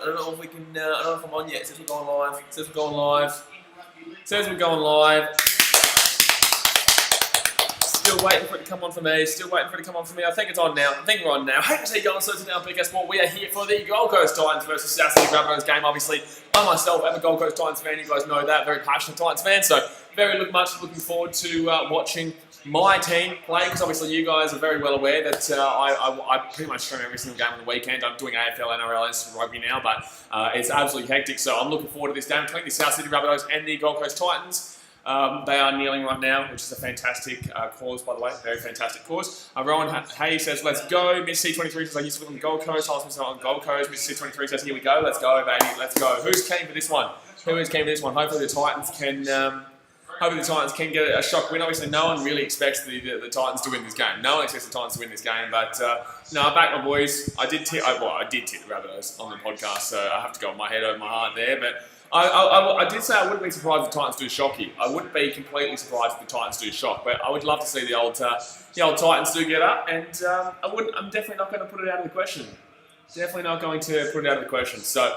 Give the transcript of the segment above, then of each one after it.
I don't know if we can, I don't know if I'm on yet. It says we're going live. It says we're going live. It says we're going live. Still waiting for it to come on for me. Still waiting for it to come on for me. I think it's on now. I think we're on now. Hey, how you going? So today on BKRsport, we are here for the Gold Coast Titans versus South Sydney Rabbitohs game. Obviously, I myself am a Gold Coast Titans fan. You guys know that. Very passionate Titans fan. So very much looking forward to watching my team play, because obviously you guys are very well aware that I pretty much stream every single game on the weekend. I'm doing AFL, NRL, and some rugby now, but it's absolutely hectic. So I'm looking forward to this game between the South Sydney Rabbitohs and the Gold Coast Titans. They are kneeling right now, which is a fantastic cause, by the way. Very fantastic cause. Rowan Hay says, let's go. Miss C23 says, I used to live on the Gold Coast. I was on the Gold Coast. Miss C23 says, here we go. Let's go, baby. Let's go. Who's keen for this one? Who is keen for this one? Hopefully the Titans can get a shock win. Obviously, no one really expects the Titans to win this game. No one expects the Titans to win this game. But, no, I back my boys. I did tip the Rabbitohs on the podcast, so I have to go with my head over my heart there. But I did say I wouldn't be surprised if the Titans do shock you. I wouldn't be completely surprised if the Titans do shock. But I would love to see the old Titans do get up. And I'm definitely not going to put it out of the question. Definitely not going to put it out of the question. So,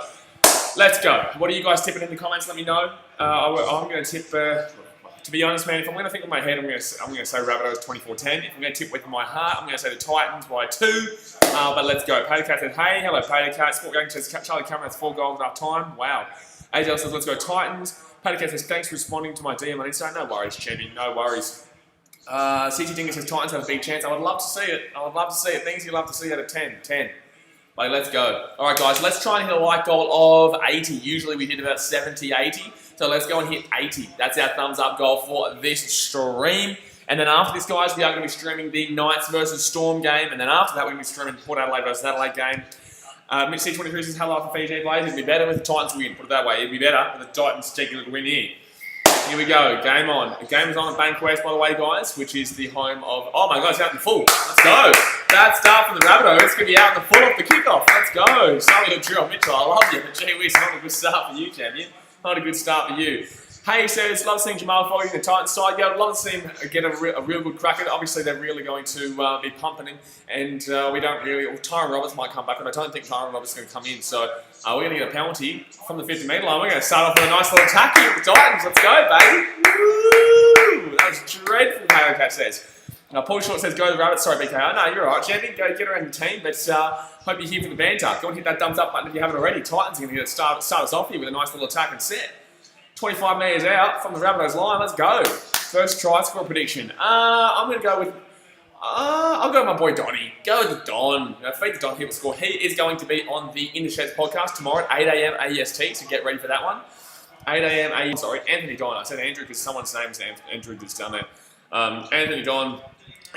let's go. What are you guys tipping in the comments? Let me know. I'm going to tip... to be honest, man, if I'm going to think with my head, I'm going to say Rabbitohs 24-10. If I'm going to tip with my heart, I'm going to say the Titans by 2. But let's go. Patercat said, hey, hello, Patercat. Sport Gang says, Charlie Cameron has 4 goals at half time. Wow. AJ says, let's go Titans. Patercat says, thanks for responding to my DM on Instagram. No worries, champion. No worries. CT Dinger says, Titans have a big chance. I would love to see it. I would love to see it. Things you love to see out of 10. 10. Like, let's go. All right, guys, let's try and hit a like goal of 80. Usually we hit about 70, 80. So let's go and hit 80. That's our thumbs up goal for this stream. And then after this, guys, we are going to be streaming the Knights versus Storm game. And then after that, we're going to be streaming Port Adelaide versus Adelaide game. Mitch C23 says, hello for Fiji Blaze. It'd be better with the Titans win. Put it that way. It'd be better with the Titans taking a little win here. Here we go. Game on. The game is on at Bankwest, by the way, guys, which is the home of... Oh, my God, it's out in full. Let's go. Bad start from the Rabbitohs. It's going to be out in the full off the kickoff. Let's go. Sorry to drill Mitchell. I love you, but gee whiz, not a good start for you, champion. Not a good start for you. Hey, says, love seeing Jamal Foley in the Titans side. Yeah, I'd love to see him get a real good crack at it. Obviously, they're really going to be pumping him, and we don't really... Well, Tyron Roberts might come back, but I don't think Tyron Roberts is going to come in. So we're going to get a penalty from the 50-metre line. We're going to start off with a nice little attack here with the Titans. Let's go, baby. Woo! That was dreadful, Patercat says. Paul Short says, go to the Rabbits. Sorry, BKR. No, you're all right, champion. Go get around the team, but hope you're here for the banter. Go and hit that thumbs up button if you haven't already. Titans are going to start us off here with a nice little attack and set. 25 metres out from the Rabbitohs line. Let's go. First try score prediction. I'm going to go with... I'll go with my boy Donny. Go with the Don. Feed the Don, he will score. He is going to be on the In the Sheds podcast tomorrow at 8 a.m. AEST, so get ready for that one. 8 a.m. AEST. Sorry, Anthony Don. I said Andrew because someone's name is Andrew that's down there. Anthony Don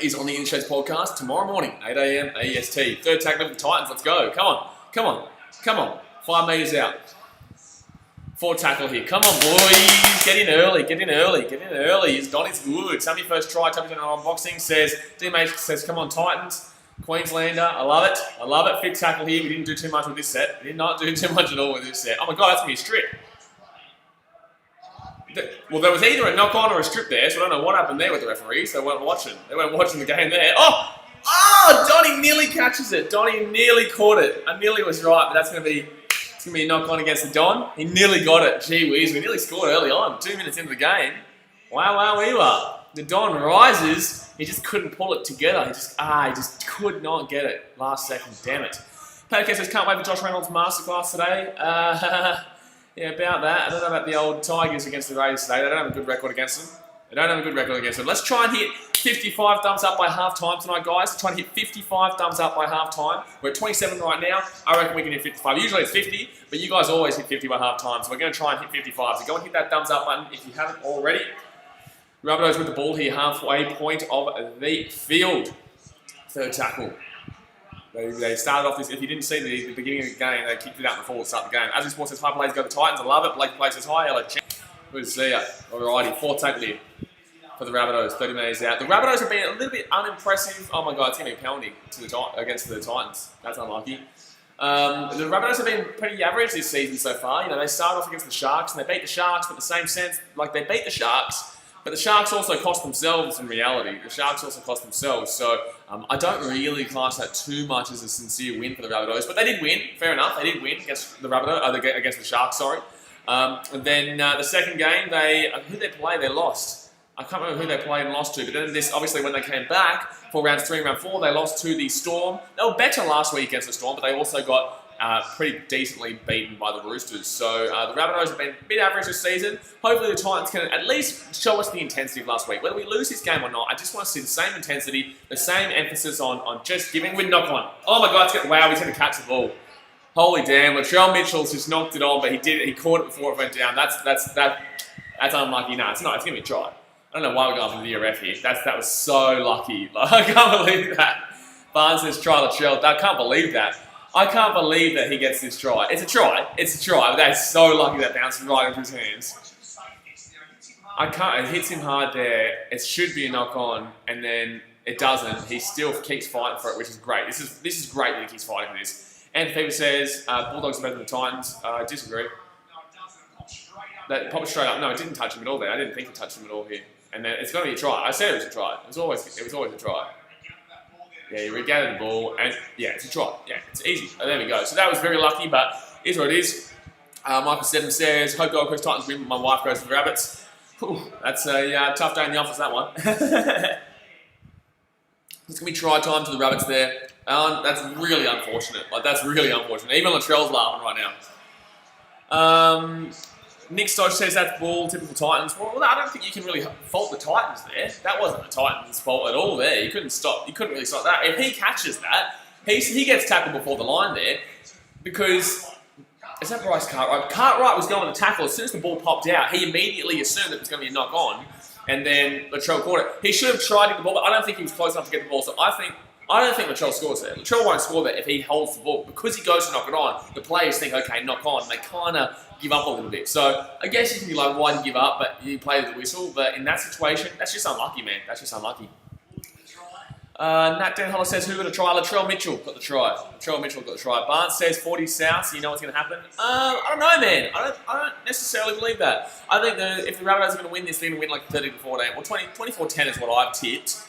is on the In the Sheds podcast tomorrow morning, 8 a.m. AEST. Third tackle of the Titans. Let's go. Come on. Come on. Come on. 5 metres out. 4 tackle here. Come on, boys. Get in early. Get in early. Get in early. Donny's good. Sammy first try. Toby's on unboxing. Says, DMH says, come on, Titans. Queenslander. I love it. I love it. 5th tackle here. We didn't do too much with this set. We did not do too much at all with this set. Oh my God, that's going to be a strip. Well, there was either a knock-on or a strip there, so I don't know what happened there with the referees. They weren't watching. They weren't watching the game there. Oh! Oh! Donny nearly catches it. Donny nearly caught it. I nearly was right, but that's going to be... It's going to be a knock-on against the Don. He nearly got it. Gee whiz, we nearly scored early on. 2 minutes into the game. Wow, we were. The Don rises. He just couldn't pull it together. He just could not get it. Last second, damn it. Patercat says, can't wait for Josh Reynolds' masterclass today. Yeah, about that. I don't know about the old Tigers against the Raiders today. They don't have a good record against them. Let's try and hit 55 thumbs up by half-time tonight, guys. Let's try and hit 55 thumbs up by half-time. We're at 27 right now. I reckon we can hit 55. Usually it's 50, but you guys always hit 50 by half-time, so we're going to try and hit 55. So go and hit that thumbs up button if you haven't already. Rabbitohs with the ball here, halfway point of the field. Third tackle. They started off this, if you didn't see the beginning of the game, they kicked it out in the forward to start the game. As we Sport says, hi, Blaze, go the Titans. I love it. Blake Blaze says, hi, hello, champ. Good to see ya. Alrighty, 4th tackle here for the Rabbitohs, 30 metres out. The Rabbitohs have been a little bit unimpressive. Oh my God, it's going to be a penalty against the Titans. That's unlucky. The Rabbitohs have been pretty average this season so far. You know, they started off against the Sharks and they beat the Sharks, but in the same sense, like they beat the Sharks, but the Sharks also cost themselves in reality. The Sharks also cost themselves. So I don't really class that too much as a sincere win for the Rabbitohs, but they did win. Fair enough, they did win against the against the Sharks. Sorry. And then the second game, who they play, they lost. I can't remember who they played and lost to, but then this, obviously, when they came back for rounds 3 and round 4, they lost to the Storm. They were better last week against the Storm, but they also got pretty decently beaten by the Roosters. So the Rabbitohs have been a bit average this season. Hopefully the Titans can at least show us the intensity of last week. Whether we lose this game or not, I just want to see the same intensity, the same emphasis on just giving. We knock on. Oh my God! Wow, he's going to catch the ball. Holy damn! Latrell Mitchell's just knocked it on, but he caught it before it went down. That's unlucky. No, it's not. It's going to be a try. I don't know why we're going for the ref here. That was so lucky. I can't believe that. Barnes says try Latrell. I can't believe that. I can't believe that he gets this try. It's a try. It's a try. But that's so lucky that bounced right into his hands. I can't. It hits him hard there. It should be a knock on, and then it doesn't. He still keeps fighting for it, which is great. This is great that he keeps fighting for this. And Fever says Bulldogs are better than the Titans. I disagree. That popped straight up. No, it didn't touch him at all there. I didn't think it touched him at all here. And then it's going to be a try. I said it was a try. It was always a try. Yeah, you regathered the ball, and yeah, it's a try. Yeah, it's easy. Oh, there we go. So that was very lucky, but it is what it is. Michael Seddon says, hope Gold Coast Titans win, but my wife goes for the Rabbits. Whew, that's a tough day in the office, that one. It's going to be try time to the Rabbits there. That's really unfortunate. That's really unfortunate. Even Latrell's laughing right now. Nick Stosh says that's ball, typical Titans. Well, I don't think you can really fault the Titans there. That wasn't the Titans' fault at all there. You couldn't really stop that. If he catches that, he gets tackled before the line there because... Is that Bryce Cartwright? Cartwright was going to tackle. As soon as the ball popped out, he immediately assumed that it was going to be a knock on, and then Latrell caught it. He should have tried to get the ball, but I don't think he was close enough to get the ball, so I don't think Latrell scores there. Latrell won't score there if he holds the ball. Because he goes to knock it on, the players think, okay, knock on, and they kind of give up a little bit. So I guess you can be like, why do you give up? But you play the whistle. But in that situation, that's just unlucky, man. That's just unlucky. Nat Dan Holler says, who got a try? Latrell Mitchell got the try. Latrell Mitchell got the try. Barnes says 40 South, so you know what's going to happen. I don't know, man. I don't necessarily believe that. I think if the Rabbitohs are going to win this, they're going to win like 30-14. Well, 24-10 is what I've tipped.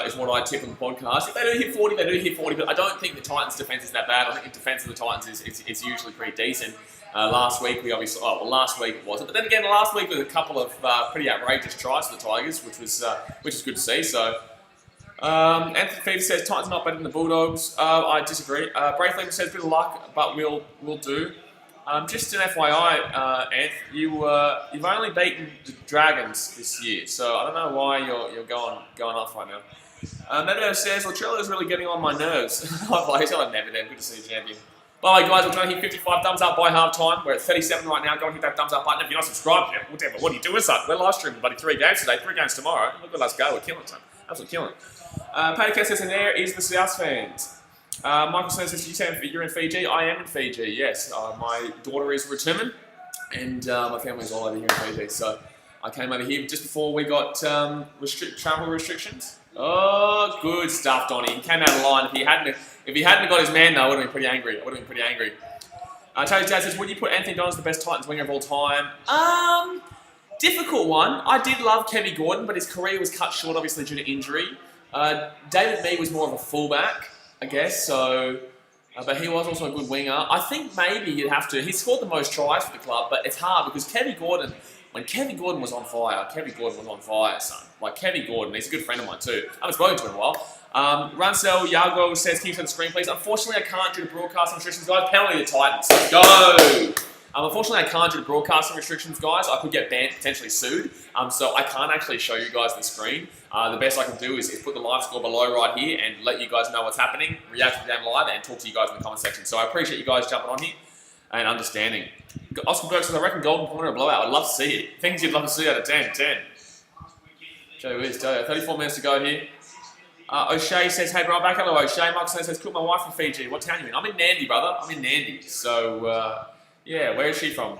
Is what I tip on the podcast. If they do hit 40, they do hit 40, but I don't think the Titans' defence is that bad. I think the defence of the Titans is usually pretty decent. Last week last week it wasn't, but then again, last week was a couple of pretty outrageous tries for the Tigers, which is good to see. So, Anthony Fever says Titans not better than the Bulldogs. I disagree. Braithwaite says bit of luck, but we'll do. Just an FYI, Anth, you've only beaten the Dragons this year, so I don't know why you're going off right now. Nevedev says Latrell is really getting on my nerves. He's got a Nevedev. Good to see you, champion. By the way, guys, we're trying to hit 55 thumbs up by half time. We're at 37 right now. Go and hit that thumbs up button. If you're not subscribed yet, whatever. What are you doing, son? We're live streaming, buddy. 3 games today, 3 games tomorrow. Look at us go. We're killing it, son. Absolutely killing it. Paddy Cass says, and there is the South fans. Michael says, you say you're in Fiji? I am in Fiji, yes. My daughter is returning, and my family's all over here in Fiji. So I came over here just before we got travel restrictions. Oh, good stuff, Donnie. He came out of line. If he hadn't got his man, though, I would have been pretty angry. Charlie's dad says, would you put Anthony Don as the best Titans winger of all time? Difficult one. I did love Kevy Gordon, but his career was cut short, obviously, due to injury. David Mee was more of a fullback, I guess, so... but he was also a good winger. I think maybe you'd have to... He scored the most tries for the club, but it's hard because Kevy Gordon... When Kevy Gordon was on fire, son. Like, Kevy Gordon, he's a good friend of mine too. I haven't spoken to him in a while. Runsell Yago says, keep on the screen, please. Unfortunately, I can't due to broadcasting restrictions, guys. Penalty to Titans. Let's go! Unfortunately, I can't due to broadcasting restrictions, guys. I could get banned, potentially sued. So I can't actually show you guys the screen. The best I can do is put the live score below right here and let you guys know what's happening, react to the game live, and talk to you guys in the comment section. So I appreciate you guys jumping on here and understanding. Oscar Burke says, I reckon Golden Corner blowout. I'd love to see it. Things you'd love to see out of 10. Joe Wiz, 34 minutes to go here. O'Shea says, hey, bro, back. Hello, O'Shea. Mark says, cook my wife from Fiji. What town are you in? I'm in Nandi, brother. I'm in Nandi. So, yeah, where is she from?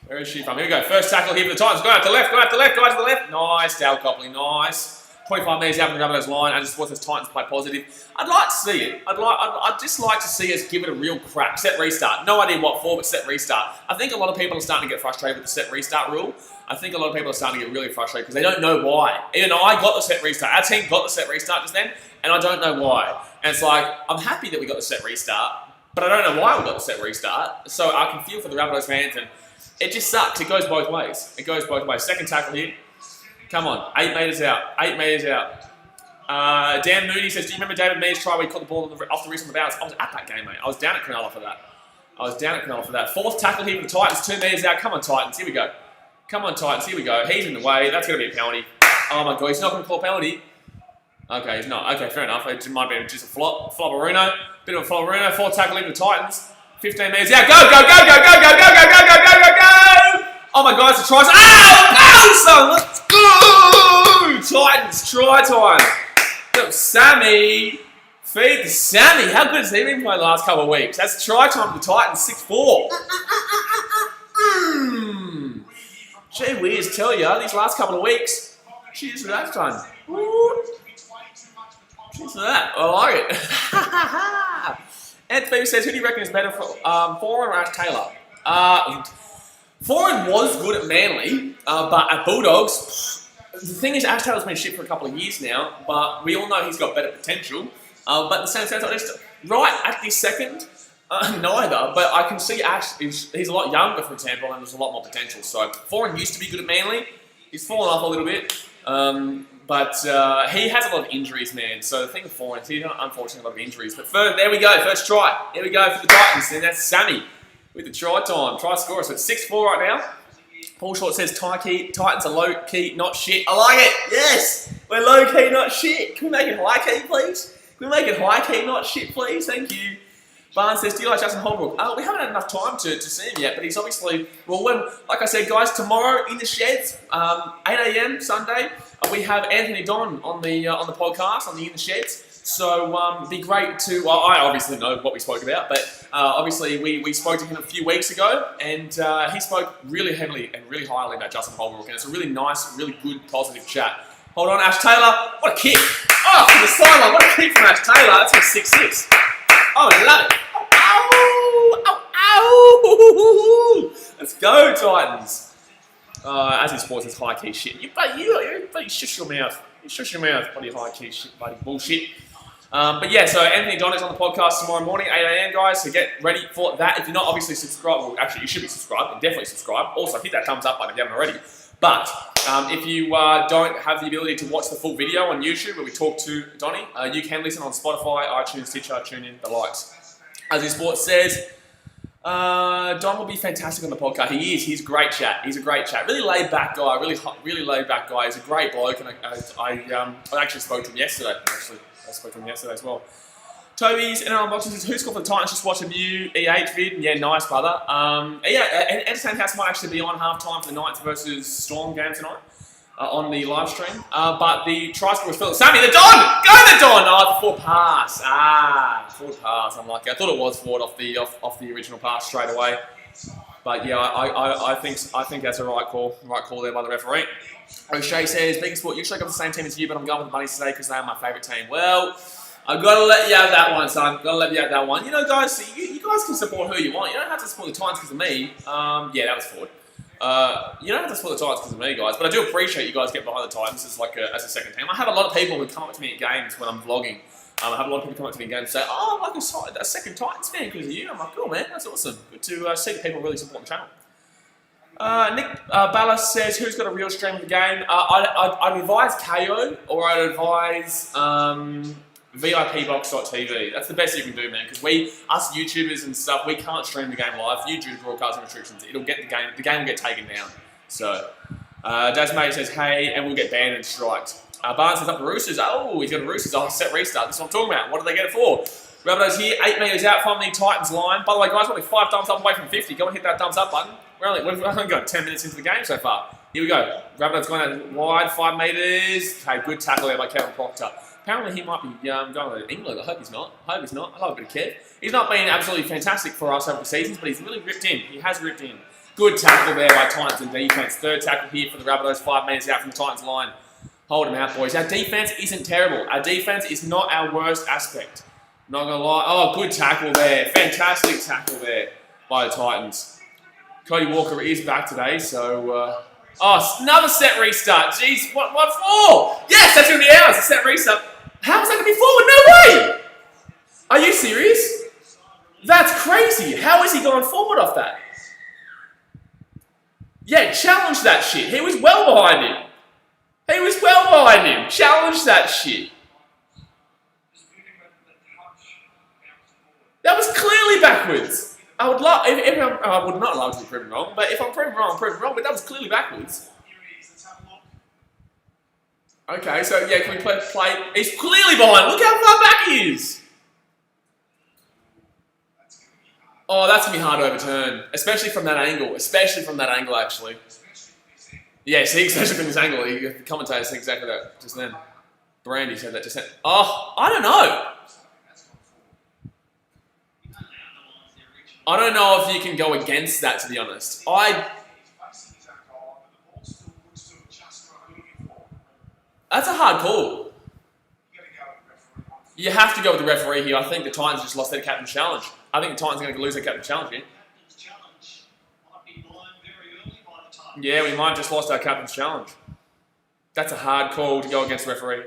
Here we go. First tackle here for the Titans. Go out to the left, guys to the left. Nice, Dal Copley. Nice. 25 metres out from the Rabbitohs line. I just watch this Titans play positive. I'd like to see it. I'd just like to see us give it a real crack. Set restart. No idea what for, but set restart. I think a lot of people are starting to get frustrated with the set restart rule. I think a lot of people are starting to get really frustrated because they don't know why. Even I got the set restart. Our team got the set restart just then, and I don't know why. And it's like, I'm happy that we got the set restart, but I don't know why we got the set restart. So I can feel for the Rabbitohs fans, and it just sucks. It goes both ways. It goes both ways. Second tackle here. Come on, 8 metres out. 8 metres out. Dan Mooney says, do you remember David Mears' try where he caught the ball off the wrist on the bounce? I was at that game, mate. I was down at Cronulla for that. Fourth tackle here for the Titans. 2 metres out. Come on, Titans. Here we go. Come on, Titans. Here we go. He's in the way. That's going to be a penalty. Oh, my God. He's not going to call a penalty. Okay, he's not. Okay, fair enough. It might be just a flop-a-runo. Bit of a flop-a-runo. Fourth tackle here for the Titans. 15 metres out. Go, go, go, go, go, go, go, go, go, go, go, go, go! Oh, my God. It's a try. Oh, no, son. Let's go! Titans, try time. Look, Sammy. Feed the Sammy. How good has he been playing the last couple of weeks? That's try time for the Titans, 6-4. Gee whiz, tell ya, these last couple of weeks. Cheers to that time. Cheers to that. I like it. Anthony says, who do you reckon is better for Foran or Ash Taylor? Foran was good at Manly, but at Bulldogs, the thing is, Ash Taylor's been shit for a couple of years now, but we all know he's got better potential. But at the same time, right at this second, neither. But I can see Ash, he's a lot younger, for example, and there's a lot more potential. So Foran used to be good at Manly. He's fallen off a little bit. But he has a lot of injuries, man. So the thing with Foran is he's unfortunately a lot of injuries. But there we go, first try. Here we go for the Titans, and that's Sammy with the try time. Try scorer. So it's 6-4 right now. Paul Short says Titans are low-key, not shit. I like it. Yes. We're low-key, not shit. Can we make it high-key, please? Can we make it high-key, not shit, please? Thank you. Barnes says, do you like Justin Holbrook? We haven't had enough time to see him yet, but he's obviously, like I said, guys, tomorrow in the sheds, 8 a.m. Sunday, we have Anthony Don on the podcast, on the In the Sheds. So it'd be great to, I obviously know what we spoke about, but obviously we spoke to him a few weeks ago, and he spoke really heavily and really highly about Justin Holbrook, and it's a really nice, really good, positive chat. Hold on, Ash Taylor, what a kick. Oh, from the sideline, what a kick from Ash Taylor. That's a 6-6. Oh, I love it. Ow! Let's go, Titans. As in sports, it's high-key shit. You shush your mouth. You shush your mouth, bloody high-key shit, bloody bullshit. But yeah, so Anthony Don is on the podcast tomorrow morning, 8 a.m, guys, so get ready for that. If you're not obviously subscribed, well, actually, you should be subscribed, and definitely subscribe. Also, hit that thumbs up button if you haven't already. But if you don't have the ability to watch the full video on YouTube where we talk to Donnie, you can listen on Spotify, iTunes, Stitcher, TuneIn, the likes. As in sports says, Don will be fantastic on the podcast. He is. He's a great chat. He's a great chat. Really laid back guy. Really laid back guy. He's a great bloke, and I actually spoke to him yesterday. I spoke to him yesterday as well. Toby's NRL Boxing says, who scored for the Titans? Just watch a new EH vid. Yeah, nice, brother. Entertainment House might actually be on half-time for the Knights versus Storm game tonight on the live stream. But the try scorer was Philip. Sammy, the Don! Go the Don! Oh, forward pass. Forward pass. Unlucky. I thought it was forward off the original pass straight away. But yeah, I think that's a right call. Right call there by the referee. O'Shea says, BKRsport, you should have the same team as you, but I'm going with the Bunnies today because they are my favourite team. Well, I've got to let you have that one, son. Got to let you have that one. You know, guys, you guys can support who you want. You don't have to support the Titans because of me. Yeah, that was forward. You don't have to support the Titans because of me, guys. But I do appreciate you guys getting behind the Titans as a second team. I have a lot of people who come up to me at games when I'm vlogging. I have a lot of people come up to me in games and say, oh, I'm like a second Titans fan because of you. I'm like, cool, man. That's awesome. Good to see people really support the channel. Nick Ballas says, who's got a real stream of the game? I'd advise KO or I'd advise VIPbox.tv. That's the best you can do, man, because us YouTubers and stuff, we can't stream the game live due to broadcasting restrictions. It'll get the game will get taken down. So, Dasmate says, hey, and we'll get banned and striked. Barnes says up the Roosters. Oh, he's got the Roosters. Oh, set restart. That's what I'm talking about. What do they get it for? Rabbitohs here, 8 metres out from the Titans line. By the way, guys, we're only 5 thumbs up away from 50. Go and hit that thumbs up button. We've only got 10 minutes into the game so far. Here we go. Rabbitohs going out wide, 5 metres. Okay, good tackle there by Kevin Proctor. Apparently he might be going to England. I hope he's not. I love a bit of Kev. He's not been absolutely fantastic for us over the seasons, but he's really ripped in. He has ripped in. Good tackle there by Titans and defence. Third tackle here for the Rabbitohs, 5 metres out from the Titans line. Hold him out, boys. Our defense isn't terrible. Our defense is not our worst aspect. Not going to lie. Oh, good tackle there. Fantastic tackle there by the Titans. Cody Walker is back today, so... oh, another set restart. Jeez, what for? Yes, that's going to be ours. A set restart. How is that going to be forward? No way! Are you serious? That's crazy. How is he going forward off that? Yeah, challenge that shit. He was well behind him. He was well behind him. Challenge that shit. That was clearly backwards. I would love, I would not love to be proven wrong, but if I'm proven wrong, I'm proven wrong, but that was clearly backwards. Okay, so yeah, can we play, he's clearly behind, look how far back he is. Oh, that's going to be hard to overturn, especially from that angle, actually. Yeah, see, especially from this angle, the commentator said exactly that just then. Brandy said that just then. Oh, I don't know. I don't know if you can go against that, to be honest. That's a hard call. You have to go with the referee here. I think the Titans just lost their captain challenge. I think the Titans are going to lose their captain challenge here. Yeah, we might have just lost our captain's challenge. That's a hard call to go against the referee.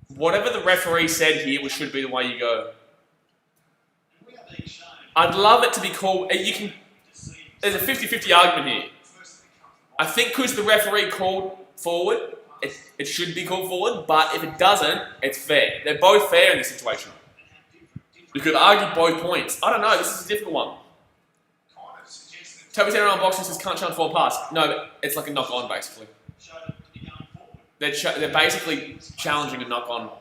Whatever the referee said here should be the way you go. I'd love it to be called... There's a 50-50 argument here. I think because the referee called forward, it should be called forward, but if it doesn't, it's fair. They're both fair in this situation. You could argue both points. I don't know, this is a difficult one. Toby's NRL boxing says can't challenge forward pass. No, it's like a knock-on, basically. They're basically challenging a knock-on.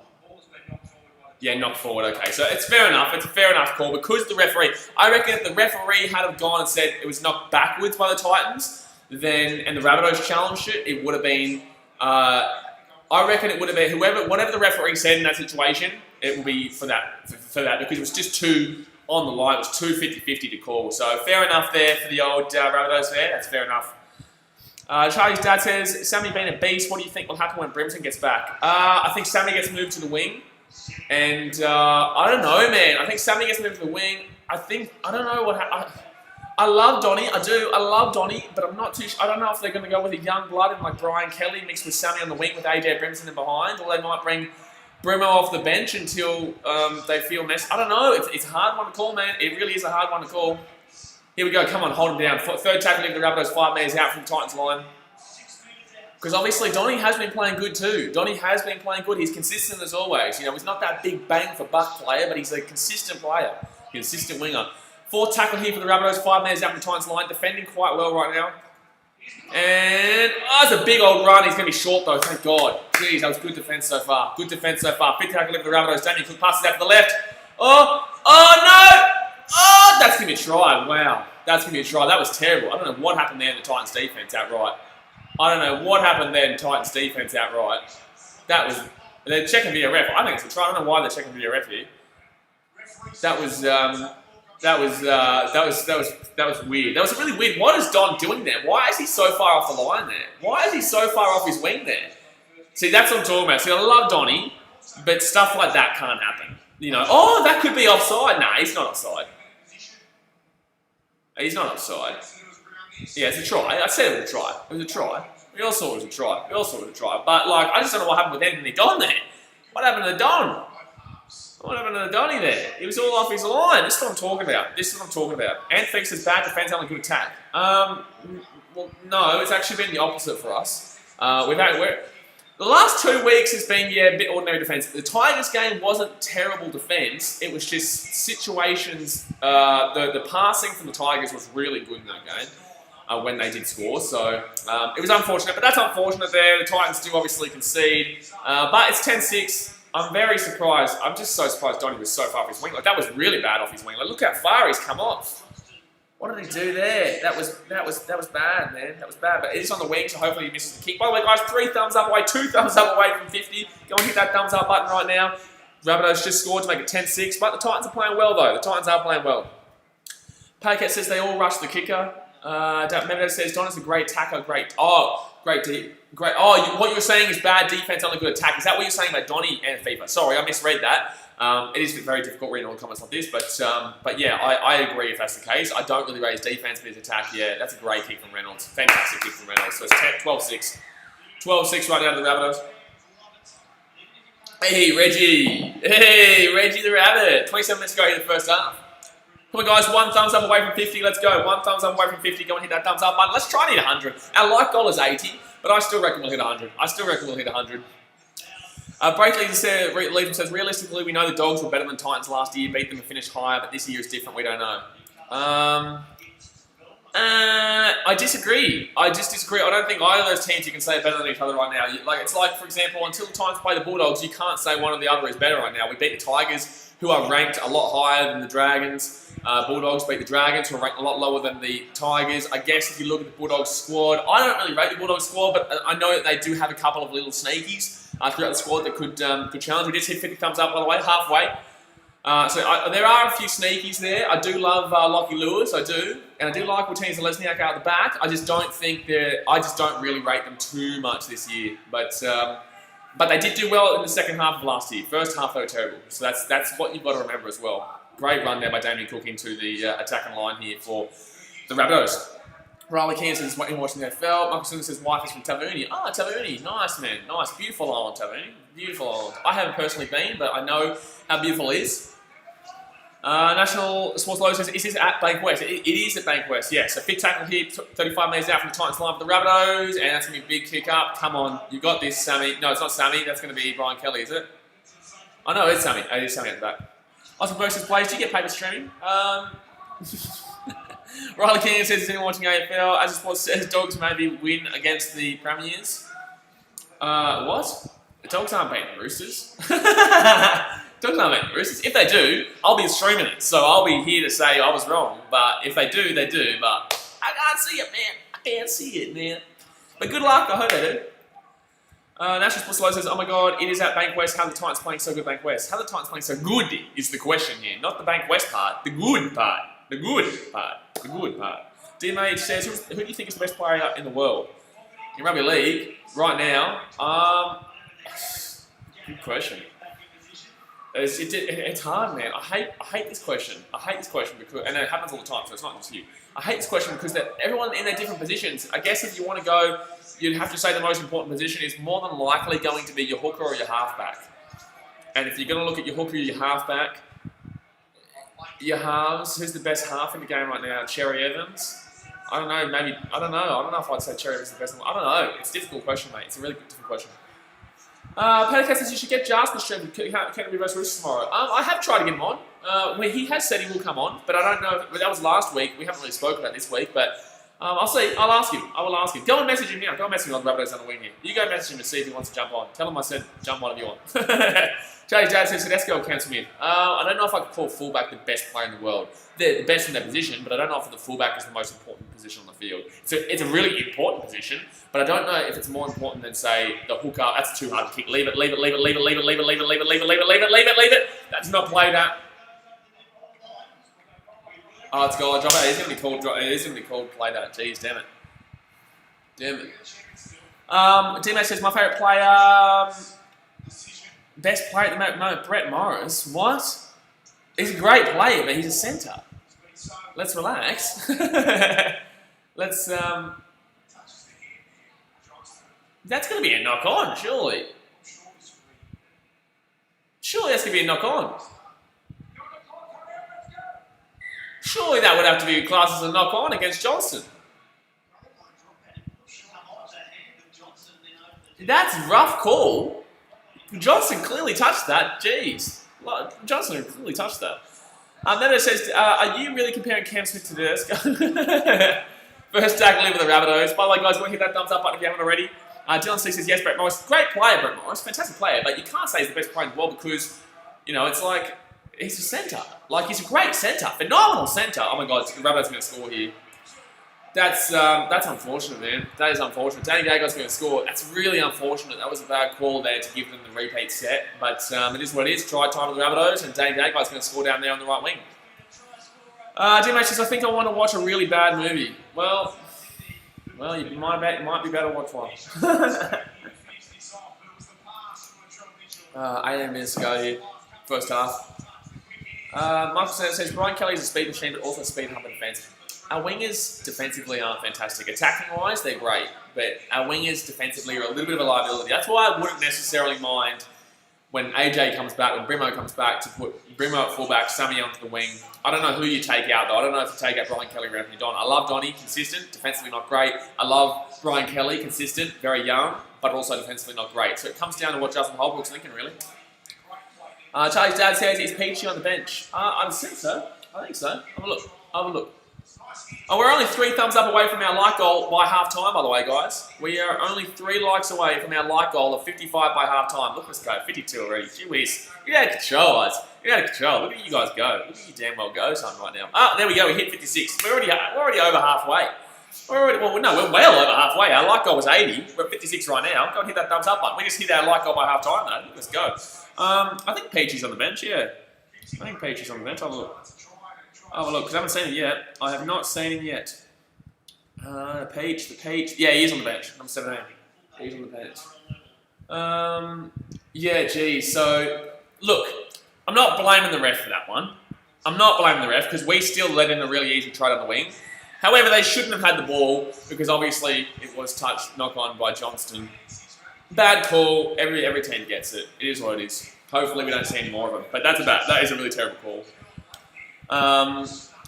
Yeah, knock forward, okay. So it's fair enough. It's a fair enough call because the referee... I reckon if the referee had have gone and said it was knocked backwards by the Titans, then and the Rabbitohs challenged it would have been... I reckon it would have been whatever the referee said in that situation, it will be for that because it was just too on the line. It was too 50-50 to call. So fair enough there for the old Rabbitohs there. That's fair enough. Charlie's dad says, Sammy being a beast, what do you think will happen when Brimson gets back? I think Sammy gets moved to the wing. And I don't know, man. I think Sammy gets moved to the wing. I don't know what happens. I love Donny. I do. I love Donny, but I'm not too sure. I don't know if they're going to go with a young blood and like Brian Kelly mixed with Sammy on the wing with AJ Brimson in behind, or they might bring Brimo off the bench until they feel I don't know. It's a hard one to call, man. It really is a hard one to call. Here we go. Come on, hold him down. Third tackle of the Rabbitohs, 5 metres out from the Titans line. Because obviously Donny has been playing good too. Donny has been playing good. He's consistent as always. You know, he's not that big bang for buck player, but he's a consistent player, consistent winger. Fourth tackle here for the Rabbitohs, 5 metres out from the Titans line, defending quite well right now. And it's a big old run. He's going to be short though. Thank God. Jeez, that was good defence so far. Good defence so far. Fifth tackle here for the Rabbitohs. Damien Cook passes out to the left. Oh no! Oh, that's going to be a try. Wow, that's going to be a try. That was terrible. I don't know what happened there in the Titans defence outright. I don't know what happened there in Titans defence outright. That was... They're checking video ref. I think it's a try. I don't know why they're checking video ref here. That was weird. That was really weird. What is Don doing there? Why is he so far off the line there? Why is he so far off his wing there? See, that's what I'm talking about. See, I love Donny, but stuff like that can't happen. You know, oh, that could be offside. Nah, he's not offside. He's not offside. Yeah, it's a try. I said it was a try. It was a try. We all saw it was a try. But, like, I just don't know what happened with Anthony Don there. What happened to the Don? What happened to the Donny there? He was all off his line. This is what I'm talking about. Ant thinks it's bad defence, only good attack. Well, no, it's actually been the opposite for us. The last 2 weeks has been, a bit ordinary defence. The Tigers game wasn't terrible defence. It was just situations. The passing from the Tigers was really good in that game. When they did score, so it was unfortunate, but that's unfortunate there. The Titans do obviously concede, but it's 10-6. I'm very surprised. I'm just so surprised Donny was so far off his wing. Like, that was really bad off his wing. Like, look how far he's come off. What did he do there? That was bad, man. That was bad, but it's on the wing, so hopefully he misses the kick. By the way, guys, 3 thumbs up away, 2 thumbs up away from 50. Go and hit that thumbs up button right now. Rabbitohs just scored to make it 10-6, but the Titans are playing well, though. The Titans are playing well. Paycat says they all rushed the kicker. Maybe that says Donna's a great tacker, great... Oh, Great. Oh, what you're saying is bad defense, only good attack. Is that what you're saying about Donny and FIFA? Sorry, I misread that. It is very difficult reading all the comments like this, but yeah, I agree if that's the case. I don't really rate his defense, but his attack, yeah, that's a great kick from Reynolds. Fantastic kick from Reynolds. So it's 12-6. 12-6 right now to the Rabbitohs. Hey, Reggie. Hey, Reggie the Rabbit. 27 minutes to go here in the first half. Come on, guys. 1 thumbs up away from 50. Let's go. 1 thumbs up away from 50. Go and hit that thumbs up button. Let's try and hit 100. Our like goal is 80, but I still reckon we'll hit 100. Brakeley says, realistically, we know the Dogs were better than Titans last year, beat them and finished higher, but this year is different. We don't know. I disagree. I don't think either of those teams you can say are better than each other right now. It's like, for example, until the Titans play the Bulldogs, you can't say one or the other is better right now. We beat the Tigers, who are ranked a lot higher than the Dragons. Bulldogs beat the Dragons, who are ranked a lot lower than the Tigers. I guess if you look at the Bulldogs squad, I don't really rate the Bulldogs squad, but I know that they do have a couple of little sneakies throughout the squad that could challenge. We just hit 50 thumbs up, by the way, halfway. There are a few sneakies there. I do love Lockie Lewis, I do, and I do like Martinez Lesniak out the back. I just don't really rate them too much this year. But they did do well in the second half of last year. First half they were terrible, so that's what you've got to remember as well. Great run there by Damien Cook into the attacking line here for the Rabbitohs. Riley Keane says he's watching the NFL. Michael Singh says wife is from Taverny. Ah, Taverny, nice man, nice, beautiful island, Taverny, beautiful island. I haven't personally been, but I know how beautiful it is. National Sports Low says, is this at Bankwest? It is at Bankwest, yeah. So big tackle here, 35 metres out from the Titans line for the Rabbitohs, and that's going to be a big kick up. Come on, you got this, Sammy. No, it's not Sammy, that's going to be Brian Kelly, is it? Oh no, it's Sammy. It is Sammy at the back. Austin versus Blaze, do you get paid for streaming? Riley King says he's anyone watching AFL. As the Sports says, Dogs maybe win against the Premiers. What? The Dogs aren't beating the Roosters. Dogs aren't beating the Roosters. If they do, I'll be streaming it. So I'll be here to say I was wrong. But if they do, they do. But I can't see it, man. I can't see it, man. But good luck. I hope they do. National Sports Low says, oh my god, it is at Bankwest. How are the Titans playing so good, Bankwest? How are the Titans playing so good is the question here. Not the Bankwest part. The good part. The good part. The good part. DMH says, who do you think is the best player in the world? In rugby league, right now, good question. It's hard, man. I hate this question. I hate this question because, and it happens all the time, so it's not just you. I hate this question because everyone in their different positions. I guess if you want to go, you'd have to say the most important position is more than likely going to be your hooker or your halfback. And if you're going to look at your hooker or your halfback, your halves, who's the best half in the game right now? Cherry Evans? I don't know, maybe, I don't know if I'd say Cherry Evans is the best one. I don't know. It's a difficult question, mate. It's a really difficult question. Petticat says you should get Jasper streamed to Canterbury vs Roosters tomorrow. I have tried to get him on. He has said he will come on, but I don't know. That was last week. We haven't really spoken about this week, but I'll see. I'll ask him. I will ask him. Go and message him now. Go and message him on the Rabbitohs on the wing here. You go message him and see if he wants to jump on. Tell him I said jump on if you want. Jay says Tedesco will cancel me in. I don't know if I could call fullback the best player in the world. They're the best in their position, but I don't know if the fullback is the most important position on the field. It's a really important position, but I don't know if it's more important than, say, the hooker. That's too hard to kick. Leave it. That's not played at. Oh, it's goal. Drop out. It is going to be called played at. Jeez, damn it. D-Mac says my favourite player... Best player at the moment, Brett Morris. What? He's a great player, but he's a centre. Let's relax. Let's, That's going to be a knock-on, surely. Surely that's going to be a knock-on. Surely that would have to be classed as a knock-on against Johnson. That's a rough call. Johnson clearly touched that. Jeez. Johnson clearly touched that. Then it says, are you really comparing Cam Smith to Tedesco? First tackle in with the Rabbitohs. By the way, guys, want to hit that thumbs up button if you haven't already. Dylan C says, yes, Brett Morris. Great player, Brett Morris. Fantastic player. But you can't say he's the best player in the world because, it's like, he's a centre. Like, he's a great centre. Phenomenal centre. Oh, my God. The Rabbitohs are going to score here. That's unfortunate, man. That is unfortunate. Danny Gago's going to score. That's really unfortunate. That was a bad call there to give them the repeat set. But it is what it is. Try time with the Rabbitohs, and Danny Gago's going to score down there on the right wing. DMH says, I think I want to watch a really bad movie. Well, Well, you might be better watch one. 18 minutes to go here, first half. Michael says, Brian Kelly's a speed machine, but also speed hump and defence. Our wingers defensively aren't fantastic. Attacking-wise, they're great, but our wingers defensively are a little bit of a liability. That's why I wouldn't necessarily mind when AJ comes back, when Brimo comes back, to put Brimo at fullback, Sammy onto the wing. I don't know who you take out, though. I don't know if you take out Brian Kelly or Anthony Don. I love Donny, consistent, defensively not great. I love Brian Kelly, consistent, very young, but also defensively not great. So it comes down to what Justin Holbrook's thinking, really. Charlie's dad says he's Peachy on the bench. I think so. Have a look. Oh, we're only 3 thumbs up away from our like goal by half-time, by the way, guys. We are only 3 likes away from our like goal of 55 by half-time. Look at us go, 52 already. Gee whiz. You're out of control, guys. You're out of control. Look at you guys go. Look at you damn well go, son, right now. Ah, there we go. We hit 56. We're already over halfway. We're well over halfway. Our like goal was 80. We're at 56 right now. Go and hit that thumbs up button. We just hit our like goal by half-time, though. Let's go. I think Peachy's on the bench, yeah. I think Peachy's on the bench. Have a look. Because I haven't seen it yet. I have not seen him yet. Peach. Yeah, he is on the bench. Number 17. He's on the bench. Yeah, geez. So, look, I'm not blaming the ref for that one. I'm not blaming the ref because we still let in a really easy try on the wing. However, they shouldn't have had the ball because obviously it was touched, knock on by Johnston. Bad call. Every team gets it. It is what it is. Hopefully we don't see any more of them. But that is a really terrible call.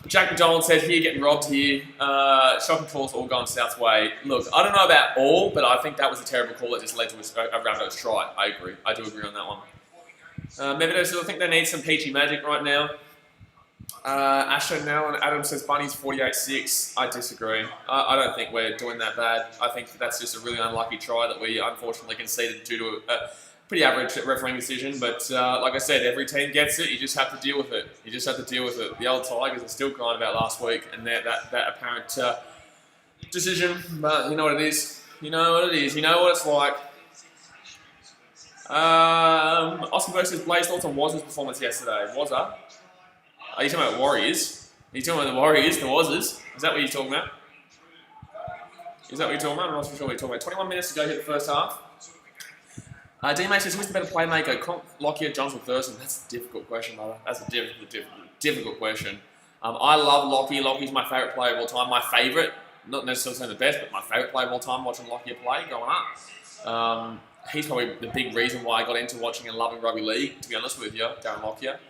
Jack McDonald says, here getting robbed here. Shocking calls all gone South's way. Look, I don't know about all, but I think that was a terrible call that just led to a Rabbitohs try. I agree. I do agree on that one. Maybe I think they need some peachy magic right now. Ashton Nell and Adam says Bunny's 48-6. I disagree. I don't think we're doing that bad. I think that's just a really unlucky try that we unfortunately conceded due to a pretty average refereeing decision. But like I said, every team gets it. You just have to deal with it. The old Tigers are still crying about last week and that apparent decision. But you know what it is. You know what it's like. Oscar versus Blaze, thoughts on Waz's performance yesterday? Wazza? Are you talking about Warriors? Are you talking about the Warriors, the Wazzers? Is that what you're talking about? I'm not sure what you're talking about. 21 minutes to go here the first half. D-Mate says, who's the better playmaker? Lockyer, Johnson, Thurston? That's a difficult question, brother. That's a difficult question. I love Lockyer. Lockyer's my favourite player of all time. My favourite, not necessarily saying the best, but my favourite player of all time watching Lockyer play growing up. He's probably the big reason why I got into watching and loving rugby league, to be honest with you, Darren Lockyer.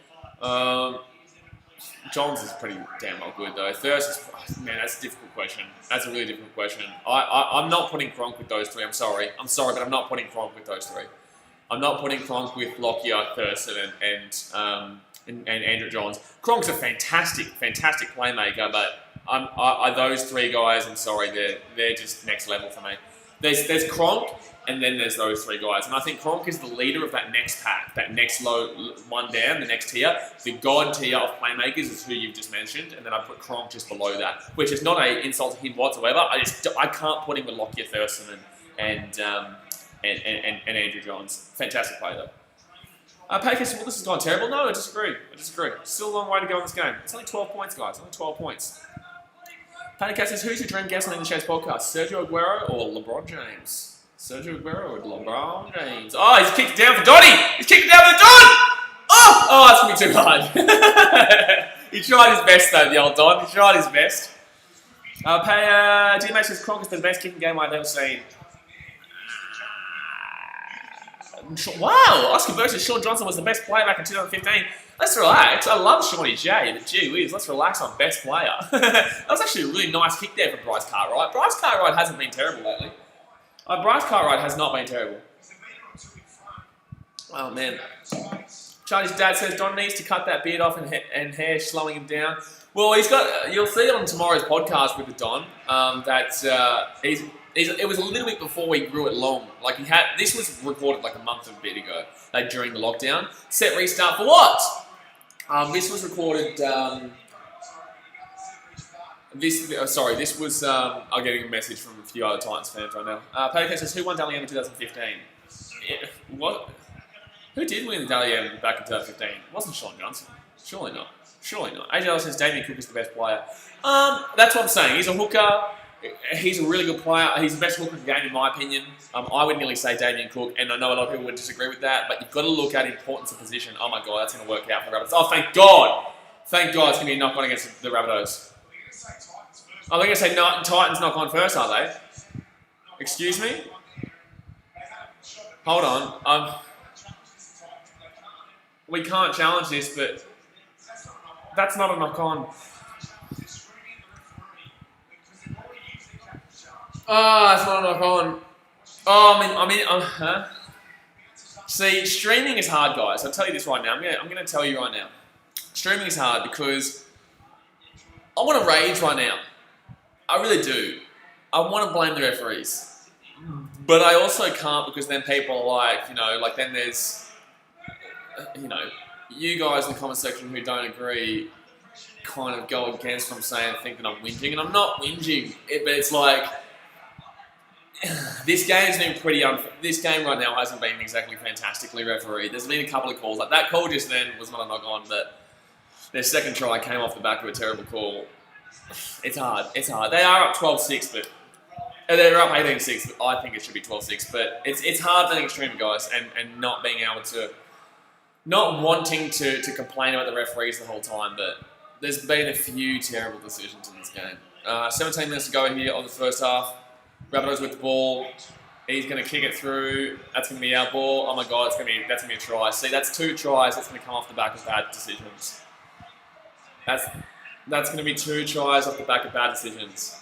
Johns is pretty damn well good though. Thurston, man, that's a difficult question. That's a really difficult question. I'm not putting Cronk with those three. I'm sorry, but I'm not putting Cronk with those three. I'm not putting Cronk with Lockyer, Thurston, and Andrew Johns. Cronk's a fantastic playmaker, but those three guys, I'm sorry, they're just next level for me. There's Cronk, and then there's those three guys. And I think Cronk is the leader of that next pack, that next low one down, the next tier. The god tier of playmakers is who you've just mentioned, and then I put Cronk just below that, which is not an insult to him whatsoever. I can't put him with Lockyer, Thurston, and Andrew Johns. Fantastic player though. Packer says, well, this has gone terrible. No, I disagree. Still a long way to go in this game. It's only 12 points, guys. Only 12 points. Packer says, who's your dream guest on the Chase podcast? Sergio Aguero or LeBron James? Sergio Aguero or LeBron James? Oh, he's kicked it down for Donny! He's kicked it down for Don! Oh, that's going to be too hard. He tried his best, though, the old Don. He tried his best. D-Max says, Cronk is the best kicking game I've ever seen. Wow! Oscar versus Sean Johnson was the best player back in 2015. Let's relax. I love Shawnee J, but gee whiz, let's relax on best player. That was actually a really nice kick there from Bryce Cartwright. Bryce Cartwright hasn't been terrible lately. Bryce Cartwright has not been terrible. Oh, man. Charlie's dad says Don needs to cut that beard off and hair slowing him down. Well, you'll see on tomorrow's podcast with the Don that it was a little bit before we grew it long. This was recorded like a month and a bit ago, during the lockdown. Set restart for what? This was recorded. This was. I'm getting a message from a few other Titans fans right now. Paddock says, who won Dally M in 2015? What? Who did win the Dally M back in 2015? It wasn't Sean Johnson. Surely not. AJ says Damien Cook is the best player. That's what I'm saying. He's a hooker. He's a really good player. He's the best hooker in the game, in my opinion. I would nearly say Damien Cook, and I know a lot of people would disagree with that, but you've got to look at importance of position. Oh my God, that's going to work out for the Rabbitohs. Oh, thank God! Thank God it's going to be a knock-on against the Rabbitohs. Oh, they're going to say Titans knock-on first, are they? Excuse me? Hold on. We can't challenge this, but that's not a knock-on. Oh, it's not a knock-on. Oh, See, streaming is hard, guys. I'll tell you this right now. I'm going to tell you right now. Streaming is hard because I want to rage right now. I really do. I want to blame the referees. But I also can't because then people are like, then there's, you guys in the comment section who don't agree kind of go against what I'm saying, think that I'm whinging. And I'm not whinging, but it's like, this game's been pretty this game right now hasn't been exactly fantastically refereed. There's been a couple of calls. Like that call just then was not a knock-on, but their second try came off the back of a terrible call. It's hard. They are up 12-6, but they're up 18-6, but I think it should be 12-6. But it's hard being extreme, guys, and not being able to, not wanting to complain about the referees the whole time, but there's been a few terrible decisions in this game. 17 minutes to go here on the first half. Rabbitohs with the ball. He's going to kick it through. That's going to be our ball. Oh my God, that's going to be a try. See, that's 2 tries. That's going to come off the back of bad decisions. That's going to be 2 tries off the back of bad decisions.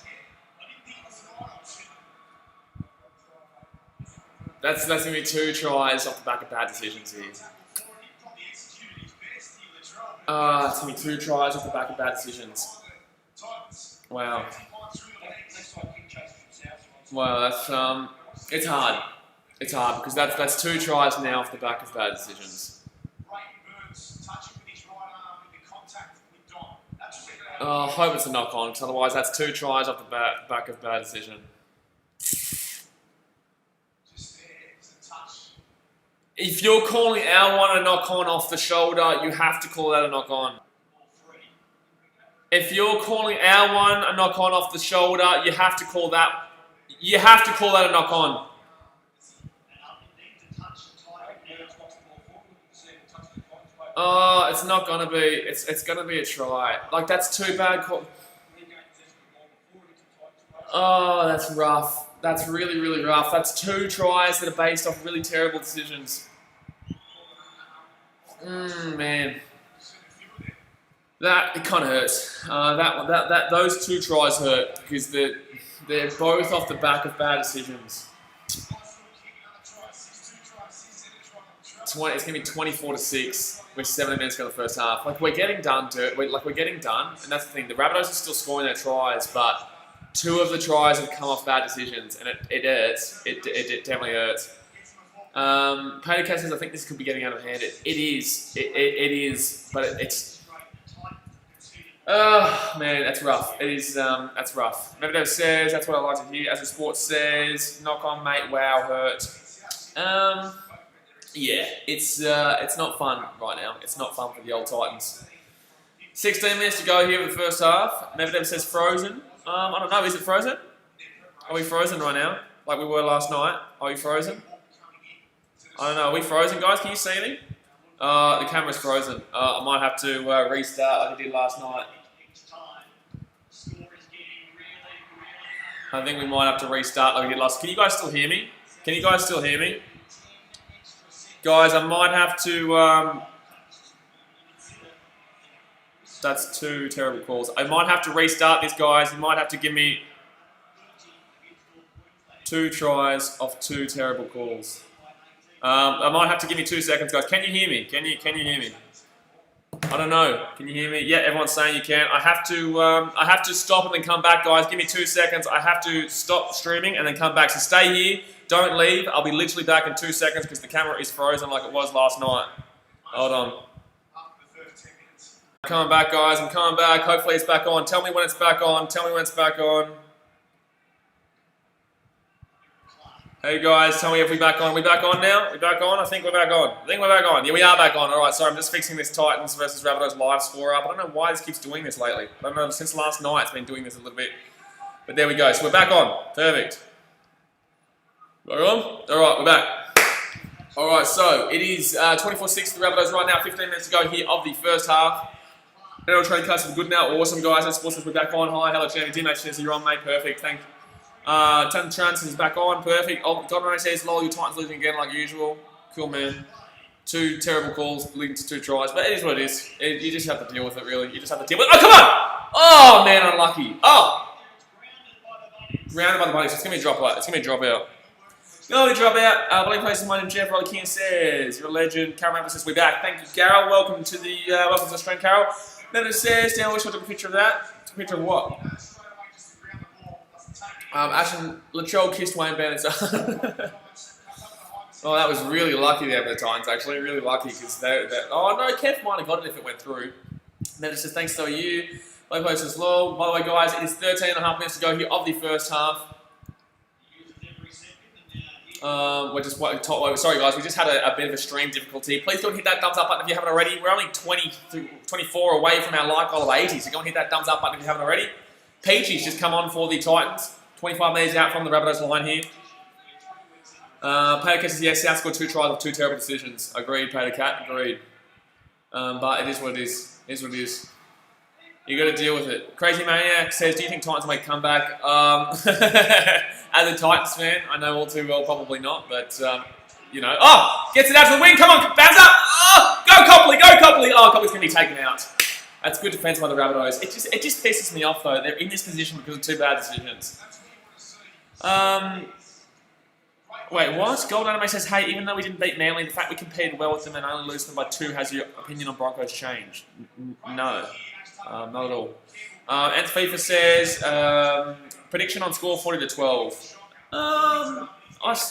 That's going to be 2 tries off the back of bad decisions here. It's going to be 2 tries off the back of bad decisions. Wow. Well, that's it's hard. It's hard because that's 2 tries now off the back of bad decisions. I hope it's a knock-on, because otherwise that's 2 tries off the back of bad decision. If you're calling our one a knock-on off the shoulder, you have to call that a knock-on. If you're calling our one a knock-on off the shoulder, you have to call that. You have to call that a knock-on. Oh, it's not gonna be. It's gonna be a try. Like that's 2 bad calls. Oh, that's rough. That's really, really rough. That's 2 tries that are based off really terrible decisions. Man, it kind of hurts. Those 2 tries hurt because they're both off the back of bad decisions. It's going to be 24-6 with 7 minutes to go in the first half. Like we're getting done, we're getting done, and that's the thing. The Rabbitohs are still scoring their tries, but 2 of the tries have come off bad decisions, and it hurts. It definitely hurts. Pater Cat says, I think this could be getting out of hand. It is. It is, but it's. Oh man, that's rough. It is. That's rough. Rabbitohs says that's what I like to hear. As a Sport says, knock on, mate. Wow, hurt. Yeah, it's not fun right now. It's not fun for the old Titans. 16 minutes to go here in the first half. Rabbitohs says frozen. I don't know. Is it frozen? Are we frozen right now? Like we were last night? Are we frozen? I don't know. Are we frozen, guys? Can you see me? The camera's frozen. I might have to restart like I did last night. I think we might have to restart like we did last. Can you guys still hear me? Can you guys still hear me? Guys, I might have to. That's 2 terrible calls. I might have to restart this, guys. You might have to give me 2 tries off 2 terrible calls. I might have to give me 2 seconds, guys. Can you hear me? Can you hear me? I don't know. Can you hear me? Yeah, everyone's saying you can. I have to stop and then come back, guys. Give me 2 seconds. I have to stop streaming and then come back. So stay here. Don't leave. I'll be literally back in 2 seconds because the camera is frozen like it was last night. Hold on. I'm coming back, guys. I'm coming back. Hopefully it's back on. Tell me when it's back on. Tell me when it's back on. Hey guys, tell me if we're back on. Are we back on now? We back on? I think we're back on. Yeah, we are back on. Alright, sorry, I'm just fixing this Titans versus Rabbitohs live score up. I don't know why this keeps doing this lately. I don't know, since last night it's been doing this a little bit. But there we go. So we're back on. Perfect. We're on? Alright, we're back. Alright, so it is 24-6 the Rabbitohs right now. 15 minutes to go here of the first half. NRL training class is good now. Awesome, guys. And Sports we're back on. Hi, hello, Jamie. D-Match says you're on, mate. Perfect. Thank you. Tan Chance is back on. Perfect. Oh, Godman says, lol, your Titans losing again like usual. Cool, man. 2 terrible calls leading to 2 tries. But it is what it is. You just have to deal with it, really. You just have to deal with it. Oh, come on! Oh, man, unlucky. Oh! Grounded by the bunnies. It's going to be a drop out. It's going to be a drop out. No, drop out. Blake places my name, Jeff. Rolly King says, you're a legend. Carol Member says, we're back. Thank you, Carol. Welcome to the stream, Carol. Then it says, Dan, I wish I took a picture of that. Took a picture of what? Ashton Latrell kissed Wayne Bennett's. Oh, that was really lucky there for the Titans, actually. Really lucky because oh, no, Kev might have got it if it went through. Then it says, thanks to you. Blake places lol. By the way, guys, it is 13.5 minutes to go here of the first half. Sorry guys, we just had a bit of a stream difficulty. Please don't hit that thumbs up button if you haven't already. We're only 24 away from our like goal of 80, so go and hit that thumbs up button if you haven't already. Peachy's just come on for the Titans. 25 metres out from the Rabbitohs line here. Pater Cat says, yes, South scored 2 tries of 2 terrible decisions. Agreed, Pater Cat, agreed. But it is what it is. It is what it is. You got to deal with it. Crazy Maniac says, do you think Titans will make a comeback? As a Titans fan, I know all too well, probably not, but, you know. Oh! Gets it out to the wing, come on, bounce up! Oh! Go Copley, go Copley! Oh, Copley's going to be taken out. That's good defence by the Rabbitohs. It just pisses me off, though. They're in this position because of 2 bad decisions. Wait, what? Gold Anime says, hey, even though we didn't beat Manly, the fact we competed well with them and only lose them by 2, has your opinion on Broncos changed? No. Not at all. And FIFA says, prediction on score 40-12.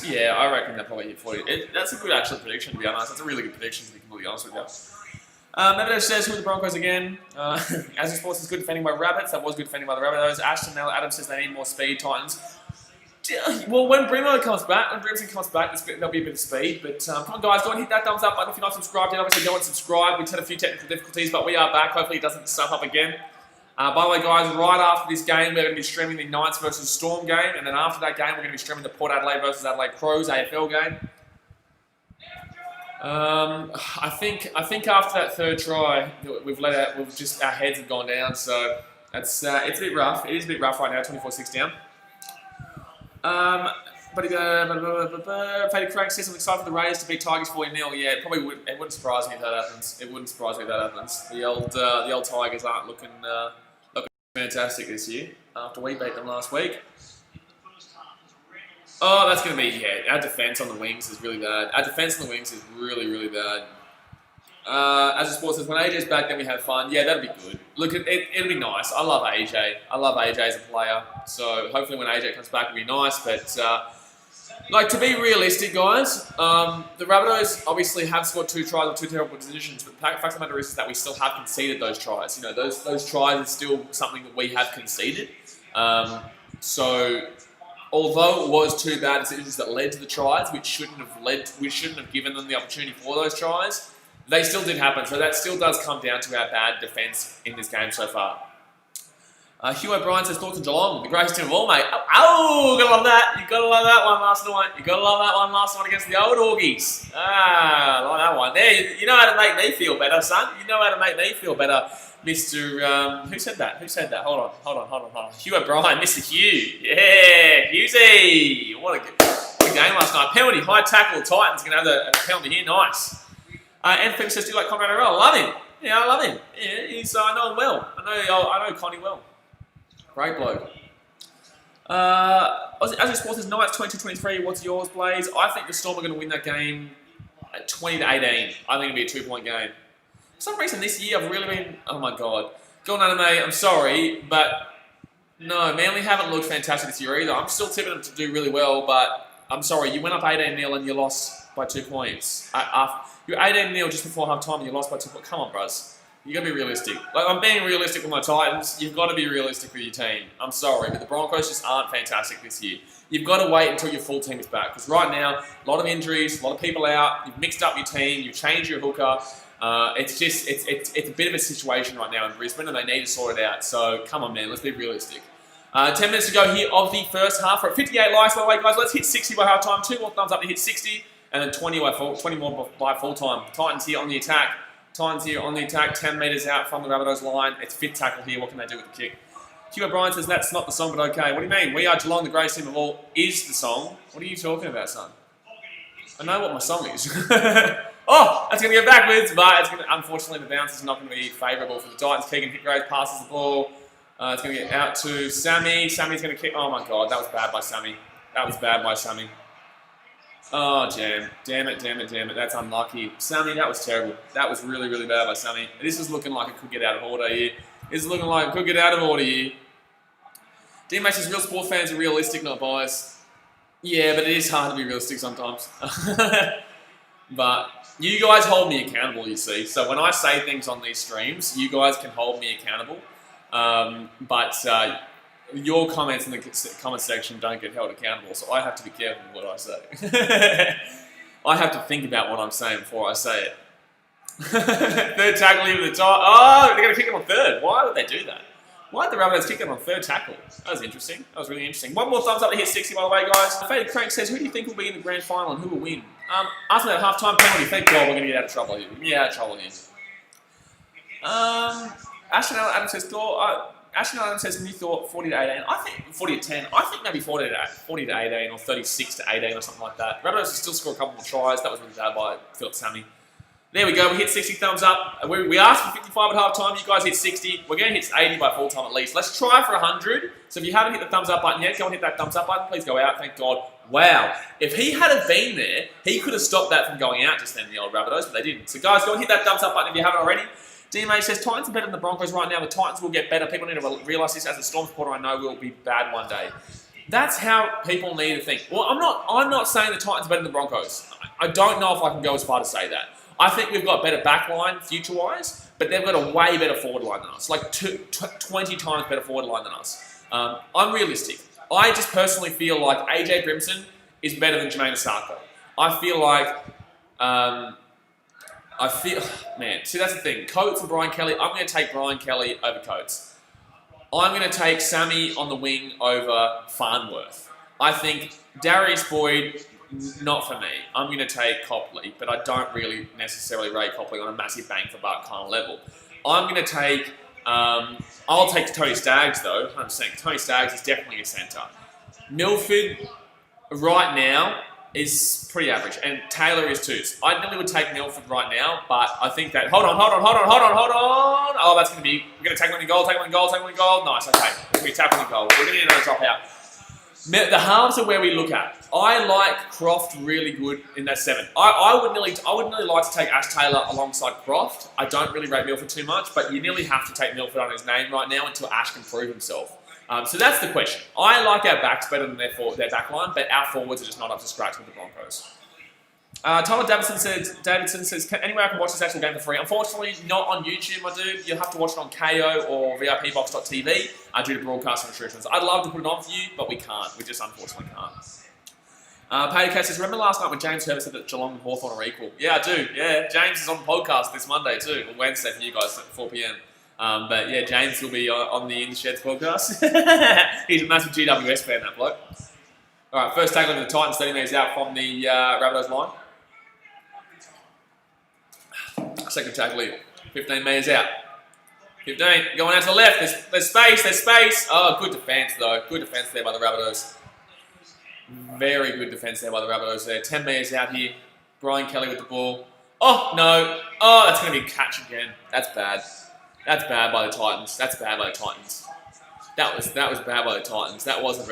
Yeah, I reckon they'll probably hit 40. That's a good actual prediction, to be honest. That's a really good prediction, to be completely honest with you. Meadow says, who are the Broncos again? As Sports is good defending by Rabbits. That was good defending by the Rabbitohs. Ashton Adams says they need more speed, Titans. Well, when Brimson comes back, there'll be a bit of speed. But come on, guys, go and hit that thumbs up button if you're not subscribed yet. Obviously, go and subscribe. We've had a few technical difficulties, but we are back. Hopefully, it doesn't stuff up again. By the way, guys, right after this game, we're going to be streaming the Knights versus Storm game, and then after that game, we're going to be streaming the Port Adelaide versus Adelaide Crows AFL game. I think after that 3rd try, our heads have gone down. So it's a bit rough. It is a bit rough right now. 24-6 down. Faded Crank says, I'm excited for the Raiders to beat Tigers 40-0. Yeah, it wouldn't surprise me if that happens. It wouldn't surprise me if that happens. The old Tigers aren't looking fantastic this year after we beat them last week. Oh, that's going to be, our defence on the wings is really bad. Our defence on the wings is really, really bad. As a Sports says, when AJ's back, then we have fun. Yeah, that'd be good. Look, it'll be nice. I love AJ. I love AJ as a player. So hopefully when AJ comes back, it'll be nice. But to be realistic, guys, the Rabbitohs obviously have scored 2 tries of 2 terrible decisions. But the fact of the matter is that we still have conceded those tries. You know, those tries are still something that we have conceded. So although it was 2 bad decisions that led to the tries, which shouldn't have given them the opportunity for those tries. They still did happen, so that still does come down to our bad defence in this game so far. Hugh O'Brien says, thoughts on Geelong, the greatest team of all, mate. Oh, gotta love that. You gotta love that one last night. You gotta love that one last night against the old Hawkies. I like that one. There, you know how to make me feel better, son. You know how to make me feel better, Mr. Who said that? Hold on. Hugh O'Brien, Mr. Hugh. Yeah, Hughesy. What a game last night. Penalty, high tackle. Titans gonna have a penalty here. Nice. And Phil says, do you like Conrad NRL? I love him. Yeah, I love him. Yeah, I know him well. I know Connie well. Great bloke. As a Sports says, Knights 22-23. What's yours, Blaze? I think the Storm are going to win that game at 20-18. I think it'll be a 2-point game. For some reason this year I've really been, oh my god. Go on, Anime, I'm sorry, but no, Manly haven't looked fantastic this year either. I'm still tipping them to do really well, but I'm sorry, you went up 18-0 and you lost by 2 points. You're 18-0 just before half time and you lost by 2 points. Come on, bros. You got to be realistic. Like, I'm being realistic with my Titans. You've got to be realistic with your team. I'm sorry, but the Broncos just aren't fantastic this year. You've got to wait until your full team is back. Because right now, a lot of injuries, a lot of people out. You've mixed up your team. You've changed your hooker. It's a bit of a situation right now in Brisbane, and they need to sort it out. So come on, man, let's be realistic. 10 minutes to go here of the first half. We're at 58 likes, by the way, guys. Let's hit 60 by half time. 2 more thumbs up to hit 60, and then 20 more by full time. Titans here on the attack. 10 metres out from the Rabbitohs line. It's fifth tackle here. What can they do with the kick? Hugh O'Brien says that's not the song, but okay. What do you mean? We Are Geelong, the greatest team of all is the song. What are you talking about, son? I know what my song is. Oh, that's going to go backwards, but unfortunately the bounce is not going to be favourable for the Titans. Keegan Hicgrave passes the ball. It's going to get out to Sammy. Sammy's going to kick. Oh my God, that was bad by Sammy. Oh, damn it. That's unlucky. Sammy, that was terrible. That was really, really bad by Sammy. This is looking like it could get out of order here. D-Mate says real sport fans are realistic, not biased. Yeah, but it is hard to be realistic sometimes. But you guys hold me accountable, you see. So when I say things on these streams, you guys can hold me accountable. But your comments in the comment section don't get held accountable, so I have to be careful with what I say. I have to think about what I'm saying before I say it. Third tackle here with the top. Oh, they're going to kick him on third. Why would they do that? Why did the Rabbitohs kick him on third tackle? That was interesting. That was really interesting. One more thumbs up to hit 60, by the way, guys. Faded Crank says, who do you think will be in the grand final and who will win? After that half-time penalty, thank God we're going to get out of trouble here. Ashton Adams says, Ashton Adams says, new thought, 40 to 18. I think 40 to 10. I think maybe 40 to 18 or 36 to 18 or something like that. Rabbitohs will still score a couple more tries. That was really bad by Philip Sammy. There we go. We hit 60 thumbs up. We asked for 55 at half time. You guys hit 60. We're going to hit 80 by full time at least. Let's try for 100. So if you haven't hit the thumbs up button yet, go and hit that thumbs up button. Please go out. Thank God. Wow. If he hadn't been there, he could have stopped that from going out just then, the old Rabbitohs, but they didn't. So guys, go and hit that thumbs up button if you haven't already. DMA says, Titans are better than the Broncos right now. The Titans will get better. People need to realise this. As a Storm supporter, I know will be bad one day. That's how people need to think. Well, I'm not saying the Titans are better than the Broncos. I don't know if I can go as far to say that. I think we've got better backline future-wise, but they've got a way better forward line than us. Like 20 times better forward line than us. I'm realistic. I just personally feel like AJ Brimson is better than Jermaine Asako. I feel like... man, see that's the thing. Coates and Brian Kelly, I'm going to take Brian Kelly over Coates. I'm going to take Sammy on the wing over Farnworth. I think Darius Boyd, not for me. I'm going to take Copley, but I don't really necessarily rate Copley on a massive bang for buck kind of level. I'm going to take, I'll take Tony Staggs though, 100%. Tony Staggs is definitely a centre. Milford, right now, is pretty average, and Taylor is too. I nearly would take Milford right now, but I think that... Hold on. Oh, that's going to be... We're going to take one in goal. Nice, okay. We're tackling in goal. We're going to need another drop out. The halves are where we look at. I like Croft really good in that 7. I would nearly like to take Ash Taylor alongside Croft. I don't really rate Milford too much, but you nearly have to take Milford on his name right now until Ash can prove himself. So that's the question. I like our backs better than their back line, but our forwards are just not up to scratch with the Broncos. Tyler Davidson says, anywhere I can watch this actual game for free? Unfortunately, not on YouTube, my dude. You'll have to watch it on KO or VIPbox.tv due to broadcasting restrictions. I'd love to put it on for you, but we can't. We just unfortunately can't. Paddy Cass says, remember last night when James Herbert said that Geelong and Hawthorn are equal? Yeah, I do. Yeah, James is on the podcast this Monday too, or Wednesday for you guys at 4 p.m. But yeah, James will be on the In the Sheds podcast. He's a massive GWS fan, that bloke. Alright, first tackle of the Titans, 30 metres out from the Rabbitohs line. Second tackle here, 15 metres out. 15, going out to the left, there's space. Oh, good defence though. Good defence there by the Rabbitohs. Very good defence there by the Rabbitohs there. 10 metres out here. Brian Kelly with the ball. Oh, no. Oh, that's going to be a catch again. That's bad. That's bad by the Titans. That was bad by the Titans. That wasn't...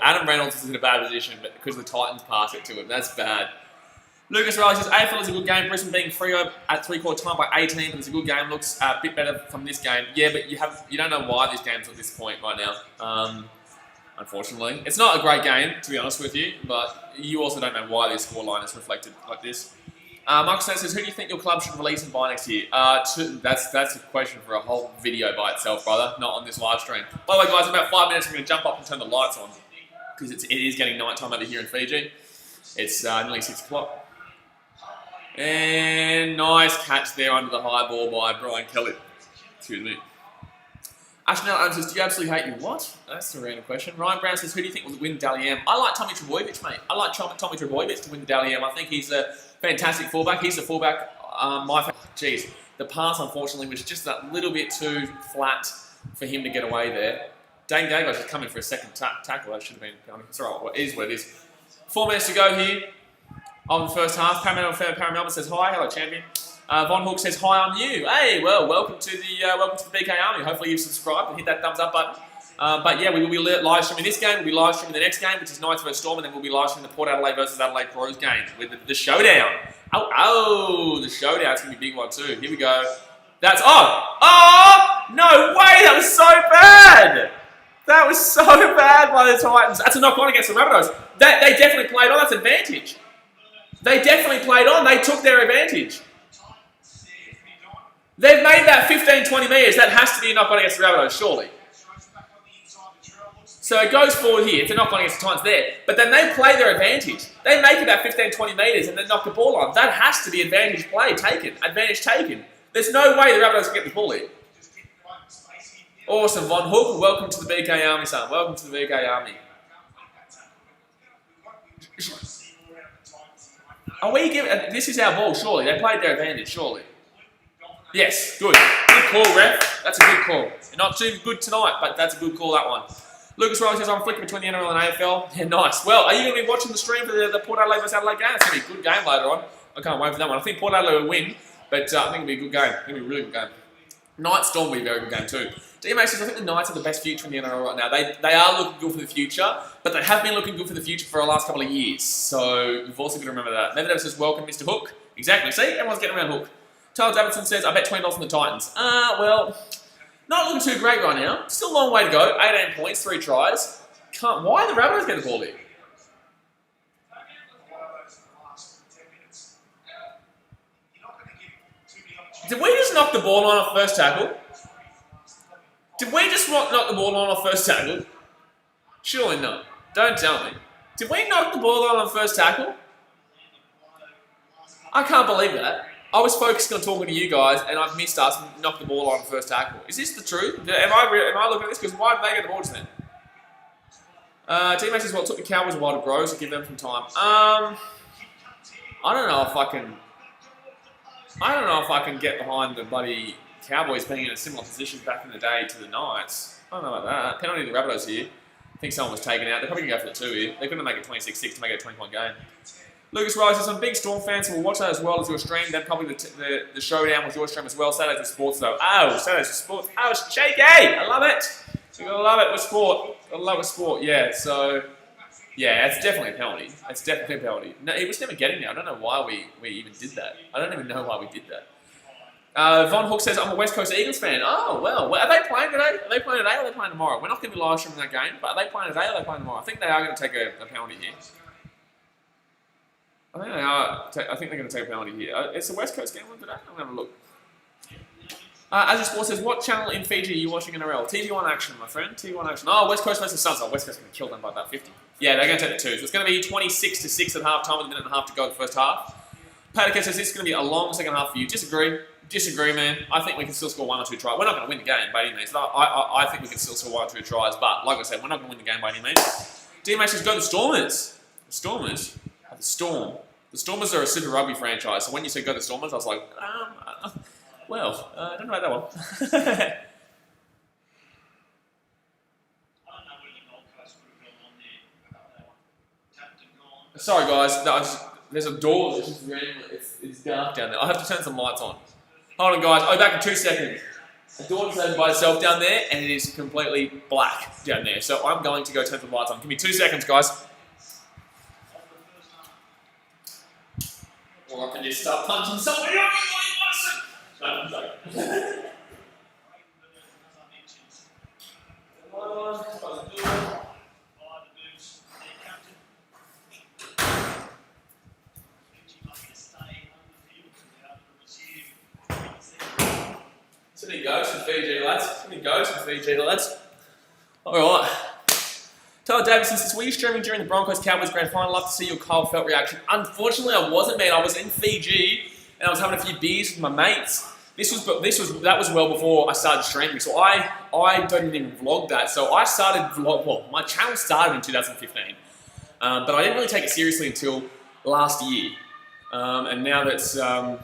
Adam Reynolds is in a bad position, but because the Titans passed it to him, that's bad. Lucas Riley says, AFL is a good game. Brisbane being Freo at three-quarter time by 18, but it's a good game. Looks a bit better from this game. Yeah, but you don't know why this game's at this point right now. Unfortunately. It's not a great game, to be honest with you, but you also don't know why this scoreline is reflected like this. Michael Snow says, who do you think your club should release and buy next year? That's a question for a whole video by itself, brother, not on this live stream. By the way, guys, in about 5 minutes, we're going to jump up and turn the lights on, because it is getting night time over here in Fiji. It's nearly 6 o'clock. And nice catch there under the high ball by Brian Kelly. Excuse me. Ashnell Adams says, do you absolutely hate you? What? That's a random question. Ryan Brown says, who do you think will win the Dally M? I like Tommy Trbojevic, mate. I like Tommy Trbojevic to win the Dally M. I think he's a fantastic fullback. He's a fullback. The pass, unfortunately, was just that little bit too flat for him to get away there. Dane Gagai just coming for a second tackle. That should have been... It's all right. It is what it is. 4 minutes to go here of the first half. Paramount says, hi. Hello, champion. Von Hook says, hi, I'm new. Hey, well, welcome to the BKRmy. Hopefully you've subscribed and hit that thumbs up button. But yeah, we will be live streaming this game. We'll be live streaming the next game, which is Knights vs Storm, and then we'll be live streaming the Port Adelaide versus Adelaide Crows game with the showdown. The showdown's going to be a big one too. Here we go. That's... No way! That was so bad! That was so bad by the Titans. That's a knock-on against the Rabbitohs. They definitely played on. That's advantage. They definitely played on. They took their advantage. They've made that 15-20 metres. That has to be a knock-on against the Rabbitohs, surely. So it goes forward here. It's a knock-on against the Titans there. But then they play their advantage. They make it that 15-20 metres and then knock the ball on. That has to be advantage play taken. Advantage taken. There's no way the Rabbitohs can get the ball here. Awesome, Von Hook. Welcome to the BKRmy, son. Welcome to the BKRmy. Are we giving... This is our ball, surely. They played their advantage, surely. Yes, good. Good call, ref. That's a good call. Not too good tonight, but that's a good call, that one. Lucas Riley says, I'm flicking between the NRL and AFL. Yeah, nice. Well, are you going to be watching the stream for the Port Adelaide vs Adelaide game? It's going to be a good game later on. I can't wait for that one. I think Port Adelaide will win, but I think it'll be a good game. It'll be a really good game. Knights Storm will be a very good game too. DMA says, I think the Knights are the best future in the NRL right now. They are looking good for the future, but they have been looking good for the future for the last couple of years. So you've also got to remember that. Never says, welcome, Mr. Hook. Exactly. See, everyone's getting around Hook. Tyler Davidson says, I bet $20 on the Titans. Well, not looking too great right now. Still a long way to go. 18 points, 3 tries. Why are the Rabbitohs getting the ball here? Did we just knock the ball on our first tackle? Did we just knock the ball on our first tackle? Surely not. Don't tell me. Did we knock the ball on our first tackle? I can't believe that. I was focused on talking to you guys, and I've missed us and knocked the ball on the first tackle. Is this the truth? Am I looking at this? Because why did they get the ball just then? Teammates says, well, it took the Cowboys a while to grow, so give them some time. I don't know if I can get behind the bloody Cowboys being in a similar position back in the day to the Knights. I don't know about that. Penalty to the Rabbitohs here. I think someone was taken out. They're probably going to go for the 2 here. They're going to make it 26-6 to make it a 20-point game. Lucas Riley says, I'm a big Storm fan, so we'll watch that as well as your stream. Then probably the showdown with your stream as well. Saturdays with sports, though. Oh, Saturdays with sports. Oh, it's shaky! I love it! You gotta love it with sport. Gotta love it with sport, yeah. So, yeah, it's definitely a penalty. It's definitely a penalty. No, it was never getting there. I don't know why we even did that. I don't even know why we did that. Von Hook says, I'm a West Coast Eagles fan. Oh, well. Are they playing today? Are they playing today or are they playing tomorrow? We're not going to be live streaming that game, but are they playing today or are they playing tomorrow? I think they are going to take a penalty here. I think they are. I think they're going to take a penalty here. It's the West Coast game one today. I'm going to have a look. As a Sport says, what channel in Fiji are you watching NRL? TV1 Action, my friend. TV1 Action. Oh, West Coast versus Suns. Oh, West Coast is going to kill them by about 50. Yeah, they're going to take the 2. So it's going to be 26-6 at half time with a minute and a half to go in the first half. Pataket says this is going to be a long second half for you. Disagree. Disagree, man. I think we can still score 1 or 2 tries. We're not going to win the game by any means. I think we can still score 1 or 2 tries, but like I said, we're not going to win the game by any means. DMH says, go the Stormers. The Stormers? The Storm. The Stormers are a Super Rugby franchise, so when you said go the Stormers, I was like, well, I don't know about that one. Sorry, guys. There's a door that's just randomly. It's dark down there. I have to turn some lights on. Hold on, guys. I'll be back in 2 seconds. The door just opens by itself down there, and it is completely black down there. So I'm going to go turn some lights on. Give me 2 seconds, guys. Or I can just start punching somebody. No, sorry. So many goats from Fiji, lads. So many goats from Fiji, lads. Alright. Tyler Davidson says, were you streaming during the Broncos-Cowboys grand final? Love to see your Kyle Felt reaction. Unfortunately, I wasn't, man. I was in Fiji, and I was having a few beers with my mates. that was well before I started streaming. So I don't even vlog that. So I started my channel started in 2015, but I didn't really take it seriously until last year. And now that's I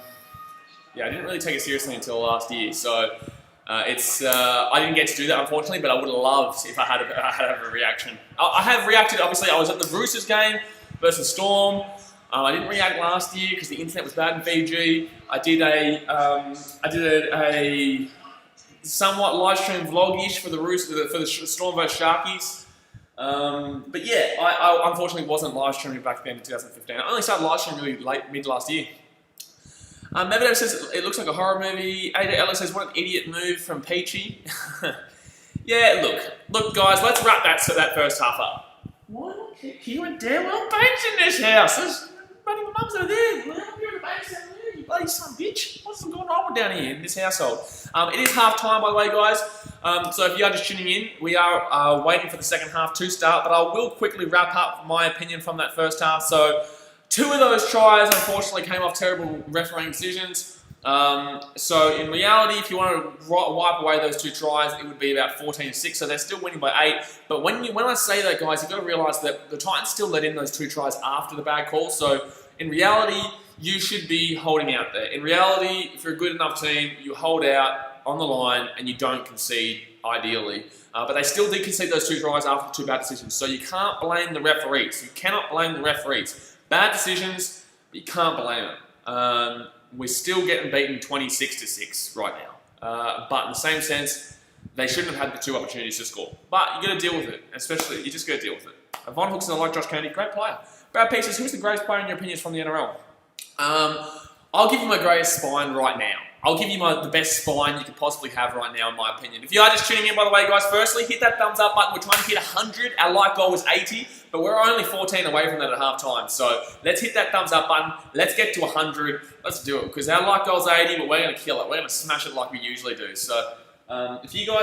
didn't really take it seriously until last year. So I didn't get to do that unfortunately, but I would have loved if I had a reaction. I have reacted. Obviously, I was at the Roosters game versus Storm. I didn't react last year because the internet was bad in Fiji. I did a somewhat live stream vlog-ish for the Roosters for the Storm vs Sharkies. But yeah, I unfortunately wasn't live streaming back then in 2015. I only started live streaming really late, mid last year. Mevido says it looks like a horror movie. Ada Ella says what an idiot move from Peachy. Yeah, look, guys, let's wrap that first half up. Why not kick you and Darewell Banks in this house? There's bloody mums over there. You're in the Banks down there, you bloody son of a bitch. What's going on down here in this household? It is half time, by the way, guys. So if you are just tuning in, we are waiting for the second half to start, but I will quickly wrap up my opinion from that first half. So 2 of those tries, unfortunately, came off terrible refereeing decisions. So in reality, if you want to wipe away those 2 tries, it would be about 14-6. So they're still winning by 8. But when I say that, guys, you've got to realise that the Titans still let in those 2 tries after the bad call. So in reality, you should be holding out there. In reality, if you're a good enough team, you hold out on the line and you don't concede, ideally. But they still did concede those 2 tries after 2 bad decisions. So you can't blame the referees. You cannot blame the referees. Bad decisions, you can't blame them. We're still getting beaten 26-6 right now. But in the same sense, they shouldn't have had the 2 opportunities to score. But you got to deal with it. Especially, you just got to deal with it. Von Hookson, I like Josh Kennedy, great player. Brad Peach says, who's the greatest player in your opinions from the NRL? I'll give you my greatest spine right now. I'll give you the best spine you could possibly have right now, in my opinion. If you are just tuning in, by the way, guys, firstly, hit that thumbs up button. We're trying to hit 100. Our like goal was 80, but we're only 14 away from that at half time. So let's hit that thumbs up button. Let's get to 100. Let's do it, because our like goal's 80, but we're going to kill it. We're going to smash it like we usually do. So if you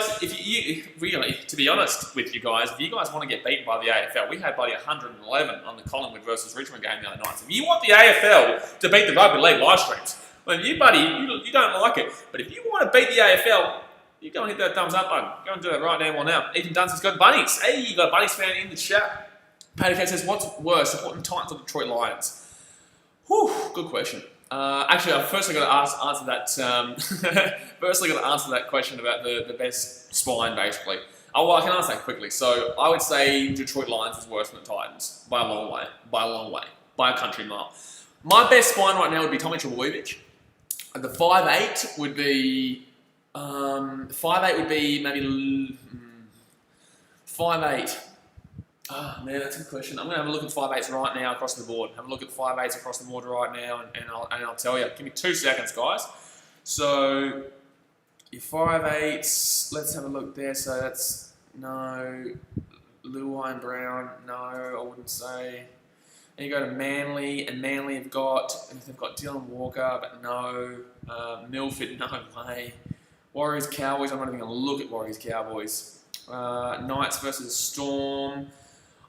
really, to be honest with you guys, if you guys want to get beaten by the AFL, we had bloody 111 on the Collingwood versus Richmond game the other night. So if you want the AFL to beat the rugby league live streams, well, you don't like it. But if you want to beat the AFL, you go and hit that thumbs up button. Go and do that right now. Ethan Dunson's got bunnies. Hey, you got a bunnies fan in the chat. Paddy K says, what's worse, supporting Titans or Detroit Lions? Whew, good question. Actually, I've firstly got to answer that question about the best spine, basically. Oh, well, I can answer that quickly. So I would say Detroit Lions is worse than the Titans by a long way, by a country mile. My best spine right now would be Tommy Trbojevic. The 5'8" would be maybe 5'8". Oh, man, that's a good question. I'm going to have a look at 5'8" right now across the board. Have a look at 5'8" across the board right now, and I'll tell you. Give me 2 seconds, guys. So your 5'8", let's have a look there. So that's no. Luai Brown, no, I wouldn't say. And you go to Manly, and Manly they've got Dylan Walker, but no. Milford, no way. Warriors, Cowboys, I'm not even going to look at Warriors, Cowboys. Knights versus Storm.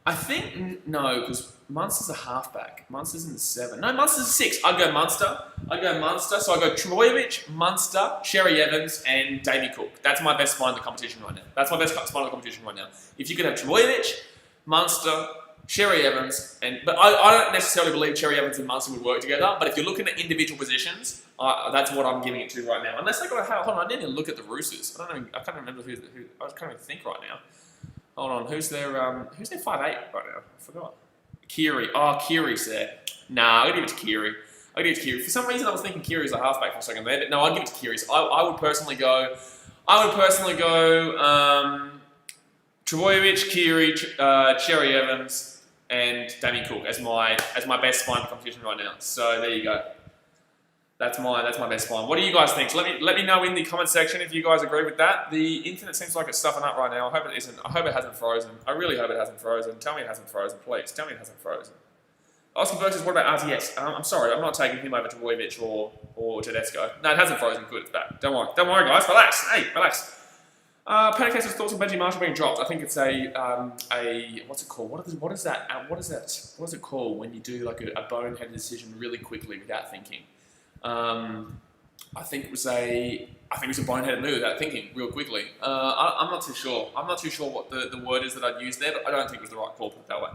I think, no, because Munster's a halfback. Munster's in the 7. No, Munster's a 6. I'd go Munster. So I go Trbojevic, Munster, Sherry Evans, and Davey Cook. That's my best spine in the competition right now. If you could have Trbojevic, Munster, Sherry Evans, but I don't necessarily believe Sherry Evans and Munster would work together, but if you're looking at individual positions, that's what I'm giving it to right now. Unless they got to hold on, I didn't even look at the Roosters. I can't remember who I can't even think right now. Hold on, who's their 5'8" right now? I forgot. Keary. Oh, Keary's there. Nah, I'll give it to Keary. For some reason, I was thinking Keary's a halfback for a second there, but no, I'll give it to Keary. So I would personally go Trbojevic, Keary, Sherry Evans, and Damien Cook as my best spine competition right now. So there you go. That's my best spine. What do you guys think? So let me know in the comment section if you guys agree with that. The internet seems like it's stuffing up right now. I hope it isn't. I hope it hasn't frozen. I really hope it hasn't frozen. Tell me it hasn't frozen, please. Tell me it hasn't frozen. Oscar versus what about RTS? I'm sorry, I'm not taking him over to Vojevic or Tedesco. No, it hasn't frozen. Good, it's back. Don't worry, guys. Relax. Hey, relax. Panic Case's thoughts on Benji Marshall being dropped. I think it's a what's it called? What is it called when you do like a boneheaded decision really quickly without thinking? I think it was a boneheaded move without thinking real quickly. I'm not too sure. I'm not too sure what the word is that I'd use there, but I don't think it was the right call, put it that way.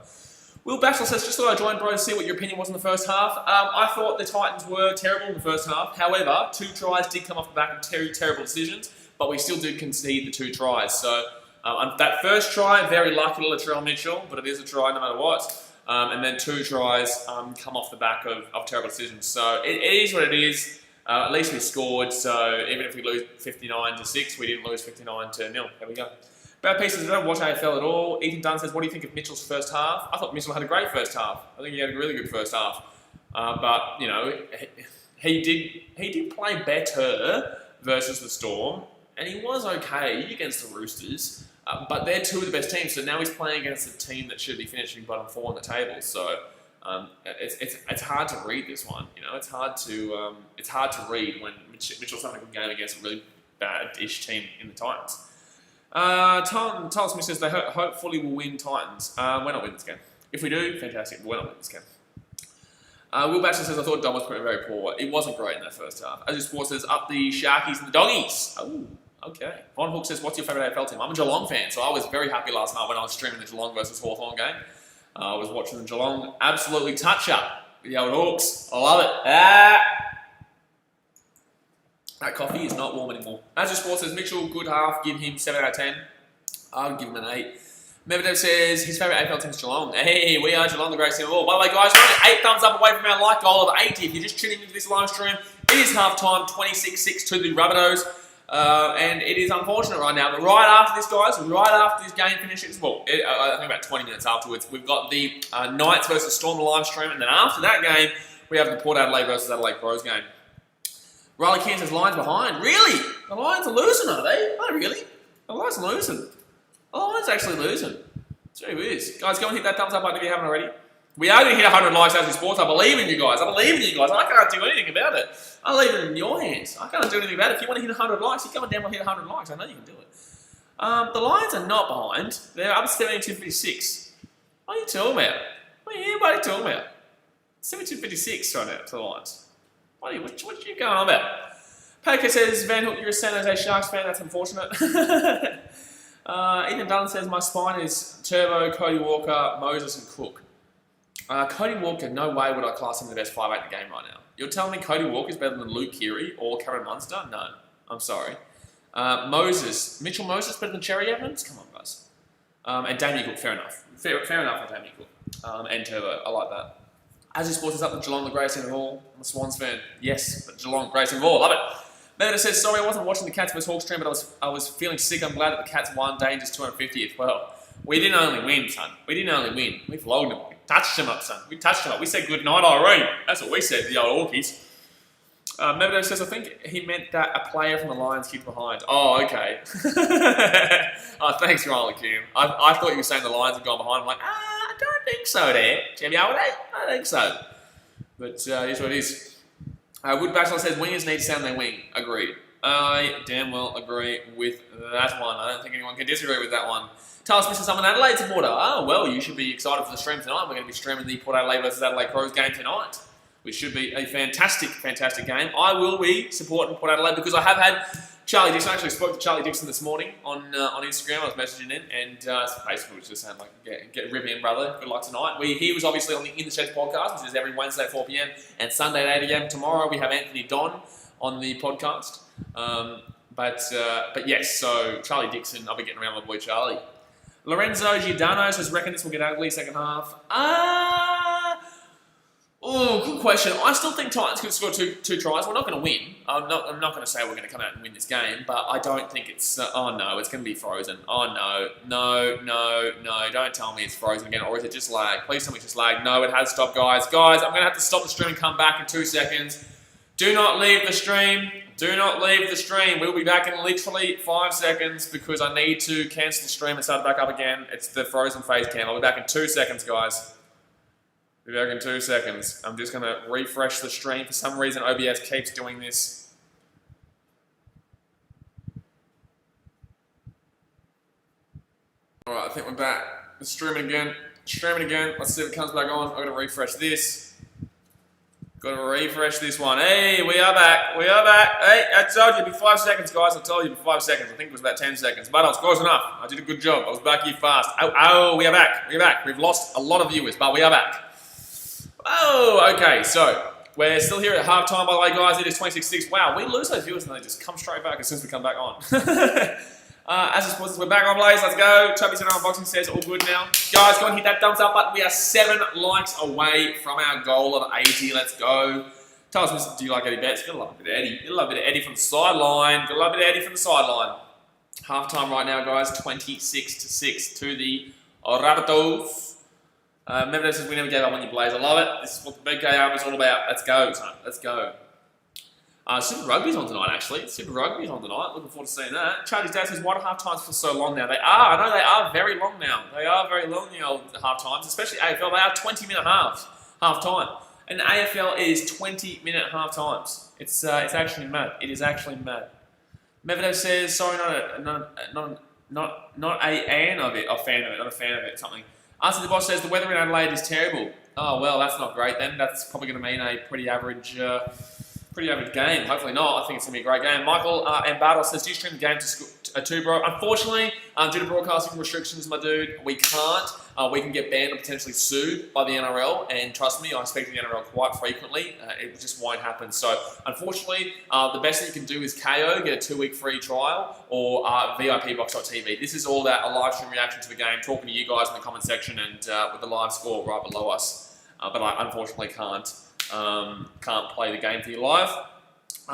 Will Batchelor says, just thought I'd join, bro, to see what your opinion was in the first half. I thought the Titans were terrible in the first half. However, 2 tries did come off the back of terrible decisions, but we still did concede the 2 tries. So that first try, very lucky to Latrell Mitchell, but it is a try no matter what. And then 2 tries come off the back of terrible decisions. So it is what it is. At least we scored, so even if we lose 59-6, we didn't lose 59-0. There we go. Brad P says, I don't watch AFL at all. Ethan Dunn says, what do you think of Mitchell's first half? I thought Mitchell had a great first half. I think he had a really good first half. But, you know, he did play better versus the Storm, and he was okay against the Roosters. But they're 2 of the best teams, so now he's playing against a team that should be finishing bottom 4 on the table. So it's hard to read this one. You know, it's hard to read when Mitchell's having a good game against a really bad-ish team in the Titans. Tyler Smith says they hopefully will win Titans. We're not winning this game. If we do, fantastic. But we're not winning this game. Will Batchelor says, I thought Dom was very poor. It wasn't great in that first half. As Sport says, up the Sharkies and the Doggies. Oh, okay. Von Hook says, what's your favourite AFL team? I'm a Geelong fan, so I was very happy last night when I was streaming the Geelong versus Hawthorn game. I was watching the Geelong absolutely touch up with the old Hawks. I love it. That coffee is not warm anymore. As your Sport says, Mitchell, good half, give him 7 out of 10. I'll give him an 8. Medvedev says his favourite AFL team is Geelong. Hey, we are Geelong, the greatest team of all. By the way, guys, we're only 8 thumbs up away from our like goal of 80. If you're just tuning into this live stream, it is half time, 26-6 to the Rabbitohs. And it is unfortunate right now, but right after this, guys, right after this game finishes, well, I think about 20 minutes afterwards, we've got the Knights versus Storm live stream, and then after that game, we have the Port Adelaide versus Adelaide Crows game. Riley Keane says, Lions behind. Really? The Lions are losing, are they? Oh, really? The Lions are losing. The Lions are actually losing. Gee whiz. Guys, go and hit that thumbs up button if you haven't already. We are going to hit 100 likes as we sports. I believe in you guys. I believe in you guys. I can't do anything about it. I leave it in your hands. I can't do anything about it. If you want to hit 100 likes, you come on down and hit 100 likes. I know you can do it. The Lions are not behind. They're up 72-56. What are you talking about? What are you talking about? 72-56 right now to the Lions. What are you going on about? Patrick says, Van Hook, you're a San Jose Sharks fan. That's unfortunate. Ethan Dunn says, my spine is Turbo, Cody Walker, Moses and Cook. Cody Walker, no way would I class him the best 5'8" in the game right now. You're telling me Cody Walker is better than Luke Keary or Cameron Munster? No. I'm sorry. Mitchell Moses better than Cherry Evans? Come on, guys. And Damien Cook, fair enough. Fair enough for Damien Cook. And Turbo, I like that. As Sports is up with Geelong, the greatest team of all. I'm a Swans fan. Yes, but Geelong, greatest team of all. Love it. Medvedev says, sorry, I wasn't watching the Cats vs Hawks stream, but I was feeling sick. I'm glad that the Cats won. Danger's 250th. Well, we didn't only win, son. We didn't only win. We flogged them. We touched them up, son. We touched them up. We said good night, Irene. That's what we said to the old Hawkies. Medvedev says, I think he meant that a player from the Lions kicked behind. Oh, okay. Oh, thanks, Riley Kim. I thought you were saying the Lions had gone behind. I'm like, I don't think so there. Jimmy Holiday? I don't think so. But it is what it is. Wood Batchelor says, wingers need to stand their wing. Agreed. I damn well agree with that one. I don't think anyone can disagree with that one. Tyler Smith says, I'm an Adelaide supporter. Oh, well, you should be excited for the stream tonight. We're going to be streaming the Port Adelaide versus Adelaide Crows game tonight, which should be a fantastic, fantastic game. I will be supporting Port Adelaide because I have had Charlie Dixon. I actually spoke to Charlie Dixon this morning on Instagram. I was messaging in, and basically was just saying, like, get rip in, brother. Good luck tonight. He was obviously on the In the Sheds podcast, which is every Wednesday at 4 p.m. and Sunday at 8 a.m. Tomorrow we have Anthony Don on the podcast. But yes, so Charlie Dixon, I'll be getting around my boy Charlie. Lorenzo Giordano says, reckon this will get ugly second half. Oh, good question. I still think Titans could score two tries. We're not going to win. I'm not going to say we're going to come out and win this game, but I don't think it's... oh, no, it's going to be frozen. Oh, no. Don't tell me it's frozen again, or is it just lag? Please tell me it's just lag. No, it has stopped, guys. Guys, I'm going to have to stop the stream and come back in 2 seconds. Do not leave the stream. Do not leave the stream. We'll be back in literally 5 seconds because I need to cancel the stream and start it back up again. It's the frozen face cam. I'll be back in 2 seconds, guys. Be back in 2 seconds. I'm just going to refresh the stream. For some reason, OBS keeps doing this. Alright, I think we're back. Let's stream it again. Let's see if it comes back on. I'm going to refresh this. Got to refresh this one. Hey, we are back. We are back. Hey, I told you it'd be 5 seconds, guys. I told you it'd be 5 seconds. I think it was about 10 seconds. But I was close enough. I did a good job. I was back here fast. Oh, we are back. We are back. We've lost a lot of viewers, but we are back. Oh, okay. So, we're still here at halftime, by the way, guys. It is 26-6. Wow, we lose those viewers and they just come straight back as soon as we come back on. As a sports, we're back on Blaze. Let's go. Chubby's in our unboxing says all good now. Guys, go and hit that thumbs up button. We are 7 likes away from our goal of 80. Let's go. Tell us, do you like Eddie Betts? Gotta love a bit of Eddie. Gotta love a bit of Eddie from the sideline. Gotta love a bit of Eddie from the sideline. Halftime right now, guys. 26-6 to the Rabbitohs. Remember, says we never gave up on you, Blaze. I love it. This is what the BKRmy is all about. Let's go, son. Let's go. Super Rugby's on tonight, actually. Super Rugby's on tonight. Looking forward to seeing that. Charlie's dad says, why do half times for so long now? They are. I know they are very long now. They are very long, the old half times, especially AFL. They are 20-minute halves, half time. And AFL is 20-minute half times. It's actually mad. It is actually mad. Mevedo says, sorry, not a fan of it, something. Answer the boss says, the weather in Adelaide is terrible. Oh, well, that's not great then. That's probably going to mean a pretty average game. Hopefully not. I think it's going to be a great game. Michael and Bartos says, do you stream the game to bro? Unfortunately, due to broadcasting restrictions, my dude, we can't. We can get banned or potentially sued by the NRL, and trust me, I speak to the NRL quite frequently. It just won't happen. So, unfortunately, the best thing you can do is KO, get a 2-week free trial, or VIPbox.tv. This is all about a live stream reaction to the game, talking to you guys in the comment section, and with the live score right below us. But I unfortunately can't play the game for you live.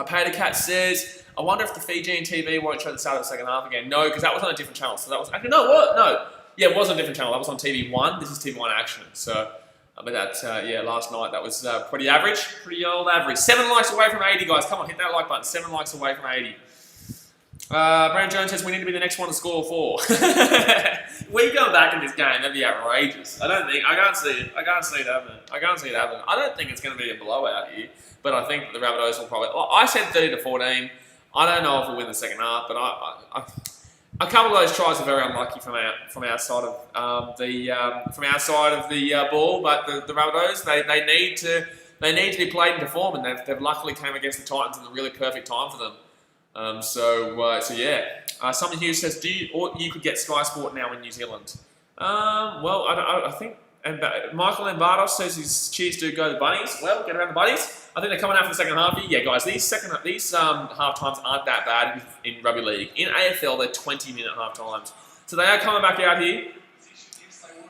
Pater Cat says, I wonder if the Fijian TV won't show the start of the second half again. No, because that was on a different channel. So that was actually no. Yeah, it was on a different channel. That was on TV1. This is TV1 Action. So, but that last night that was pretty average, pretty old average. 7 likes away from 80, guys. Come on, hit that like button. 7 likes away from 80. Brandon Jones says we need to be the next one to score 4. We go back in this game, that'd be outrageous. I can't see it. I can't see it happening. I don't think it's going to be a blowout here, but I think the Rabbitohs will probably. Well, I said 30-14. I don't know if we'll win the second half, but a couple of those tries are very unlucky from our side of the ball. But the Rabbitohs, they need to be played into form, and they've luckily came against the Titans in a really perfect time for them. So yeah. Someone here says, you could get Sky Sport now in New Zealand? Well, I think. And Michael Bartos says his cheers do go to the Bunnies. Well, get around the Bunnies. I think they're coming out for the second half here. Yeah, guys, these half times aren't that bad in rugby league. In AFL, they're 20-minute half times. So they are coming back out here.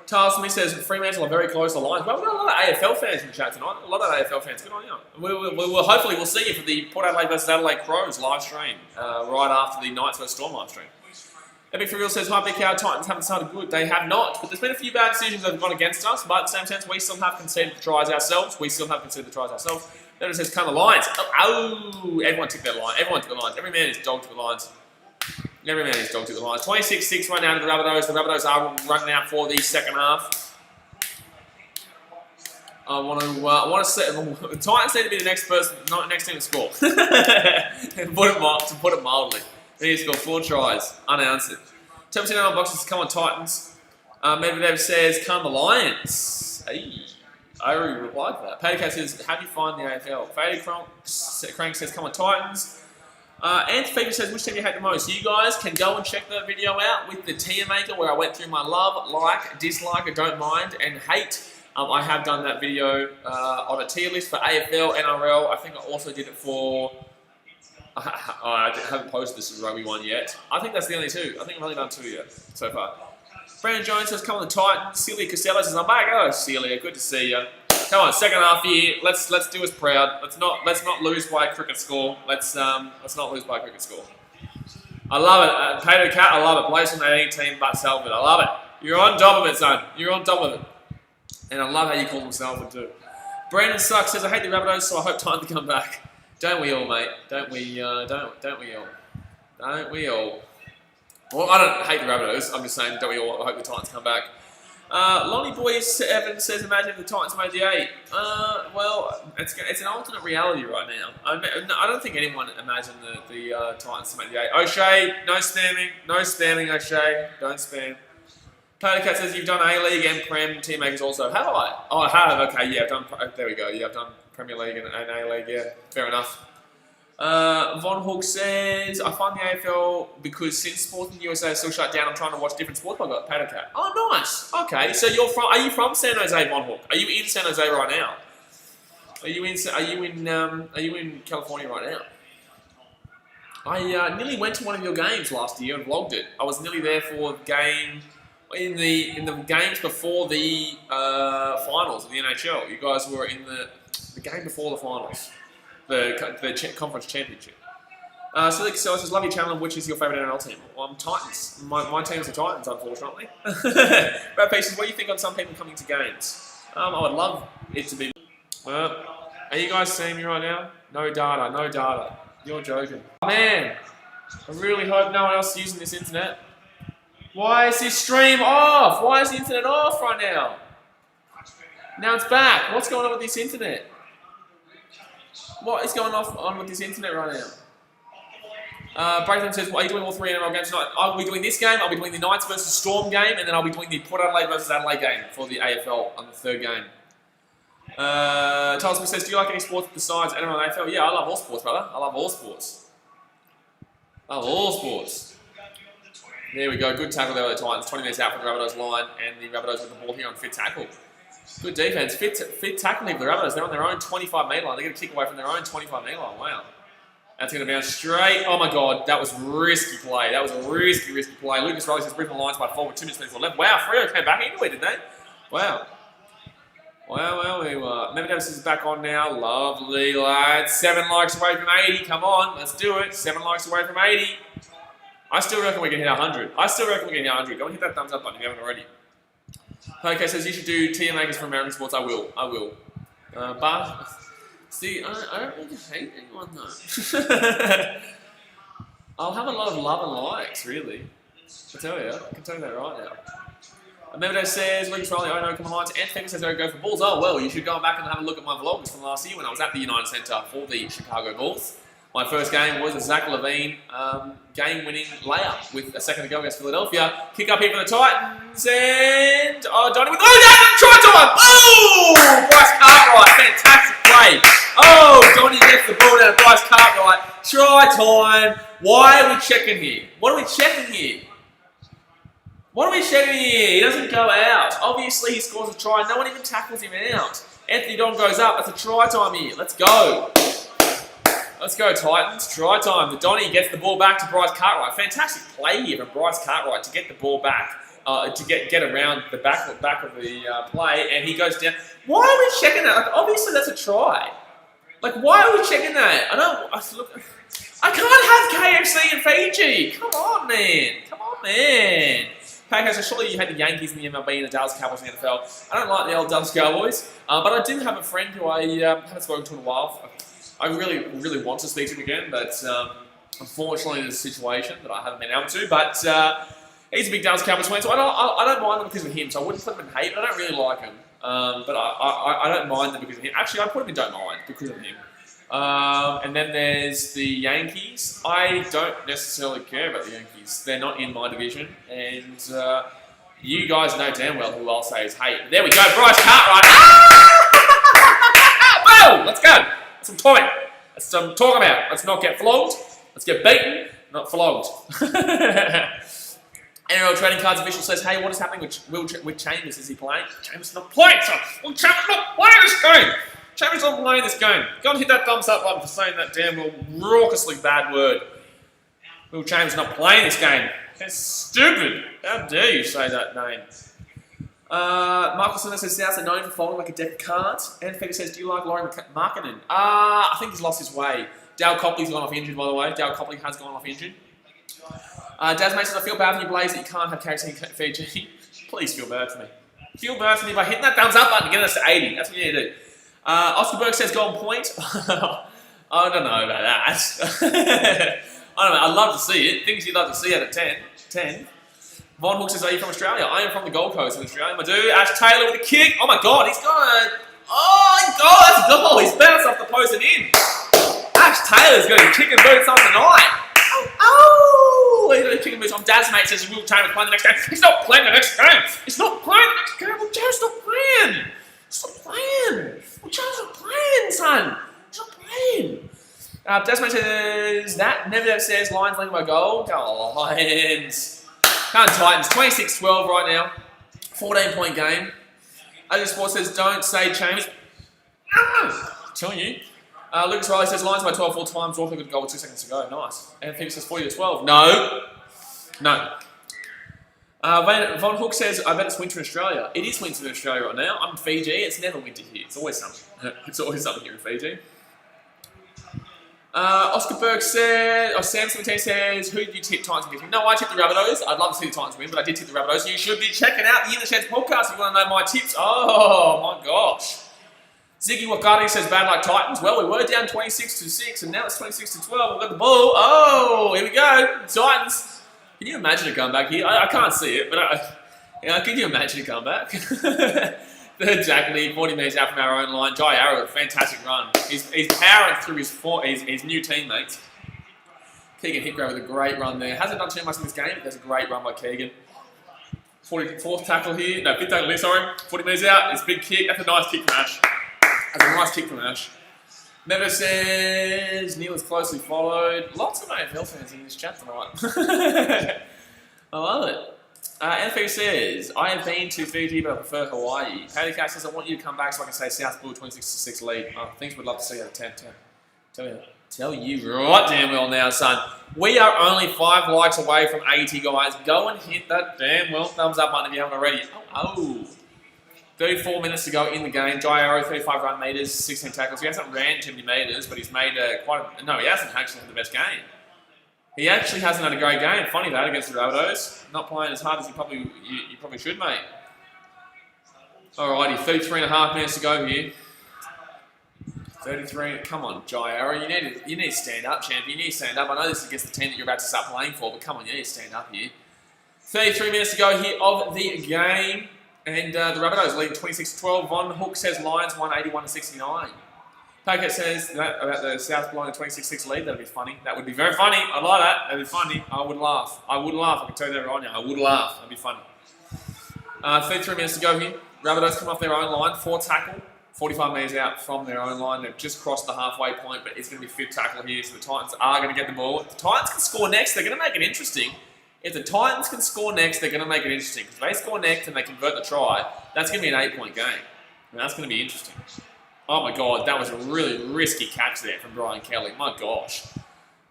Charles Smith says Fremantle are very close to the lines. Well, we've got a lot of AFL fans in the chat tonight. A lot of AFL fans. Good on you. Hopefully we'll see you for the Port Adelaide versus Adelaide Crows live stream right after the Knights versus Storm live stream. Epic For Real says, hi, BKR Titans haven't started good. They have not, but there's been a few bad decisions that have gone against us, but at the same sense, we still have conceded the tries ourselves. Then it says, come the Lions. Oh, everyone took their line. Everyone took the Lions. Every man is dog to the Lions. 26-6 right now to the Rabbitohs. The Rabbitohs are running out for the second half. I want to say the Titans need to be the next team to score. To put it mildly. They need to score 4 tries, unanswered. 10% on boxes, come on Titans. Medvedev says, come the Lions. Hey, I already replied to that. Paddycat says, how do you find the AFL? Fady Crank says, come on Titans. Antifa says, which team do you hate the most? You guys can go and check that video out with the tier maker where I went through my love, like, dislike, or don't mind, and hate. I have done that video on a tier list for AFL, NRL. I think I also did it for... I haven't posted this rugby one yet. I think that's the only 2. I think I've only done 2 yet so far. Brandon Jones says, come on the Titans. Celia Costello says, I'm back. Hello, Celia. Good to see you. Come on, second half here. Let's do us proud. Let's not lose by a cricket score. Let's not lose by a cricket score. I love it. Pato Cat, I love it. Blaze from 18 team, but Salford. I love it. You're on top of it, son. You're on top of it. And I love how you call them Salford too. Brandon Sucks says, I hate the Rabbitohs, so I hope time to come back. Don't we all, mate? Don't we all? Don't we all? Well, I don't hate the Rabbitohs. I'm just saying, don't we all? I hope the Titans come back. Lonnie Boys Evans says, imagine if the Titans made the 8. Well, it's an alternate reality right now. I don't think anyone imagined the Titans to make the 8. O'Shea, no spamming, O'Shea. Don't spam. Cat says you've done A-League and Prem team makers also. Have I? Oh, I have. Okay, yeah, I've done. There we go. Yeah, I've done Premier League and A-League. Yeah, fair enough. Von Hook says I find the AFL because since sports in the USA is still shut down, I'm trying to watch different sports. I got Cat. Oh, nice. Okay, so you're from? Are you from San Jose, Von Hook? Are you in San Jose right now? Are you in California right now? I nearly went to one of your games last year and vlogged it. I was nearly there for the game. In the games before the finals of the NHL, you guys were in the game before the finals, the conference championship. So says, love your channel. Which is your favourite NRL team? Well, I'm Titans. My team's the Titans, unfortunately. Brad Pieces, what do you think on some people coming to games? I would love it to be. Are you guys seeing me right now? No data. You're joking. Man, I really hope no one else is using this internet. Why is this stream off? Why is the internet off right now? Now it's back. What's going on with this internet? What is going on with this internet right now? Brayton says, are you doing all 3 NRL games tonight? I'll be doing this game, I'll be doing the Knights versus Storm game, and then I'll be doing the Port Adelaide versus Adelaide game for the AFL on the 3rd game. Tyler Smith says, do you like any sports besides NRL and AFL? Yeah, I love all sports, brother. I love all sports. There we go. Good tackle there by the Titans. 20 minutes out from the Rabbitohs line, and the Rabbitohs with the ball here on fit tackle. Good defense. Fit tackling for the Rabbitohs. They're on their own 25-metre line. They're going to kick away from their own 25-metre line. Wow. That's going to bounce straight. Oh my God, that was risky play. That was a risky play. Lucas Riley says, briefing the lines by 4 with 2 minutes left. Wow, Freo came back into it, didn't they? Wow. Member Davis is back on now. Lovely, lads. 7 likes away from 80. Come on, let's do it. 7 likes away from 80. I still reckon we can hit 100. Go and hit that thumbs up button if you haven't already. Okay, says you should do TM makers for American sports. I will. But see, I don't really hate anyone though. I'll have a lot of love and likes, really. I can tell you that right now. Member says, Lucas Riley, I know, come on, and Fenner says, go for Bulls. Oh, well, you should go back and have a look at my vlogs from last year when I was at the United Centre for the Chicago Bulls. My first game was a Zach Levine game-winning layup with a second to go against Philadelphia. Kick up here for the Titans, and Donnie with try time! Oh, Bryce Cartwright, fantastic play. Oh, Donnie gets the ball down to Bryce Cartwright. Try time. Why are we checking here? What are we checking here? He doesn't go out. Obviously, he scores a try. No one even tackles him out. Anthony Don goes up. That's a try time here. Let's go. Let's go, Titans. Try time. The Donnie gets the ball back to Bryce Cartwright. Fantastic play here from Bryce Cartwright to get the ball back, to get around the back of the play, and he goes down. Why are we checking that? Like, obviously, that's a try. Like, why are we checking that? I can't have KFC in Fiji. Come on, man. Paco says, surely you had the Yankees in the MLB and the Dallas Cowboys in the NFL. I don't like the old Dallas Cowboys, but I do have a friend who I haven't spoken to in a while. I really want to speak to him again, but unfortunately there's a situation that I haven't been able to. But he's a big Dallas Cowboys fan, so I don't mind them because of him. So I wouldn't put them in hate, but I don't really like him. But I don't mind them because of him. Actually, I put them in don't mind because of him. And then there's the Yankees. I don't necessarily care about the Yankees. They're not in my division, and you guys know damn well who I'll say is hate. There we go, Bryce Cartwright. Boom! Let's go. That's what I'm talking about. Let's not get flogged. Let's get beaten, not flogged. NRL Trading Cards official says, hey, what is happening with Chambers? Is he playing? Chambers not playing, son. Well, Chambers not playing this game. Chambers not playing this game. Go and hit that thumbs up button for saying that damn raucously bad word. Will Chambers not playing this game? That's stupid. How dare you say that name? Michael Sinner says, Souths are known for folding like a deck of cards. And Feder says, do you like Laurie Markkinen? I think he's lost his way. Dale Copley's gone off injured, by the way. Dale Copley has gone off injured. Daz Mason, I feel bad for you, Blaze, that you can't have KFC in Fiji. Please feel bad for me. Feel bad for me by hitting that thumbs up button to get us to 80. That's what you need to do. Oscar Burke says, go on point. I don't know about that. I don't know. I'd love to see it. Things you'd love to see out of 10. Von Hook says, are you from Australia? I am from the Gold Coast in Australia. My dude, Ash Taylor with a kick. Oh my God, he's got a... Oh my God, that's a goal. He's bounced off the post and in. Ash Taylor's got his chicken boots on tonight. Oh, He's kicking moves on. Dad's mate says Will Chambers playing the next game. He's not playing the next game. He's not playing the next game. Will Chambers not playing. He's not playing. Will Chambers not playing, son. He's not playing. Desmond says that. Never says Lions leading by goal. Go Lions. Can't Titans. 26-12 right now. 14-point game. Adrian Sports says don't say Chambers. I'm telling you. Lucas Riley says Lions by 12 4 times. Auckland good goal with 2 seconds to go. Nice. And Phoenix says 40-12. No. Von Hook says I bet it's winter in Australia. It is winter in Australia right now. I'm in Fiji. It's never winter here. It's always something. It's always something here in Fiji. Oscar Burke said, Sam 17 says, who did you tip Titans against? No, I tipped the Rabbitohs. I'd love to see the Titans win, but I did tip the Rabbitohs. You should be checking out the In the Sheds podcast if you want to know my tips. Oh my gosh. Ziggy Wakati says, bad luck Titans. Well, we were down 26-6, and now it's 26-12. We've got the ball. Oh, here we go. Titans. Can you imagine a comeback here? I can't see it, but can you imagine a comeback? Third Jack Lee, 40 metres out from our own line. Jai Arrow, fantastic run. He's powering through his new teammates. Keegan Hickrae with a great run there. Hasn't done too much in this game, but there's a great run by Keegan. 4th tackle here. No, 5th tackle here, sorry. 40 metres out. It's a big kick. That's a nice kick from Ash. That's a nice kick from Ash. Never says Neil is closely followed. Lots of AFL fans in this chat tonight. I love it. NFA says, I have been to Fiji, but I prefer Hawaii. Haley Cash says, I want you to come back so I can say South Blue 26-6 lead. Oh, things we'd love to see out of 10. Tell you right damn well now, son. We are only 5 likes away from 80, guys. Go and hit that damn well thumbs up button if you haven't already. 34 minutes to go in the game. Jai Arrow, 35 run meters, 16 tackles. He hasn't ran too many meters, but he's made no, he hasn't actually had the best game. He actually hasn't had a great game. Funny that against the Rabbitohs. Not playing as hard as you probably should, mate. Alrighty, 33.5 minutes to go here. 33. Come on, Jai Arrow. You need to stand up, champion. You need to stand up. I know this is against the team that you're about to start playing for, but come on, you need to stand up here. 33 minutes to go here of the game. And the Rabbitohs leading 26-12. Von Hook says Lions 181-69. Packet says that about the South blowing a 26-6 lead. That'd be funny. That would be very funny. I'd like that. That'd be funny. I would laugh. I can tell you that right now. I would laugh. That'd be funny. 33 minutes to go here. Rabbitohs come off their own line. 4 tackle. 45 metres out from their own line. They've just crossed the halfway point, but it's going to be 5th tackle here. So the Titans are going to get the ball. If the Titans can score next, they're going to make it interesting. If the Titans can score next, they're going to make it interesting. If they score next and they convert the try, that's going to be an 8-point game. And that's going to be interesting. Oh my God, that was a really risky catch there from Brian Kelly. My gosh.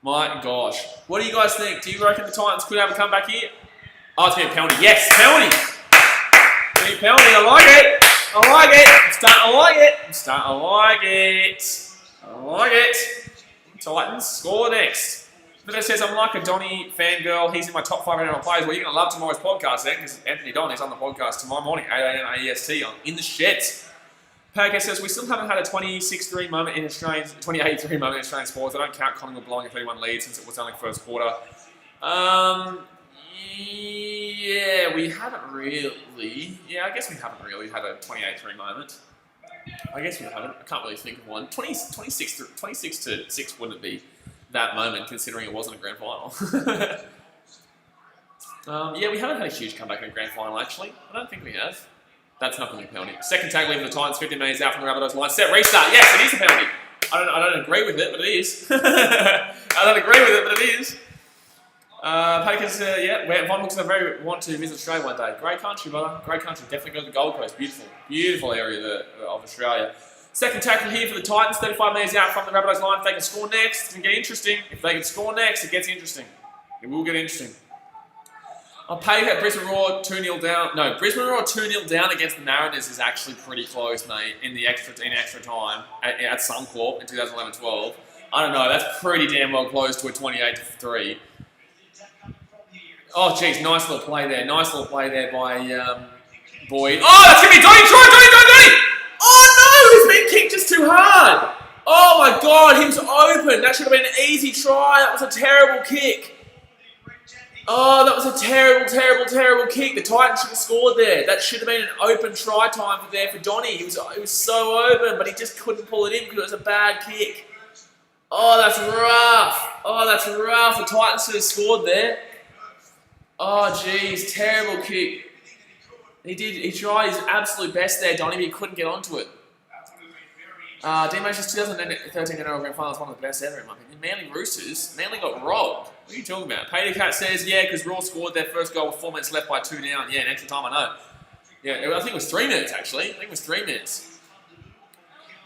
What do you guys think? Do you reckon the Titans could have a comeback here? Oh, it's going to be a penalty. Yes, penalty! It's going to be a penalty. I like it. I'm starting to like it. Titans score next. But it says, I'm like a Donny fangirl. He's in my top 5 NRL players. Well, you're going to love tomorrow's podcast then, because Anthony Don is on the podcast tomorrow morning, 8 a.m. AEST on In the Sheds. Paget says, we still haven't had a 26-3 moment in Australian, 28-3 moment in Australian sports. I don't count Collingwood blowing a 31 lead since it was only first quarter. Yeah, we haven't really. Yeah, I guess we haven't really had a 28-3 moment. I guess we haven't. I can't really think of one. 26-6 wouldn't be that moment, considering it wasn't a grand final. Yeah, we haven't had a huge comeback in a grand final, actually. I don't think we have. That's not going to be a penalty. Second tackle for the Titans, 15 metres out from the Rabbitohs line. Set, restart. Yes, it is a penalty. I don't agree with it, but it is. Packers, yeah, Von looks want to visit Australia one day. Great country, brother. Great country. Definitely go to the Gold Coast. Beautiful area of Australia. Second tackle here for the Titans, 35 metres out from the Rabbitohs line. If they can score next, it can get interesting. If they can score next, it gets interesting. It will get interesting. I'll pay that Brisbane Roar 2-0 down. No, Brisbane Roar 2-0 down against the Mariners is actually pretty close, mate, in extra time at Suncorp in 2011-12. I don't know, that's pretty damn well close to a 28-3. Oh, jeez, nice little play there. By Boyd. Oh, that's going to be Donny! Oh, no, he's been kicked just too hard. Oh, my God, he was open. That should have been an easy try. That was a terrible kick. Oh, that was a terrible kick. The Titans should have scored there. That should have been an open try time for Donny. He was so open, but he just couldn't pull it in because it was a bad kick. Oh, that's rough. The Titans should have scored there. Oh, jeez, terrible kick. He tried his absolute best there, Donnie, but he couldn't get onto it. D-Mation's 2013 NRL Grand Final is one of the best ever, in my opinion. Manly Roosters, Manly got robbed. What are you talking about? Pater Cat says, yeah, because Raw scored their first goal with 4 minutes left by 2 down. Yeah, in extra time, I know. Yeah, I think it was 3 minutes, actually. I think it was 3 minutes.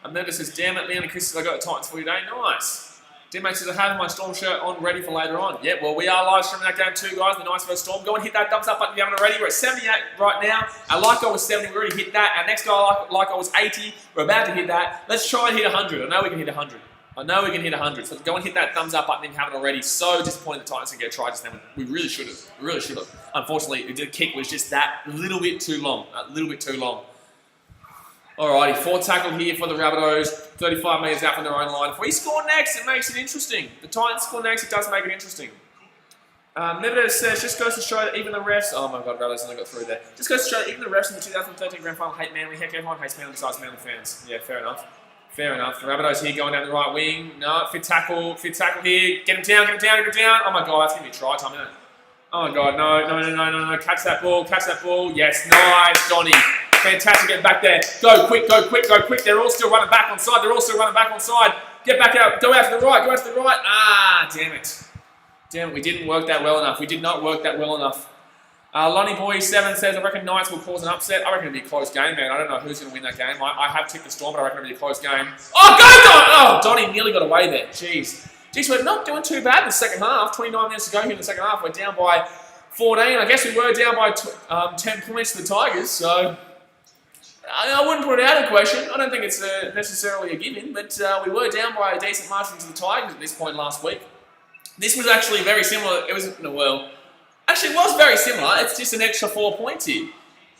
Amanda says, damn it, Leon and Chris says, I got the Titans for you today. Nice. D-Mate says, I have my Storm shirt on ready for later on. Yeah, well, we are live streaming that game too, guys. The Knights vs Storm. Go and hit that thumbs up button if you haven't already. We're at 78 right now. Our like goal was 70. We already hit that. Our next goal like goal was 80. We're about to hit that. Let's try and hit 100. I know we can hit 100. I know we can hit 100. So go and hit that thumbs up button if you haven't already. So disappointed the Titans didn't get a try just then. We really should have. We really should have. Unfortunately, the kick was just that little bit too long. A little bit too long. Alrighty, 4 tackle here for the Rabbitohs, 35 metres out from their own line. If we score next, it makes it interesting. The Titans score next, it does make it interesting. Nevertheless says, just goes to show that even the refs, oh my god, Rabbitohs only got through there. Just goes to show that even the refs in the 2013 Grand Final hate Manly. Heck, everyone hates Manly besides Manly fans. Yeah, fair enough. Fair enough. The Rabbitohs here going down the right wing. No, fit tackle here. Get him down, get him down, get him down. Oh my god, that's going to be a try time, isn't it? Oh my god, no. Catch that ball. Yes, nice, Donnie. Fantastic, get back there. Go quick. They're all still running back on side. Get back out. Go out to the right. Ah, damn it. We didn't work that well enough. We did not work that well enough. Lonnie Boy 7 says, I reckon Knights will cause an upset. I reckon it'll be a close game, man. I don't know who's going to win that game. I have tipped the Storm, but I reckon it'll be a close game. Oh, go, Don! Oh, Donnie nearly got away there. Jeez, we're not doing too bad in the second half. 29 minutes to go here in the second half. We're down by 14. I guess we were down by 10 points to the Tigers, so I wouldn't put it out of question. I don't think it's necessarily a given, but we were down by a decent margin to the Tigers at this point last week. This was actually very similar. It was very similar. It's just an extra 4 points here.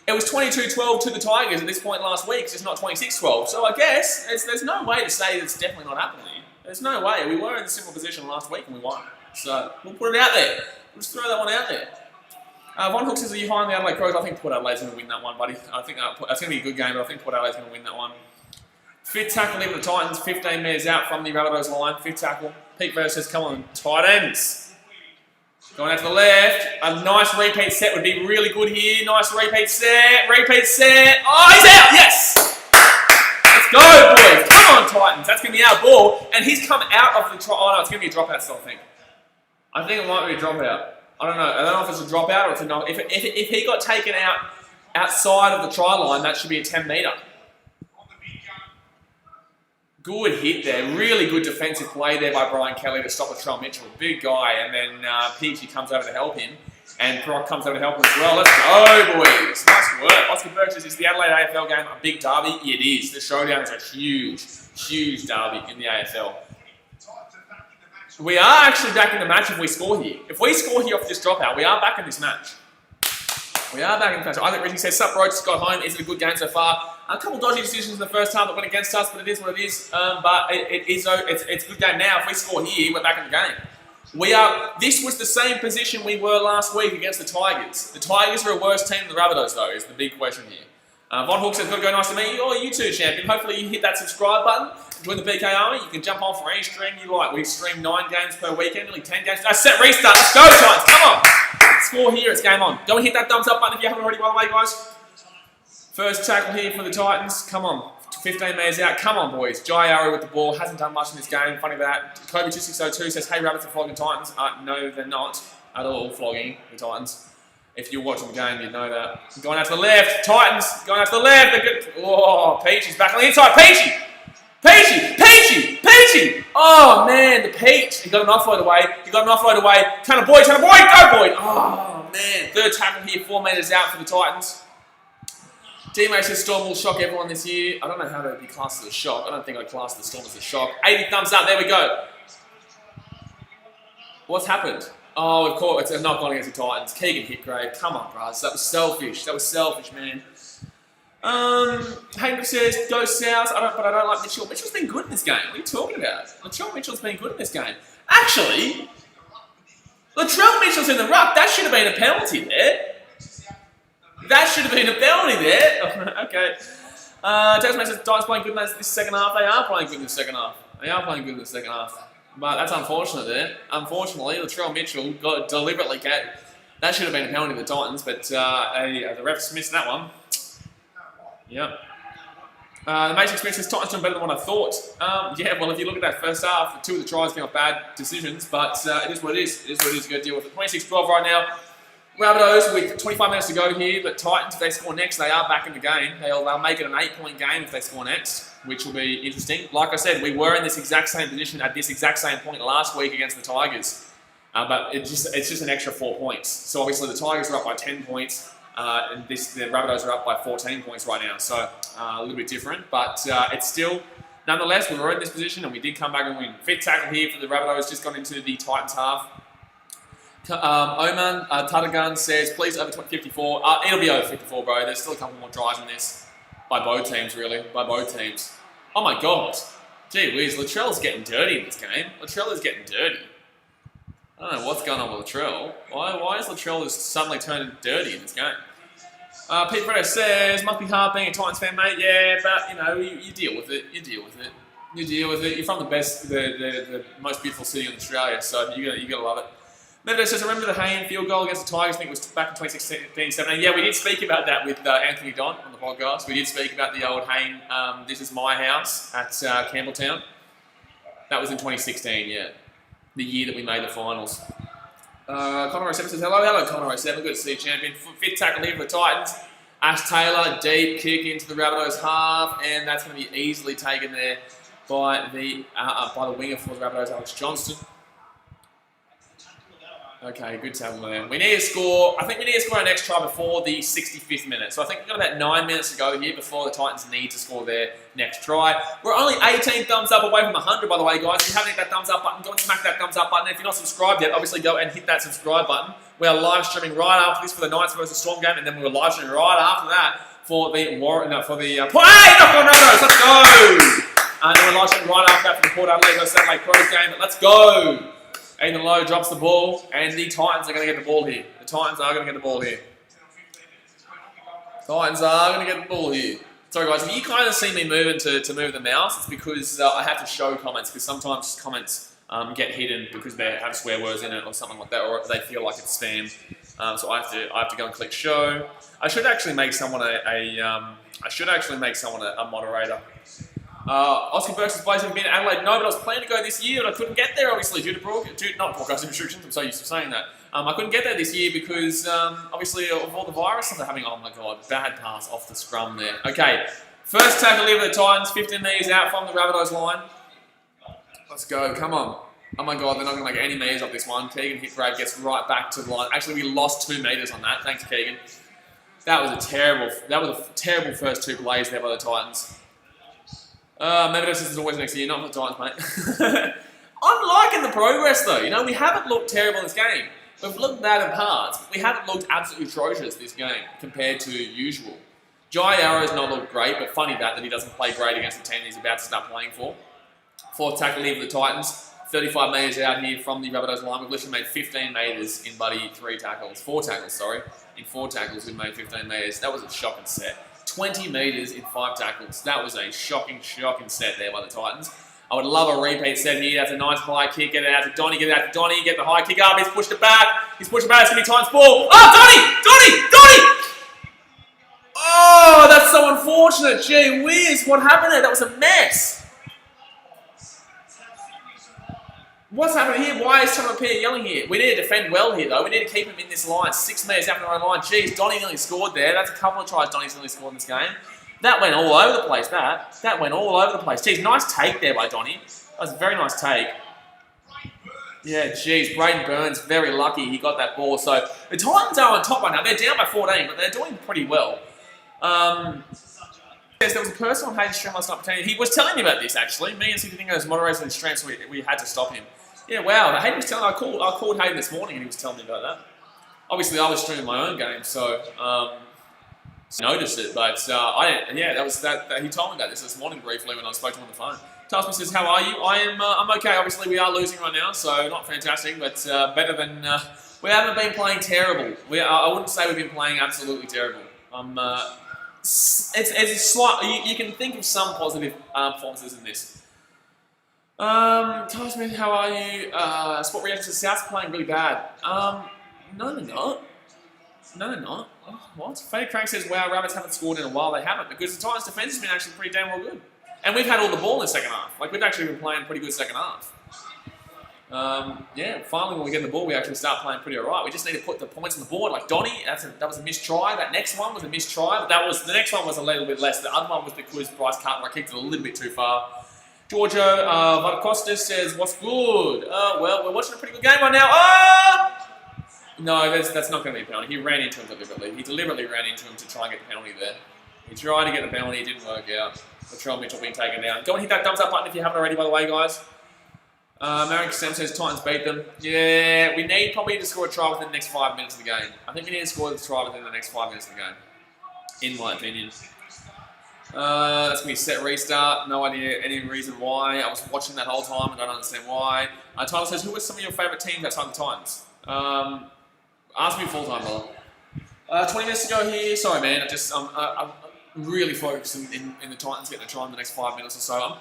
It was 22-12 to the Tigers at this point last week. It's just not 26-12. So I guess there's no way to say that it's definitely not happening. There's no way. We were in a similar position last week and we won. So we'll put it out there. We'll just throw that one out there. Von Hook says, are you high on the Adelaide Crows? I think Port Adelaide's going to win that one, buddy. I think that's going to be a good game, but I think Port Adelaide's going to win that one. Fifth tackle here for the Titans, 15 metres out from the Rabbitohs line. Fifth tackle. Pete Verse says, come on, Titans. Going out to the left. A nice repeat set would be really good here. Nice repeat set. Oh, he's out! Yes! Let's go, boys. Come on, Titans. That's going to be our ball. And he's come out of the try. Oh, no, it's going to be a dropout still, I think. I think it might be a dropout. I don't know if it's a dropout or it's a no. If he got taken out outside of the try line, that should be a 10 metre. Good hit there. Really good defensive play there by Brian Kelly to stop Latrell Mitchell. Big guy. And then Peachy comes over to help him. And Brock comes over to help him as well. Let's go, boys. Nice work. Oscar Burke says, is the Adelaide AFL game a big derby? It is. The showdown is a huge derby in the AFL. We are actually back in the match if we score here. If we score here off this dropout, we are back in this match. Isaac Ritchie says, sup, bro, just got home. Is it a good game so far? A couple dodgy decisions in the first half that went against us, but it is what it is. But it's a good game now. If we score here, we're back in the game. This was the same position we were last week against the Tigers. The Tigers are a worse team than the Rabbitohs, though, is the big question here. Von Hook says, got to go, nice to meet you. Oh, you too, champion. Hopefully you hit that subscribe button. Join the BKRmy. You can jump on for any stream you like. We stream 9 games per weekend, nearly 10 games. Set restart. Let's go, Titans. Come on. Score here. It's game on. Go and hit that thumbs up button if you haven't already, by the way, guys. First tackle here for the Titans. Come on. 15 metres out. Come on, boys. Jai Arrow with the ball. Hasn't done much in this game. Funny that. Kobe2602 says, hey, Rabbits are flogging Titans. No, they're not at all flogging the Titans. If you're watching the game, you'd know that. Going out to the left. Titans. Going out to the left. Oh, Peachy's back on the inside. Peachy. Oh, man, the Peach. He got an offload away. Tanner Boyd. Go, Boyd. Oh, man. Third tackle here, 4 metres out for the Titans. D-Mate says Storm will shock everyone this year. I don't know how that would be classed as a shock. I don't think I'd class the Storm as a shock. 80 thumbs up. There we go. What's happened? Oh, of course, it's a knock on against the Titans. Keegan Hitgrave. Come on, bros. That was selfish, man. Hank says, go South. But I don't like Mitchell. Mitchell's been good in this game. What are you talking about? Latrell Mitchell's been good in this game. Actually, Latrell Mitchell's in the ruck. That should have been a penalty there. Okay. Tasman says, Titans playing good in this second half. They are playing good in the second half. But that's unfortunate there. Unfortunately, Latrell Mitchell got deliberately That should have been a penalty to the Titans, but the refs missed that one. Yep. The Matrix experience says Titans doing better than what I thought. Yeah, well, if you look at that first half, 2 of the tries came off bad decisions, but it is what it is. It is what it is. You've got to deal with it. 26-12 right now. Rabbitohs with 25 minutes to go here, but Titans, if they score next, they are back in the game. They'll make it an 8-point game if they score next, which will be interesting. Like I said, we were in this exact same position at this exact same point last week against the Tigers, but it's just an extra 4 points. So obviously the Tigers are up by 10 points, and the Rabbitohs are up by 14 points right now. So a little bit different, but it's still, nonetheless, we were in this position and we did come back and win. 5th tackle here for the Rabbitohs, just gone into the Titans half. Oman Tatagan says, please over 54. It'll be over 54, bro. There's still a couple more tries in this. By both teams, really. By both teams. Oh my god. Gee whiz, Latrell's getting dirty in this game. Latrell is getting dirty. I don't know what's going on with Latrell. Why is Latrell just suddenly turning dirty in this game? Pete Fredo says, must be hard being a Titans fan, mate. Yeah, but, you know, you deal with it. You deal with it. You deal with it. You're from the most beautiful city in Australia, so you gotta love it. Meadow says, remember the Hayne field goal against the Tigers? I think it was back in 2016-17. Yeah, we did speak about that with Anthony Don on the podcast. We did speak about the old Hayne, this is my house at Campbelltown. That was in 2016, yeah. The year that we made the finals. Connor 07 says, hello Connor 07, good to see you, champion. 5th tackle here for the Titans. Ash Taylor, deep kick into the Rabbitohs half, and that's going to be easily taken there by the winger for the Rabbitohs, Alex Johnston. Okay, good tackle there. We need to score, I think we need to score our next try before the 65th minute. So I think we've got about 9 minutes to go here before the Titans need to score their next try. We're only 18 thumbs up away from 100, by the way, guys. If you haven't hit that thumbs up button, go and smack that thumbs up button. And if you're not subscribed yet, obviously go and hit that subscribe button. We are live streaming right after this for the Knights versus Storm game, and then we were live streaming right after that for the hey, knock on Rabbitohs, let's go! And then we're live streaming right after that for the Port Adelaide versus Adelaide Crows game. Let's go! Aiden Lowe drops the ball, and the Titans are going to get the ball here. The Titans are going to get the ball here. Titans are going to get the ball here. Sorry guys, if you kind of see me moving to move the mouse, it's because I have to show comments, because sometimes comments get hidden because they have swear words in it or something like that, or they feel like it's spam. So I have to go and click show. I should actually make someone a moderator. Oscar Burks has played been in Adelaide. No, but I was planning to go this year, but I couldn't get there, obviously, due to not broadcasting restrictions. I'm so used to saying that. I couldn't get there this year because, obviously, of all the virus that they're having. Oh my god, bad pass off the scrum there. Okay, first tackle here for the Titans, 15 metres out from the Rabbitohs line. Let's go, come on. Oh my god, they're not going to make any metres off this one. Keegan hit Brad, gets right back to the line. Actually, we lost 2 metres on that. Thanks, Keegan. That was a terrible first 2 plays there by the Titans. Maybe this is always next year, not for the Titans, mate. I'm liking the progress, though. You know, we haven't looked terrible in this game. We've looked bad in parts, but we haven't looked absolutely atrocious this game compared to usual. Jai Arrow's not looked great, but funny that he doesn't play great against the team he's about to start playing for. 4th tackle here for the Titans. 35 metres out here from the Rabbitohs line. We've literally made 15 metres in 4 tackles, sorry. In 4 tackles, we've made 15 metres. That was a shocking set. 20 metres in 5 tackles. That was a shocking set there by the Titans. I would love a repeat set here. That's a nice high kick. Get it out to Donny. Get the high kick up. He's pushed it back. It's going to be Titans ball. Oh, Donny! Oh, that's so unfortunate. Gee whiz. What happened there? That was a mess. What's happening here? Why is Tom Pierre yelling here? We need to defend well here, though. We need to keep him in this line. 6 metres out from the right line. Jeez, Donny nearly scored there. That's a couple of tries Donny's nearly scored in this game. That went all over the place, that went all over the place. Jeez, nice take there by Donny. That was a very nice take. Yeah, jeez, Braden Burns, very lucky he got that ball. So, the Titans are on top right now. They're down by 14, but they're doing pretty well. Yes, there was a person on Hayden's stream last night. He was telling me about this, actually. Me and Sidney Dingo's moderated in stream, so we had to stop him. Yeah, wow. Hayden was telling. I called Hayden this morning, and he was telling me about that. Obviously, I was streaming my own game, so noticed it. But I didn't. Yeah, that. He told me about this morning briefly when I spoke to him on the phone. Tasman says, "How are you?" I'm okay. Obviously, we are losing right now, so not fantastic, but better than. We haven't been playing terrible. I wouldn't say we've been playing absolutely terrible. It's slight. You can think of some positive performances in this. Tasman, how are you? Sport reaction to South playing really bad. No, they're not. No, they're not. What? Fade Crank says, wow, Rabbits haven't scored in a while. They haven't, because the Titans' defence has been actually pretty damn well good. And we've had all the ball in the second half. Like, we've actually been playing pretty good second half. Yeah, finally when we get the ball, we actually start playing pretty alright. We just need to put the points on the board. Like Donny, that was a missed try. That next one was a missed try, but the next one was a little bit less. The other one was because Bryce Cartwright kicked it a little bit too far. Giorgio Vadakostas says, what's good? Well, we're watching a pretty good game right now. No, that's not going to be a penalty. He ran into him deliberately. He deliberately ran into him to try and get the penalty there. He tried to get the penalty, it didn't work out. Latrell Mitchell being taken down. Go and hit that thumbs up button if you haven't already, by the way, guys. Marion Sam says Titans beat them. Yeah, we need probably to score a try within the next 5 minutes of the game. I think we need to score the try within the next 5 minutes of the game, in my opinion. That's going to be a set restart. No idea any reason why. I was watching that whole time. I don't understand why. Tyler says, who were some of your favourite teams outside the Titans? Ask me full time, brother. 20 minutes to go here. Sorry, man. I'm really focused in the Titans getting a try in the next 5 minutes or so.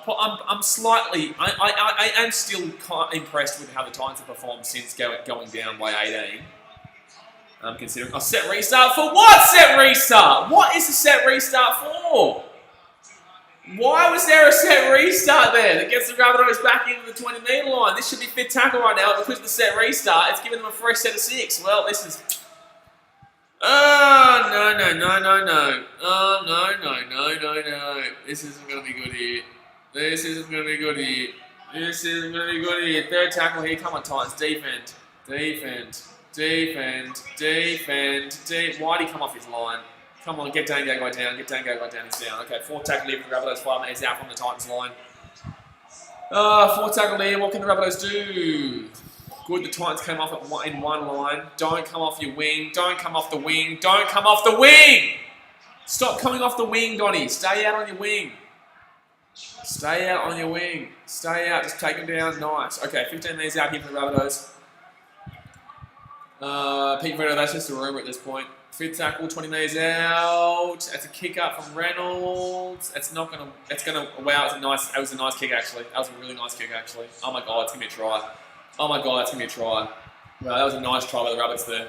I'm slightly. I am still quite impressed with how the Titans have performed since going down by 18. Considering a set restart for what? Set restart? What is the set restart for? Why was there a set restart there that gets the Rabbitohs back into the 20-metre line? This should be fit tackle right now. Because of the set restart, it's giving them a fresh set of 6. Well, this is... Oh, no. Oh, no. This isn't going to be good here. This isn't going to be good here. Third tackle here. Come on, Titans. Defend. Why'd he come off his line? Come on, get down, go down. He's down. Okay, fourth tackle here for the Rabbitohs. 5 minutes out from the Titans line. Fourth tackle here. What can the Rabbitohs do? Good, the Titans came off in one line. Don't come off your wing. Don't come off the wing. Stop coming off the wing, Donny. Stay out on your wing. Stay out. Just take him down. Nice. Okay, 15 minutes out here for the Rabbitohs. Pete Vedo, that's just a rumour at this point. Fifth tackle, 20 metres out. That's a kick up from Reynolds. Wow, it was a nice kick actually. That was a really nice kick actually. Oh my god, it's gonna be a try. Wow, that was a nice try by the Rabbits there.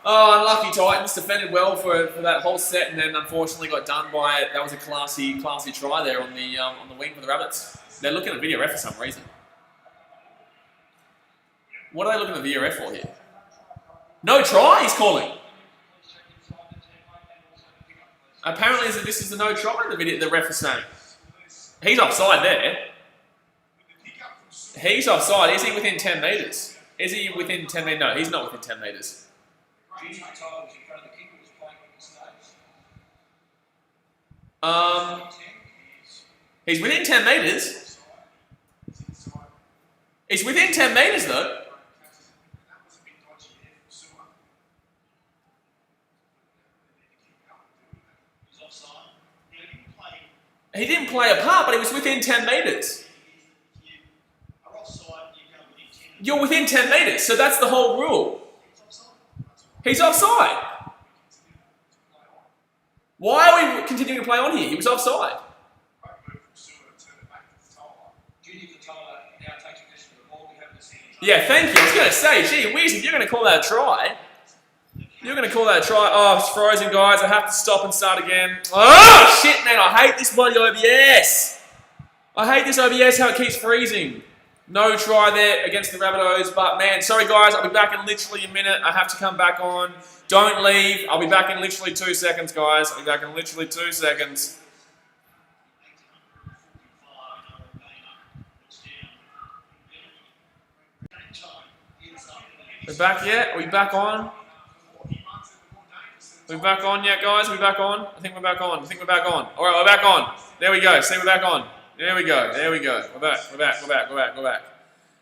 Oh, unlucky Titans. Defended well for that whole set, and then unfortunately got done by it. That was a classy try there on the wing for the Rabbits. They're looking at video ref for some reason. What are they looking at the video ref for here? No try, he's calling. Apparently, this is the no try the ref is saying. He's offside there. He's offside. Is he within 10 metres? Is he within 10 metres? No, he's not within 10 metres. He's within 10 metres. He's within 10 metres though. He didn't play a part, but he was within 10 metres. You're within 10 metres, so that's the whole rule. He's offside. Why are we continuing to play on here? He was offside. Yeah, thank you. I was going to say, gee whiz, if you're going to call that a try... Oh, it's frozen, guys. I have to stop and start again. Oh, shit, man. I hate this bloody OBS. How it keeps freezing. No try there against the Rabbitohs. But, man, sorry, guys. I'll be back in literally a minute. I have to come back on. Don't leave. I'll be back in literally 2 seconds, guys. We're back yet? Are we back on? We're back on yet, guys? I think we're back on. All right, we're back on. There we go. See, we're back on. There we go. We're back.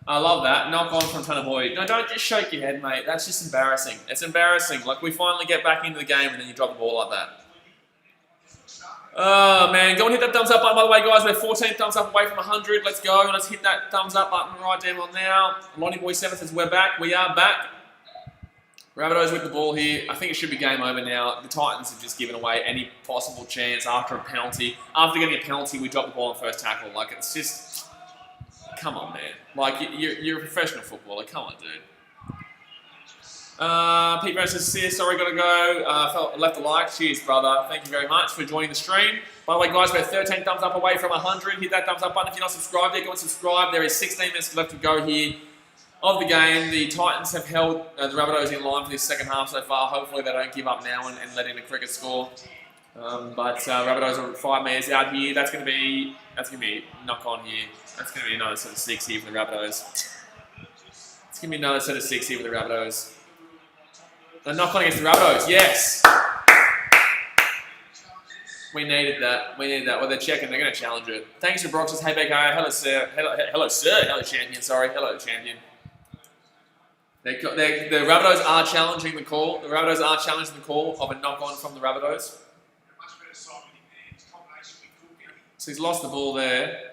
I love that. Knock on from Tanner Boyd. No, don't just shake your head, mate. That's just embarrassing. It's embarrassing. Like, we finally get back into the game and then you drop the ball like that. Oh, man. Go and hit that thumbs up button, by the way, guys. We're 14 thumbs up away from 100. Let's go. Let's hit that thumbs up button right down on now. Lonnie Boy 7 says we're back. We are back. Rabbitohs with the ball here. I think it should be game over now. The Titans have just given away any possible chance after a penalty. After getting a penalty, we dropped the ball on first tackle. Like, it's just... Come on, man. Like, you're a professional footballer. Come on, dude. Pete Rose says, sorry, gotta go. Left a like. Cheers, brother. Thank you very much for joining the stream. By the way, guys, we're 13 thumbs up away from 100. Hit that thumbs up button if you're not subscribed yet. Go and subscribe. There is 16 minutes left to go here of the game. The Titans have held the Rabbitohs in line for this second half so far. Hopefully they don't give up now and let in a cricket score. But Rabbitohs are 5 metres out here. That's gonna be knock on here. That's gonna be another set of 6 here for the Rabbitohs. It's gonna be another set of 6 here for the Rabbitohs. The knock on against the Rabbitohs, yes. We needed that. Well, they're checking. They're going to challenge it. Thanks for Brox's. Hey, BKR. Hello, sir. Hello, sir. Hello, champion. Sorry. Hello, champion. The Rabbitohs are challenging the call. The Rabbitohs are challenging the call of a knock on from the Rabbitohs. So he's lost the ball there.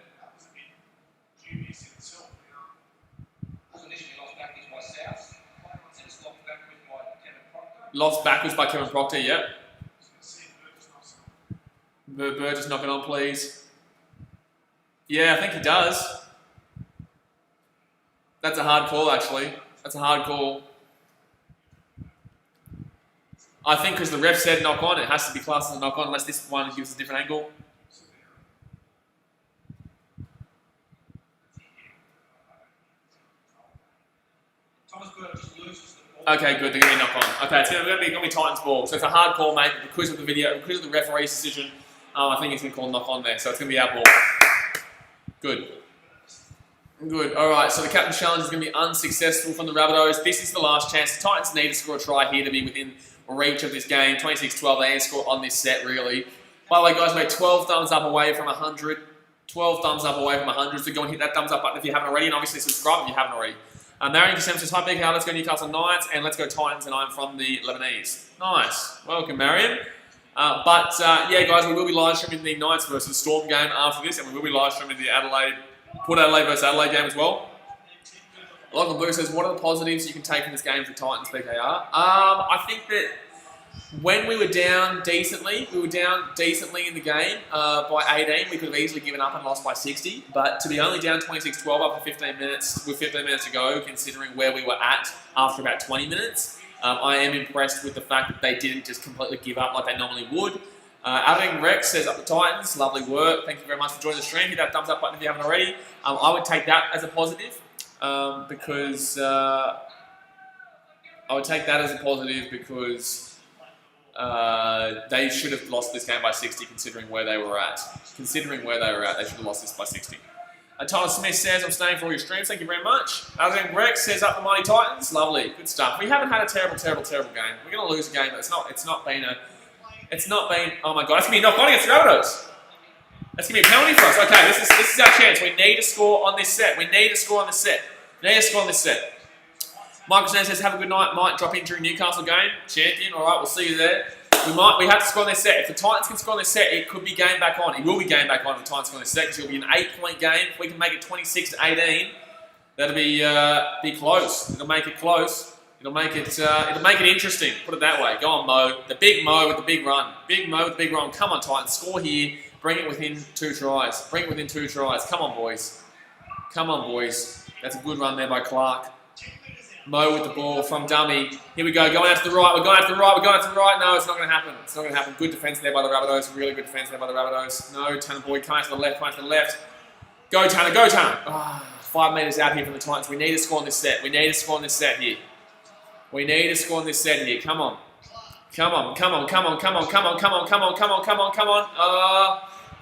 Lost backwards by Kevin Proctor, yep. Burgess knocking on, please. Yeah, I think he does. That's a hard call, actually. That's a hard call. I think because the ref said knock on, it has to be classed as a knock on unless this one gives a different angle. Okay, good. They're going to be knock on. Okay, it's going to be Titans ball. So it's a hard call, mate. Because of the video, because of the referee's decision, I think it's going to call knock on there. So it's going to be our ball. Good. Good. All right. So the captain's challenge is going to be unsuccessful from the Rabbitohs. This is the last chance. The Titans need to score a try here to be within reach of this game. 26-12. They need to score on this set, really. By the way, guys, we're 12 thumbs up away from 100. 12 thumbs up away from 100. So go and hit that thumbs up button if you haven't already, and obviously subscribe if you haven't already. Marion December says, hi BKR, let's go Newcastle Knights, and let's go Titans, and I'm from the Lebanese. Nice. Welcome, Marion. Yeah, guys, we will be live streaming the Knights versus Storm game after this, and we will be live streaming the Port Adelaide versus Adelaide game as well. Lachlan Blue says, what are the positives you can take from this game for Titans, BKR? I think that when we were down decently in the game by 18. We could have easily given up and lost by 60. But to be only down 26-12 after 15 minutes, with 15 minutes to go, considering where we were at after about 20 minutes, I am impressed with the fact that they didn't just completely give up like they normally would. Adding Rex says, up the Titans, lovely work. Thank you very much for joining the stream. Hit that thumbs up button if you haven't already. I would take that as a positive because they should have lost this game by 60 considering where they were at. They should have lost this by 60. Tyler Smith says, I'm staying for all your streams. Thank you very much. Alexander Rex says, up the mighty Titans. Lovely. Good stuff. We haven't had a terrible game. We're going to lose a game, but it's not been, oh my God, it's going to be knocked on against the Rabbitohs. That's going to be a penalty for us. Okay, this is our chance. We need to score on this set. Michael Stan says, have a good night. Might drop in during Newcastle game. Champion. All right, we'll see you there. We have to score on this set. If the Titans can score on this set, it could be game back on. It will be game back on if the Titans score on this set because it'll be an 8-point game. If we can make it 26-18, that'll be close. It'll make it close. It'll make it interesting. Put it that way. Go on, Mo. The big Mo with the big run. Come on, Titans. Score here. Bring it within 2 tries. Come on, boys. That's a good run there by Clark. Mo with the ball from dummy. Here we go. Going out to the right. We're going out to the right. No, it's not going to happen. Good defense there by the Rabbitohs. Really good defense there by the Rabbitohs. No, Tanner Boyd coming out to the left. Go, Tanner. 5 metres out here from the Titans. We need to score on this set. Here. Come on.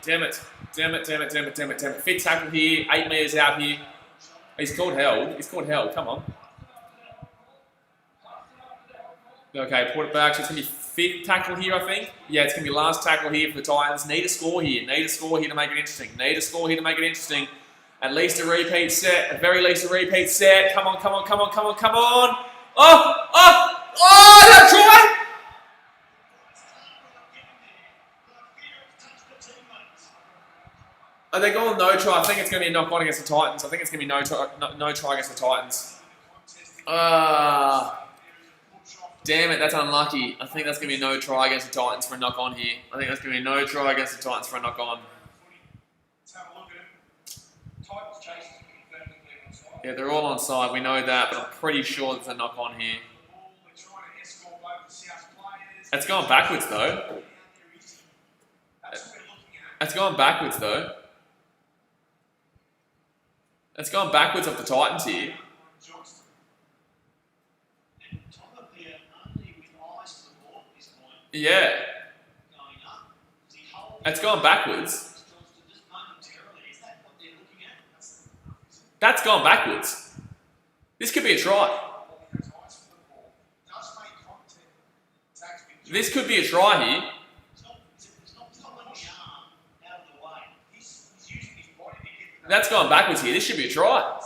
Damn it. Fit tackle here. 8 metres out here. He's called held. Come on. Okay, put it back. So it's going to be 5th tackle here, I think. Yeah, it's going to be last tackle here for the Titans. Need a score here to make it interesting. At least a repeat set. At very least a repeat set. Come on. That try! Are they going no try? I think it's going to be a knock on against the Titans. No try against the Titans. Damn it, that's unlucky. I think that's going to be no try against the Titans for a knock on here. Let's have a look at it. Titles chasing to confirm Yeah, they're all onside. We know that, but I'm pretty sure there's a knock on here. It's gone backwards though. It's gone backwards though. It's gone backwards off the Titans here. Yeah. It's gone backwards. That's gone backwards. This could be a try. This could be a try here. That's gone backwards here. This should be a try.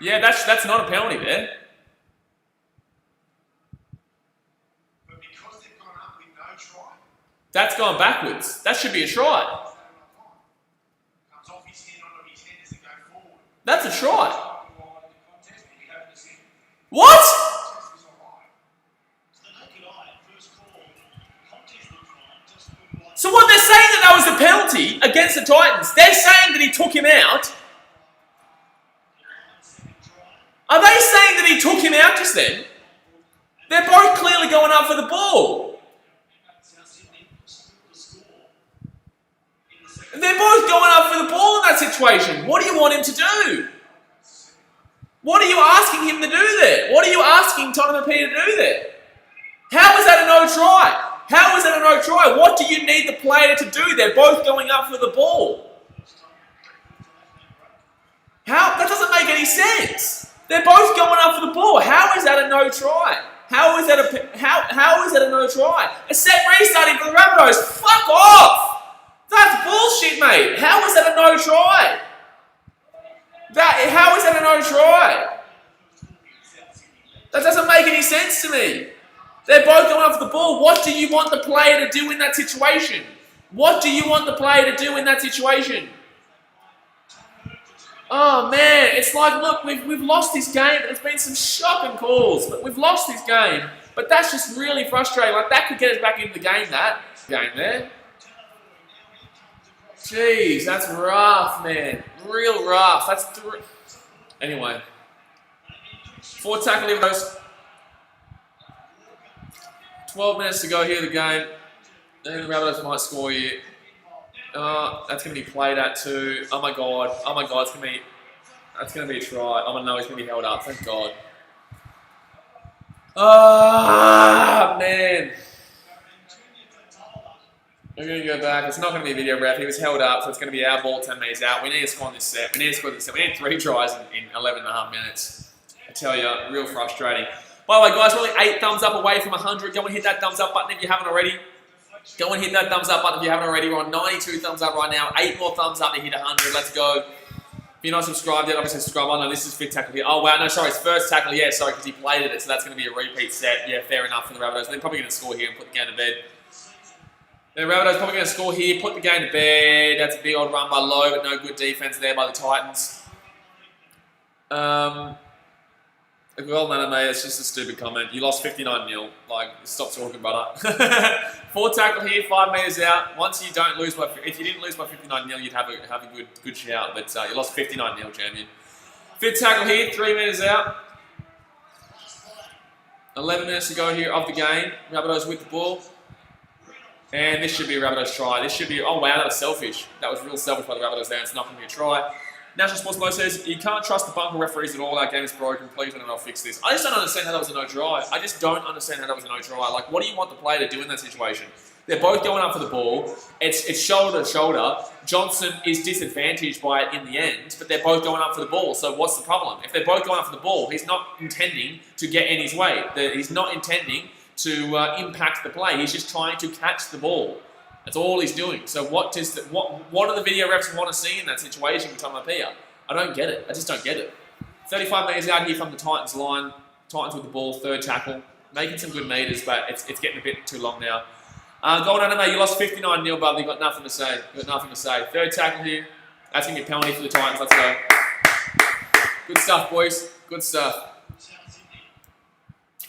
Yeah, that's not a penalty there. That's gone backwards. That should be a try. That's a try. What? So what they're saying that was a penalty against the Titans. They're saying that he took him out. Are they saying that he took him out just then? They're both clearly going up for the ball. They're both going up for the ball in that situation. What do you want him to do? What are you asking him to do there? What are you asking Tottenham P to do there? How is that a no try? How is that a no try? What do you need the player to do? They're both going up for the ball. How? That doesn't make any sense. They're both going up for the ball. How is that a no try? How is that a no try? A set restarting for the Rabbitohs. Fuck off! That's bullshit, mate. How is that a no try? How is that a no try? That doesn't make any sense to me. They're both going off the ball. What do you want the player to do in that situation? What do you want the player to do in that situation? Oh man, it's like, look, we've lost this game. There's been some shocking calls, but we've lost this game. But that's just really frustrating. Like, that could get us back into the game, that game there. Jeez, that's rough, man. Real rough. That's anyway. 4 tackle those. 12 minutes to go here in the game. And the Rabbitohs might score here. That's going to be played at too. Oh my god. Oh my god. That's going to be a try. Oh no, he's going to be held up. Thank God. Ah, man. We're going to go back. It's not going to be a video ref. He was held up, so it's going to be our ball 10 metres out. We need to score on this set. We need to score this set. We need 3 tries in 11.5 minutes. I tell you, real frustrating. By the way, guys, we're only 8 thumbs up away from 100. Go and hit that thumbs up button if you haven't already. Go and hit that thumbs up button if you haven't already. We're on 92 thumbs up right now. 8 more thumbs up to hit 100. Let's go. If you're not subscribed yet, obviously subscribe. Oh no, this is 5th tackle here. Oh wow, no, sorry, it's 1st tackle. Yeah, sorry, because he played it, so that's going to be a repeat set. Yeah, fair enough for the Rabbitohs. They're probably going to score here and put the game to bed. The Rabbitohs probably going to score here, put the game to bed. That's a big old run by Lowe, but no good defense there by the Titans. Well, no, mate, it's just a stupid comment. You lost 59-0. Like, stop talking, brother. 4 tackle here, 5 metres out. Once you don't lose by, if you didn't lose by 59-0, you'd have a good shout. But you lost 59-0, champion. 5th tackle here, 3 metres out. 11 minutes to go here of the game. Rabbitohs with the ball. And this should be a Rabbitohs try. This should be, oh wow, that was selfish. That was real selfish by the Rabbitohs there. It's not going to be a try. National Sports Blow says, you can't trust the bunker referees at all. Our game is broken. Please don't I'll fix this. I just don't understand how that was a no try. I just don't understand how that was a no try. Like, what do you want the player to do in that situation? They're both going up for the ball. It's shoulder to shoulder. Johnson is disadvantaged by it in the end, but they're both going up for the ball. So what's the problem? If they're both going up for the ball, he's not intending to get in his way. He's not intending to impact the play. He's just trying to catch the ball. That's all he's doing. So what do the video refs want to see in that situation with Tom Apia? I don't get it. I just don't get it. 35 metres out here from the Titans line. Titans with the ball, 3rd tackle. Making some good metres, but it's getting a bit too long now. Golden Anime, you lost 59-0, brother. You've got nothing to say. You've got nothing to say. 3rd tackle here. That's going to be a penalty for the Titans. Let's go. Good stuff, boys. Good stuff.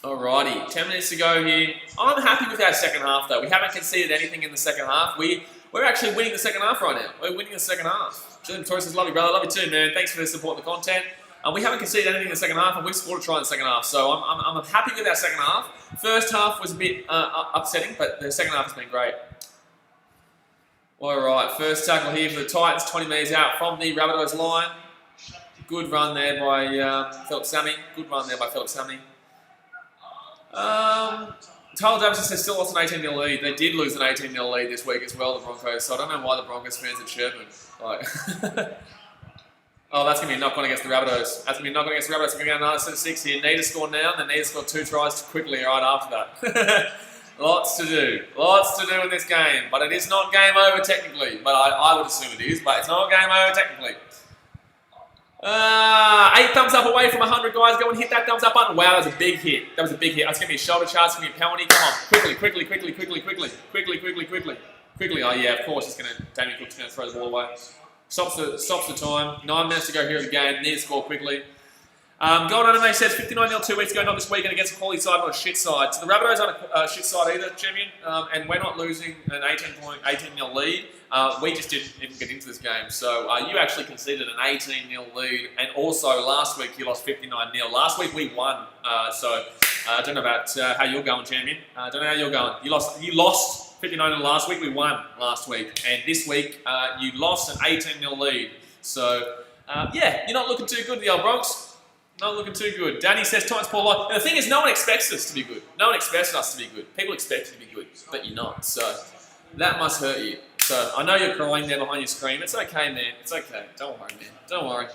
Alrighty, 10 minutes to go here. I'm happy with our second half, though. We haven't conceded anything in the second half. We're We're actually winning the second half right now. We're winning the second half. Julian Torres says, love you, brother. Love you too, man. Thanks for the support and the content. We haven't conceded anything in the second half, and we've scored a try in the second half. So I'm happy with our second half. First half was a bit upsetting, but the second half has been great. All right, first tackle here for the Titans. 20 metres out from the Rabbitohs line. Good run there by Philip Sammy. Good run there by Philip Sammy. Tyler Davison says still lost an 18-0 lead. They did lose an 18-0 lead this week as well, the Broncos. So I don't know why the Broncos fans are chirping. Like, oh, that's going to be a knock-on against the Rabbitohs. That's going to be a knock-on against the Rabbitohs. We're going to get another set of 6 here. Need to score now, and then need to score 2 tries quickly right after that. Lots to do. Lots to do in this game. But it is not game over technically. But I would assume it is. But it's not game over technically. 8 thumbs up away from 100, guys. Go and hit that thumbs up button. Wow, that was a big hit. That was a big hit. That's going to be a shoulder charge. It's going to be a penalty. Come on. Quickly. Oh, yeah, of course. It's going to... Damien Cook's going to throw the ball away. Stops the time. 9 minutes to go here at the game. Need to score quickly. Gold Anime says 59-0 2 weeks ago, not this weekend against a quality side, not a shit side. So the Rabbitohs aren't a shit side either, champion, and we're not losing an 18-0 lead. We just didn't get into this game. So you actually conceded an 18-0 lead, and also last week you lost 59-0. Last week we won. So I don't know about how you're going, champion. I don't know how you're going. You lost 59-0 last week. We won last week, and this week you lost an 18-0 lead. So yeah, you're not looking too good, the old Bronx. Not looking too good. Danny says Titans poor line. And the thing is, no one expects us to be good. No one expects us to be good. People expect you to be good, but you're not. So that must hurt you. So I know you're crying there behind your screen. It's okay, man. It's okay. Don't worry, man. Don't worry.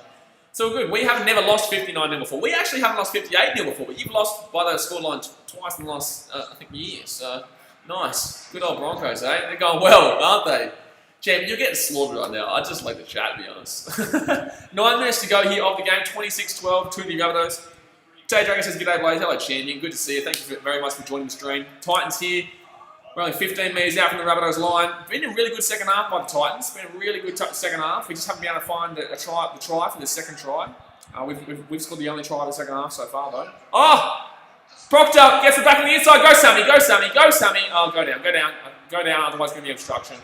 So we're good. We have never lost 59-0 before. We actually haven't lost 58-0 before, but you've lost by the scoreline twice in the last, I think, year. So nice. Good old Broncos, eh? They're going well, aren't they? Jam, you're getting slaughtered right now. I'd just like to chat, to be honest. 9 minutes to go here of the game. 26-12 to the Rabbitohs. Tay Dragon says, g'day, Blaze. Hello, champion. Good to see you. Thank you very much for joining the stream. Titans here. We're only 15 metres out from the Rabbitohs line. Been a really good second half by the Titans. Been a really good second half. We just haven't been able to find the try for the second try. We've scored the only try of the second half so far, though. Oh! Proctor gets it back on the inside. Go, Sammy. Go, Sammy. Go, Sammy. Oh, go down. Go down. Go down. Otherwise, it's going to be obstruction.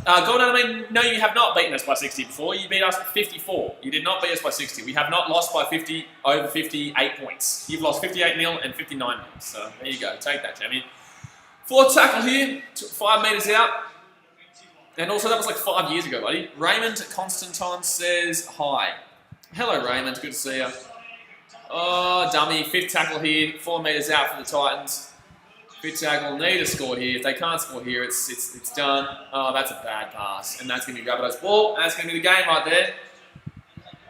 Golden Anime, no, you have not beaten us by 60 before. You beat us by 54. You did not beat us by 60. We have not lost by 50 over 58 points. You've lost 58-0 and 59-0. So there you go. Take that, champion. 4th tackle here, 5 metres out. And also that was like 5 years ago, buddy. Raymond Constantine says hi. Hello, Raymond. Good to see you. Oh, dummy. 5th tackle here, 4 metres out for the Titans. 5th tackle, need to score here. If they can't score here, it's done. Oh, that's a bad pass. And that's going to be Rabbitohs' ball. And that's going to be the game right there.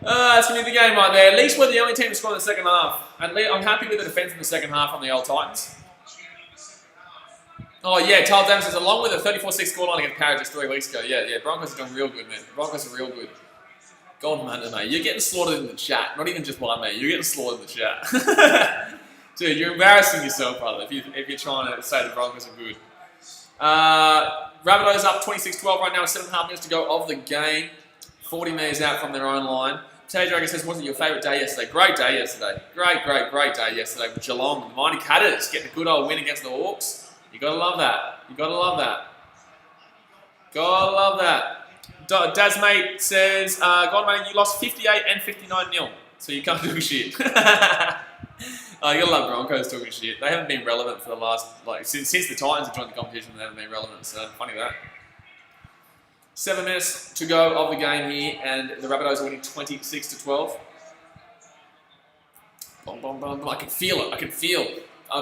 That's going to be the game right there. At least we're the only team to score in the second half. And I'm happy with the defence in the second half on the old Titans. Oh, yeah, Tyler Davis says, along with a 34-6 scoreline against Parrot just 3 weeks ago. Yeah, Broncos are doing real good, man. Broncos are real good. Golden man, mate. You're getting slaughtered in the chat. Not even just by me. You're getting slaughtered in the chat. Dude, you're embarrassing yourself, brother, if you're trying to say the Broncos are good. Rabbitohs up 26-12 right now, 7.5 minutes to go of the game. 40 metres out from their own line. Tay Dragon says, wasn't your favourite day yesterday? Great day yesterday. Great day yesterday with Geelong. The Mighty Catters getting a good old win against the Hawks. You gotta love that. You gotta love that. Gotta love that. Dazmate says, God, mate, you lost 58 and 59-0. So you can't do shit. You gotta love Broncos talking shit. They haven't been relevant for the last, since the Titans have joined the competition, they haven't been relevant, so funny that. 7 minutes to go of the game here, and the Rabbitohs are winning 26-12. I can feel it, I can feel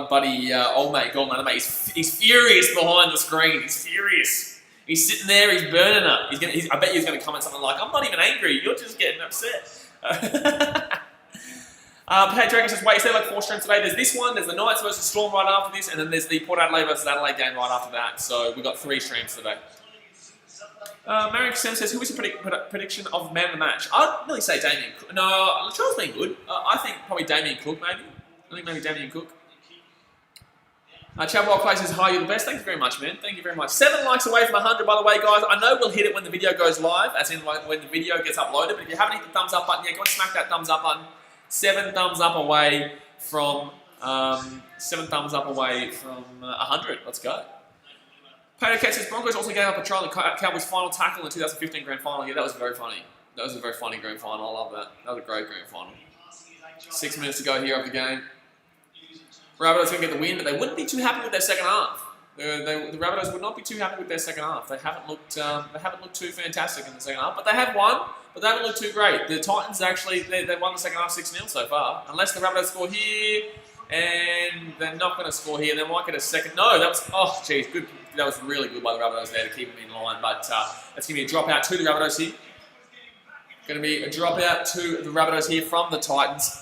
buddy, old mate Golden Anime, he's furious behind the screen, he's furious. He's sitting there, he's burning up. I bet he's gonna comment something like, I'm not even angry, you're just getting upset. Pat Dragon says, wait, is there like 4 streams today? There's this one, there's the Knights versus Storm right after this, and then there's the Port Adelaide versus Adelaide game right after that. So we've got 3 streams today. Marion Sam says, who is your prediction of man of the match? I'd really say Damien Cook. No, Latrell's been good. I think probably Damien Cook, maybe. I think maybe Damien Cook. Chad Wild Clay says, hi, you're the best. Thank you very much, man. Thank you very much. 7 likes away from 100, by the way, guys. I know we'll hit it when the video goes live, as in when the video gets uploaded, but if you haven't hit the thumbs up button yet, go and smack that thumbs up button. 7 thumbs up away from 100. Let's go. Pato Cat says Broncos also gave up a try on the Cowboys' final tackle in the 2015 grand final. Yeah, that was very funny. That was a very funny grand final. I love that. That was a great grand final. 6 minutes to go here of the game. Rabbitohs going to get the win, but they wouldn't be too happy with their second half. The Rabbitohs would not be too happy with their second half. They haven't looked too fantastic in the second half, but they have won. But they haven't looked too great. The Titans actually they won the second half 6-0 so far. Unless the Rabbitohs score here, and they're not going to score here. They might get a second. No, that was good. That was really good by the Rabbitohs there to keep them in line. But that's going to be a dropout to the Rabbitohs here. Going to be a dropout to the Rabbitohs here from the Titans.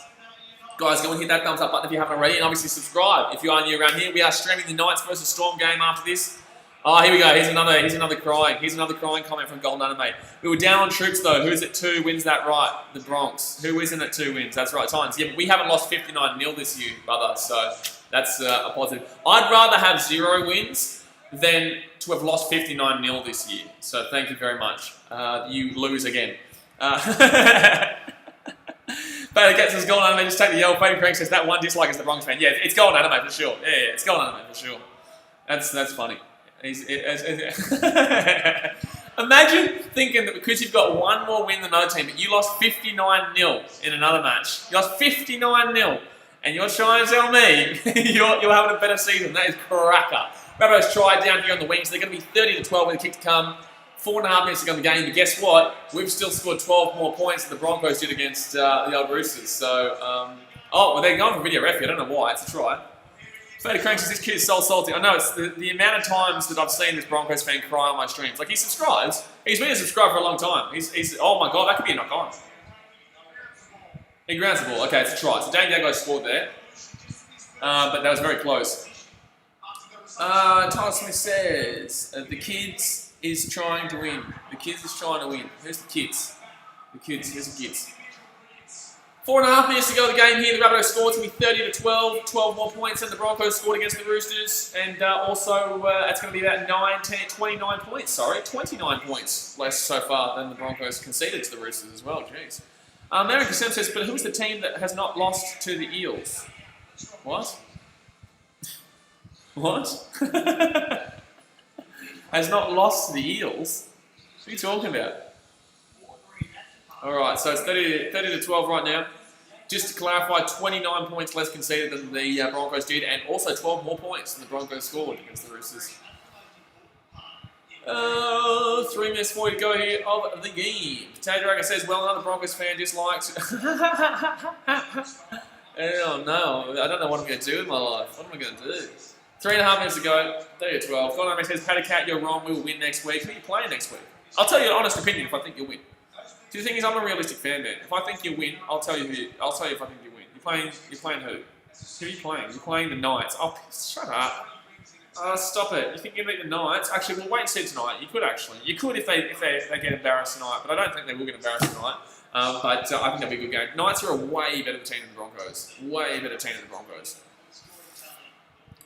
Guys, go and hit that thumbs up button if you haven't already, and obviously subscribe if you are new around here. We are streaming the Knights versus Storm game after this. Oh, here we go. Here's another crying. Here's another crying comment from Golden Anime. We were down on troops though. Who's at 2 wins that right? The Bronx. Who isn't at 2 wins? That's right, Titans. Yeah, but we haven't lost 59-0 this year, brother. So that's a positive. I'd rather have 0 wins than to have lost 59-0 this year. So thank you very much. You lose again. Bailey Cat says Golden Anime, just take the yell. Fading Crank says that one dislike is the Bronx fan. Yeah, it's Golden Anime for sure. Yeah, it's Golden Anime for sure. That's funny. Imagine thinking that because you've got one more win than another team, but you lost 59-0 in another match. You lost 59-0, and you're trying to tell me you're having a better season. That is cracker. Rabbitohs tried down here on the wings. They're going to be 30-12 with a kick to come. 4.5 minutes to go in the game, but guess what? We've still scored 12 more points than the Broncos did against the old Roosters. So, well, they're going for video ref. I don't know why. It's a try. Fady Crank says this kid is so salty. I know it's the amount of times that I've seen this Broncos fan cry on my streams. Like, he subscribes. He's been a subscriber for a long time. He's oh my god, that could be a knock on. He grounds the ball. Okay, it's a try. So Dane Gago scored there, but that was very close. Tyler Smith says the kids is trying to win. The kids is trying to win. Who's the kids? The kids. Here's the kids. 4.5 minutes to go in the game here. The Rabbitohs scored to be 30-12. 12 more points than the Broncos scored against the Roosters. And also, it's going to be about 29 points. Sorry, 29 points less so far than the Broncos conceded to the Roosters as well. Jeez. America Sim says, but who's the team that has not lost to the Eels? What? What? Has not lost to the Eels? What are you talking about? Alright, so it's 30-12 right now. Just to clarify, 29 points less conceded than the Broncos did, and also 12 more points than the Broncos scored against the Roosters. 3 minutes 40 to go here of the game. Potato Dragon says, well, another Broncos fan dislikes. Oh no, I don't know what I'm going to do with my life. What am I going to do? 3.5 minutes to go, 30-12. Golden Anime says, Pato Cat, you're wrong, we'll win next week. Who are you playing next week? I'll tell you an honest opinion if I think you'll win. See, the thing is, I'm a realistic fan, man. If I think you win, I'll tell you if I think you win. You're playing who? Who are you playing? You're playing the Knights. Oh, shut up. Stop it. You think you're going to beat the Knights? Actually, we'll wait and see tonight. You could actually. You could if they get embarrassed tonight, but I don't think they will get embarrassed tonight. But I think that'll be a good game. Knights are a way better team than the Broncos. Way better team than the Broncos.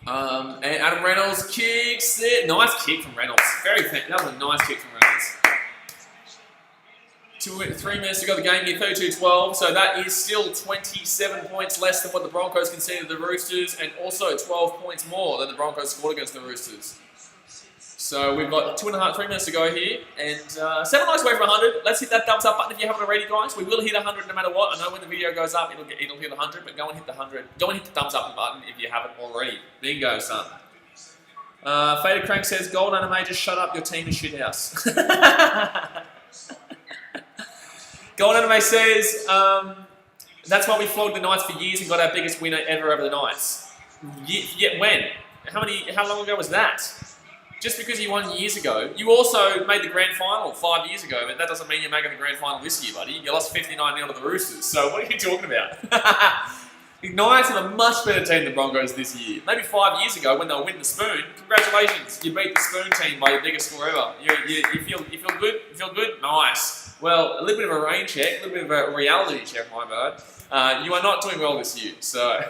And Adam Reynolds kicks it. Nice kick from Reynolds. That was a nice kick from Reynolds. 3 minutes to go the game here, 32-12. So that is still 27 points less than what the Broncos conceded to the Roosters, and also 12 points more than the Broncos scored against the Roosters. So we've got 3 minutes to go here, and 7 likes away from 100. Let's hit that thumbs up button if you haven't already, guys. We will hit 100 no matter what. I know when the video goes up, it'll hit 100, but go and hit the 100. Go and hit the thumbs up button if you haven't already. Bingo, son. Faded Crank says, Gold Anime, just shut up. Your team is shithouse. Gold Anime says, that's why we flogged the Knights for years and got our biggest winner ever over the Knights. Yet when? How long ago was that? Just because you won years ago. You also made the grand final 5 years ago, but that doesn't mean you're making the grand final this year, buddy. You lost 59-0 to the Roosters, so what are you talking about? The Knights are a much better team than the Broncos this year. Maybe 5 years ago when they'll win the Spoon. Congratulations, you beat the Spoon team by your biggest score ever. You feel good? You feel good? Nice. Well, a little bit of a rain check, a little bit of a reality check, my bad. You are not doing well this year, so...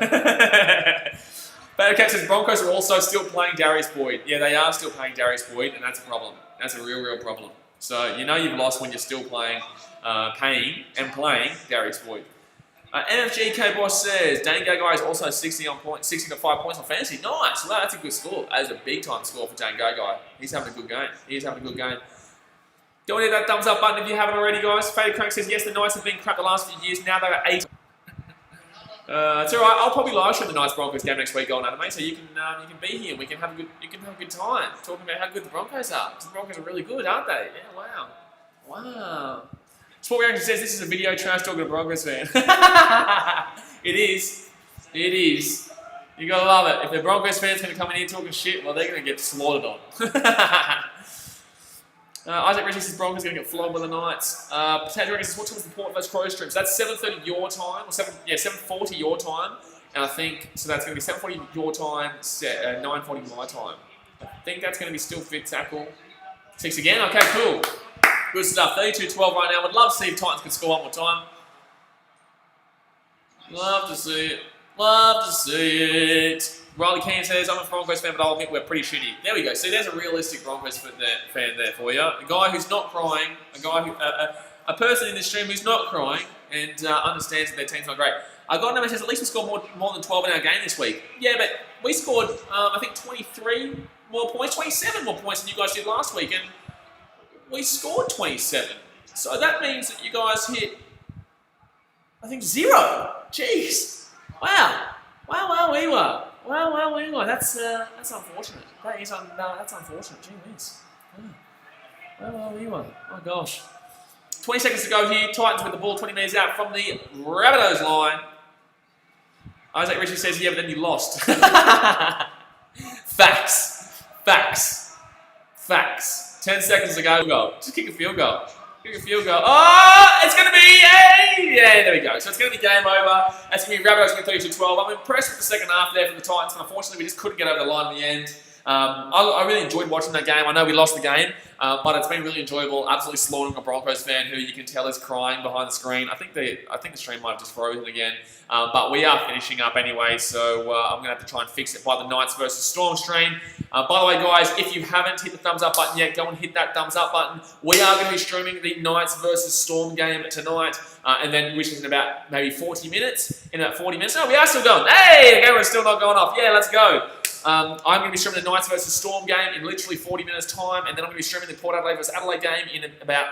Battlecat says Broncos are also still playing Darius Boyd. Yeah, they are still playing Darius Boyd, and that's a problem. That's a real problem. So you know you've lost when you're still playing Darius Boyd. NFGK Boss says, Dane Gagai is also 60 on points, 60 to 5 points on fantasy. Nice. Wow, that's a good score. That is a big time score for Dane Gagai. He's having a good game. He is having a good game. Don't hit that thumbs up button if you haven't already, guys. Faded Crank says, yes, the Knights have been crap the last few years. Now they're at 8. It's alright. I'll probably live stream the Knights Broncos game next week on anime, so you can be here. And we can have a good time talking about how good the Broncos are. The Broncos are really good, aren't they? Yeah. Wow. Wow. Sport Reaction says this is a video trash talking to Broncos fan. It is. It is. You gotta love it. If the Broncos fans gonna come in here talking shit, well, they're gonna get slaughtered on. Isaac Ritchie says Broncos gonna get flogged by the Knights. Potato Reaction says what time is the Port vs Crow stream? So that's 7:30 your time, or 7:40 your time, and I think so. That's gonna be 7:40 your time, 9:40 my time. I think that's gonna be still fit tackle. 6 again. Okay, cool. Good stuff. 32-12 right now. Would love to see if Titans could score one more time. Love to see it. Love to see it. Riley Keane says, I'm a Broncos fan, but I'll admit we're pretty shitty. There we go. See, there's a realistic Broncos fan there for you. A guy who's not crying. A guy who, a person in this stream who's not crying and understands that their team's not great. Got number says, at least we scored more than 12 in our game this week. Yeah, but we scored, I think, 23 more points, 27 more points than you guys did last week. And we scored 27. So that means that you guys hit, I think, 0. Jeez. Wow. Wow, we were. Wow, we were. That's unfortunate. That's unfortunate. Gee whiz. Wow, we were. Oh, gosh. 20 seconds to go here. Titans with the ball 20 metres out from the Rabbitohs line. Isaac Ritchie says, yeah, but then you lost. Facts. 10 seconds to go. Just kick a field goal. Oh, it's going to be yeah, there we go. So it's going to be game over. It's going to be Rabbitohs 32-12. I'm impressed with the second half there from the Titans, but unfortunately we just couldn't get over the line in the end. I really enjoyed watching that game. I know we lost the game, but it's been really enjoyable. Absolutely slaughtering a Broncos fan who you can tell is crying behind the screen. I think the stream might have just frozen again, but we are finishing up anyway, so I'm going to have to try and fix it by the Knights versus Storm stream. By the way, guys, if you haven't hit the thumbs up button yet, go and hit that thumbs up button. We are going to be streaming the Knights versus Storm game tonight, and then which is in about maybe 40 minutes. In about 40 minutes. Oh, we are still going. Hey, the camera's still not going off. Yeah, let's go. I'm going to be streaming the Knights versus Storm game in literally 40 minutes time, and then I'm going to be streaming the Port Adelaide versus Adelaide game in about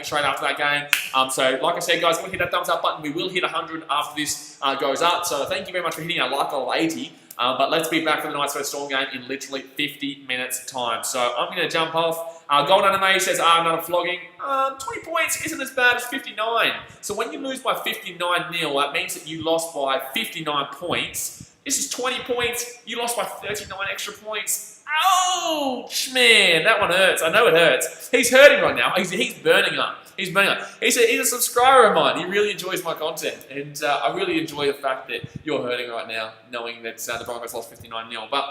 straight after that game. So like I said, guys, go hit that thumbs up button. We will hit 100 after this goes up. So thank you very much for hitting our like goal 80. But let's be back for the Knights versus Storm game in literally 50 minutes time. So I'm going to jump off. Golden Anime says, not a flogging. 20 points isn't as bad as 59. So when you lose by 59-0, that means that you lost by 59 points. This is 20 points. You lost by 39 extra points. Ouch, man. That one hurts. I know it hurts. He's hurting right now. He's burning up. He's a subscriber of mine. He really enjoys my content. And I really enjoy the fact that you're hurting right now, knowing that the Broncos lost 59-0. But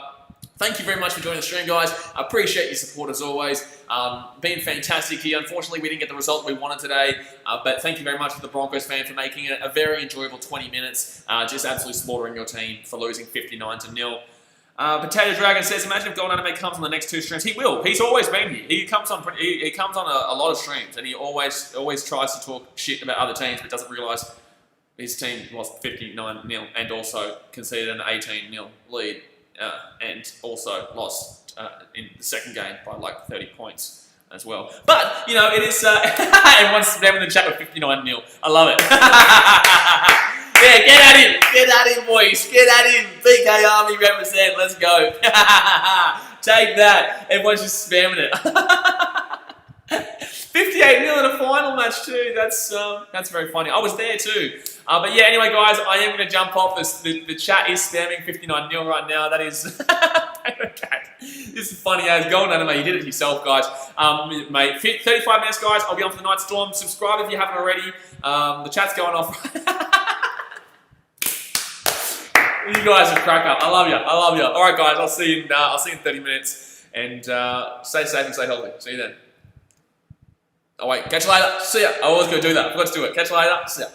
thank you very much for joining the stream, guys. I appreciate your support as always. Been fantastic here. Unfortunately, we didn't get the result we wanted today, but thank you very much to the Broncos fan for making it a very enjoyable 20 minutes. Just absolutely slaughtering your team for losing 59-0. Potato Dragon says, imagine if Golden Anime comes on the next 2 streams. He will. He's always been here. He comes on a lot of streams, and he always tries to talk shit about other teams, but doesn't realise his team lost 59-0 and also conceded an 18-0 lead. And also lost in the second game by like 30 points as well. But, you know, it is... everyone's spamming the chat with 59-0. I love it. Yeah, get at him. Get at him, boys. Get at him. BKRmy represent. Let's go. Take that. Everyone's just spamming it. 58-0 in a final match too. That's very funny. I was there too. But yeah, anyway, guys, I am going to jump off. The chat is spamming 59-0 right now. That is... This is funny as Golden Anime. You did it yourself, guys. Mate, 35 minutes, guys. I'll be on for the Night Storm. Subscribe if you haven't already. The chat's going off. You guys are crack up. I love you. All right, guys. I'll see you in 30 minutes. And stay safe and stay healthy. See you then. Oh wait, catch you later. See ya. I always go do that. I forgot to do it. Catch you later. See ya.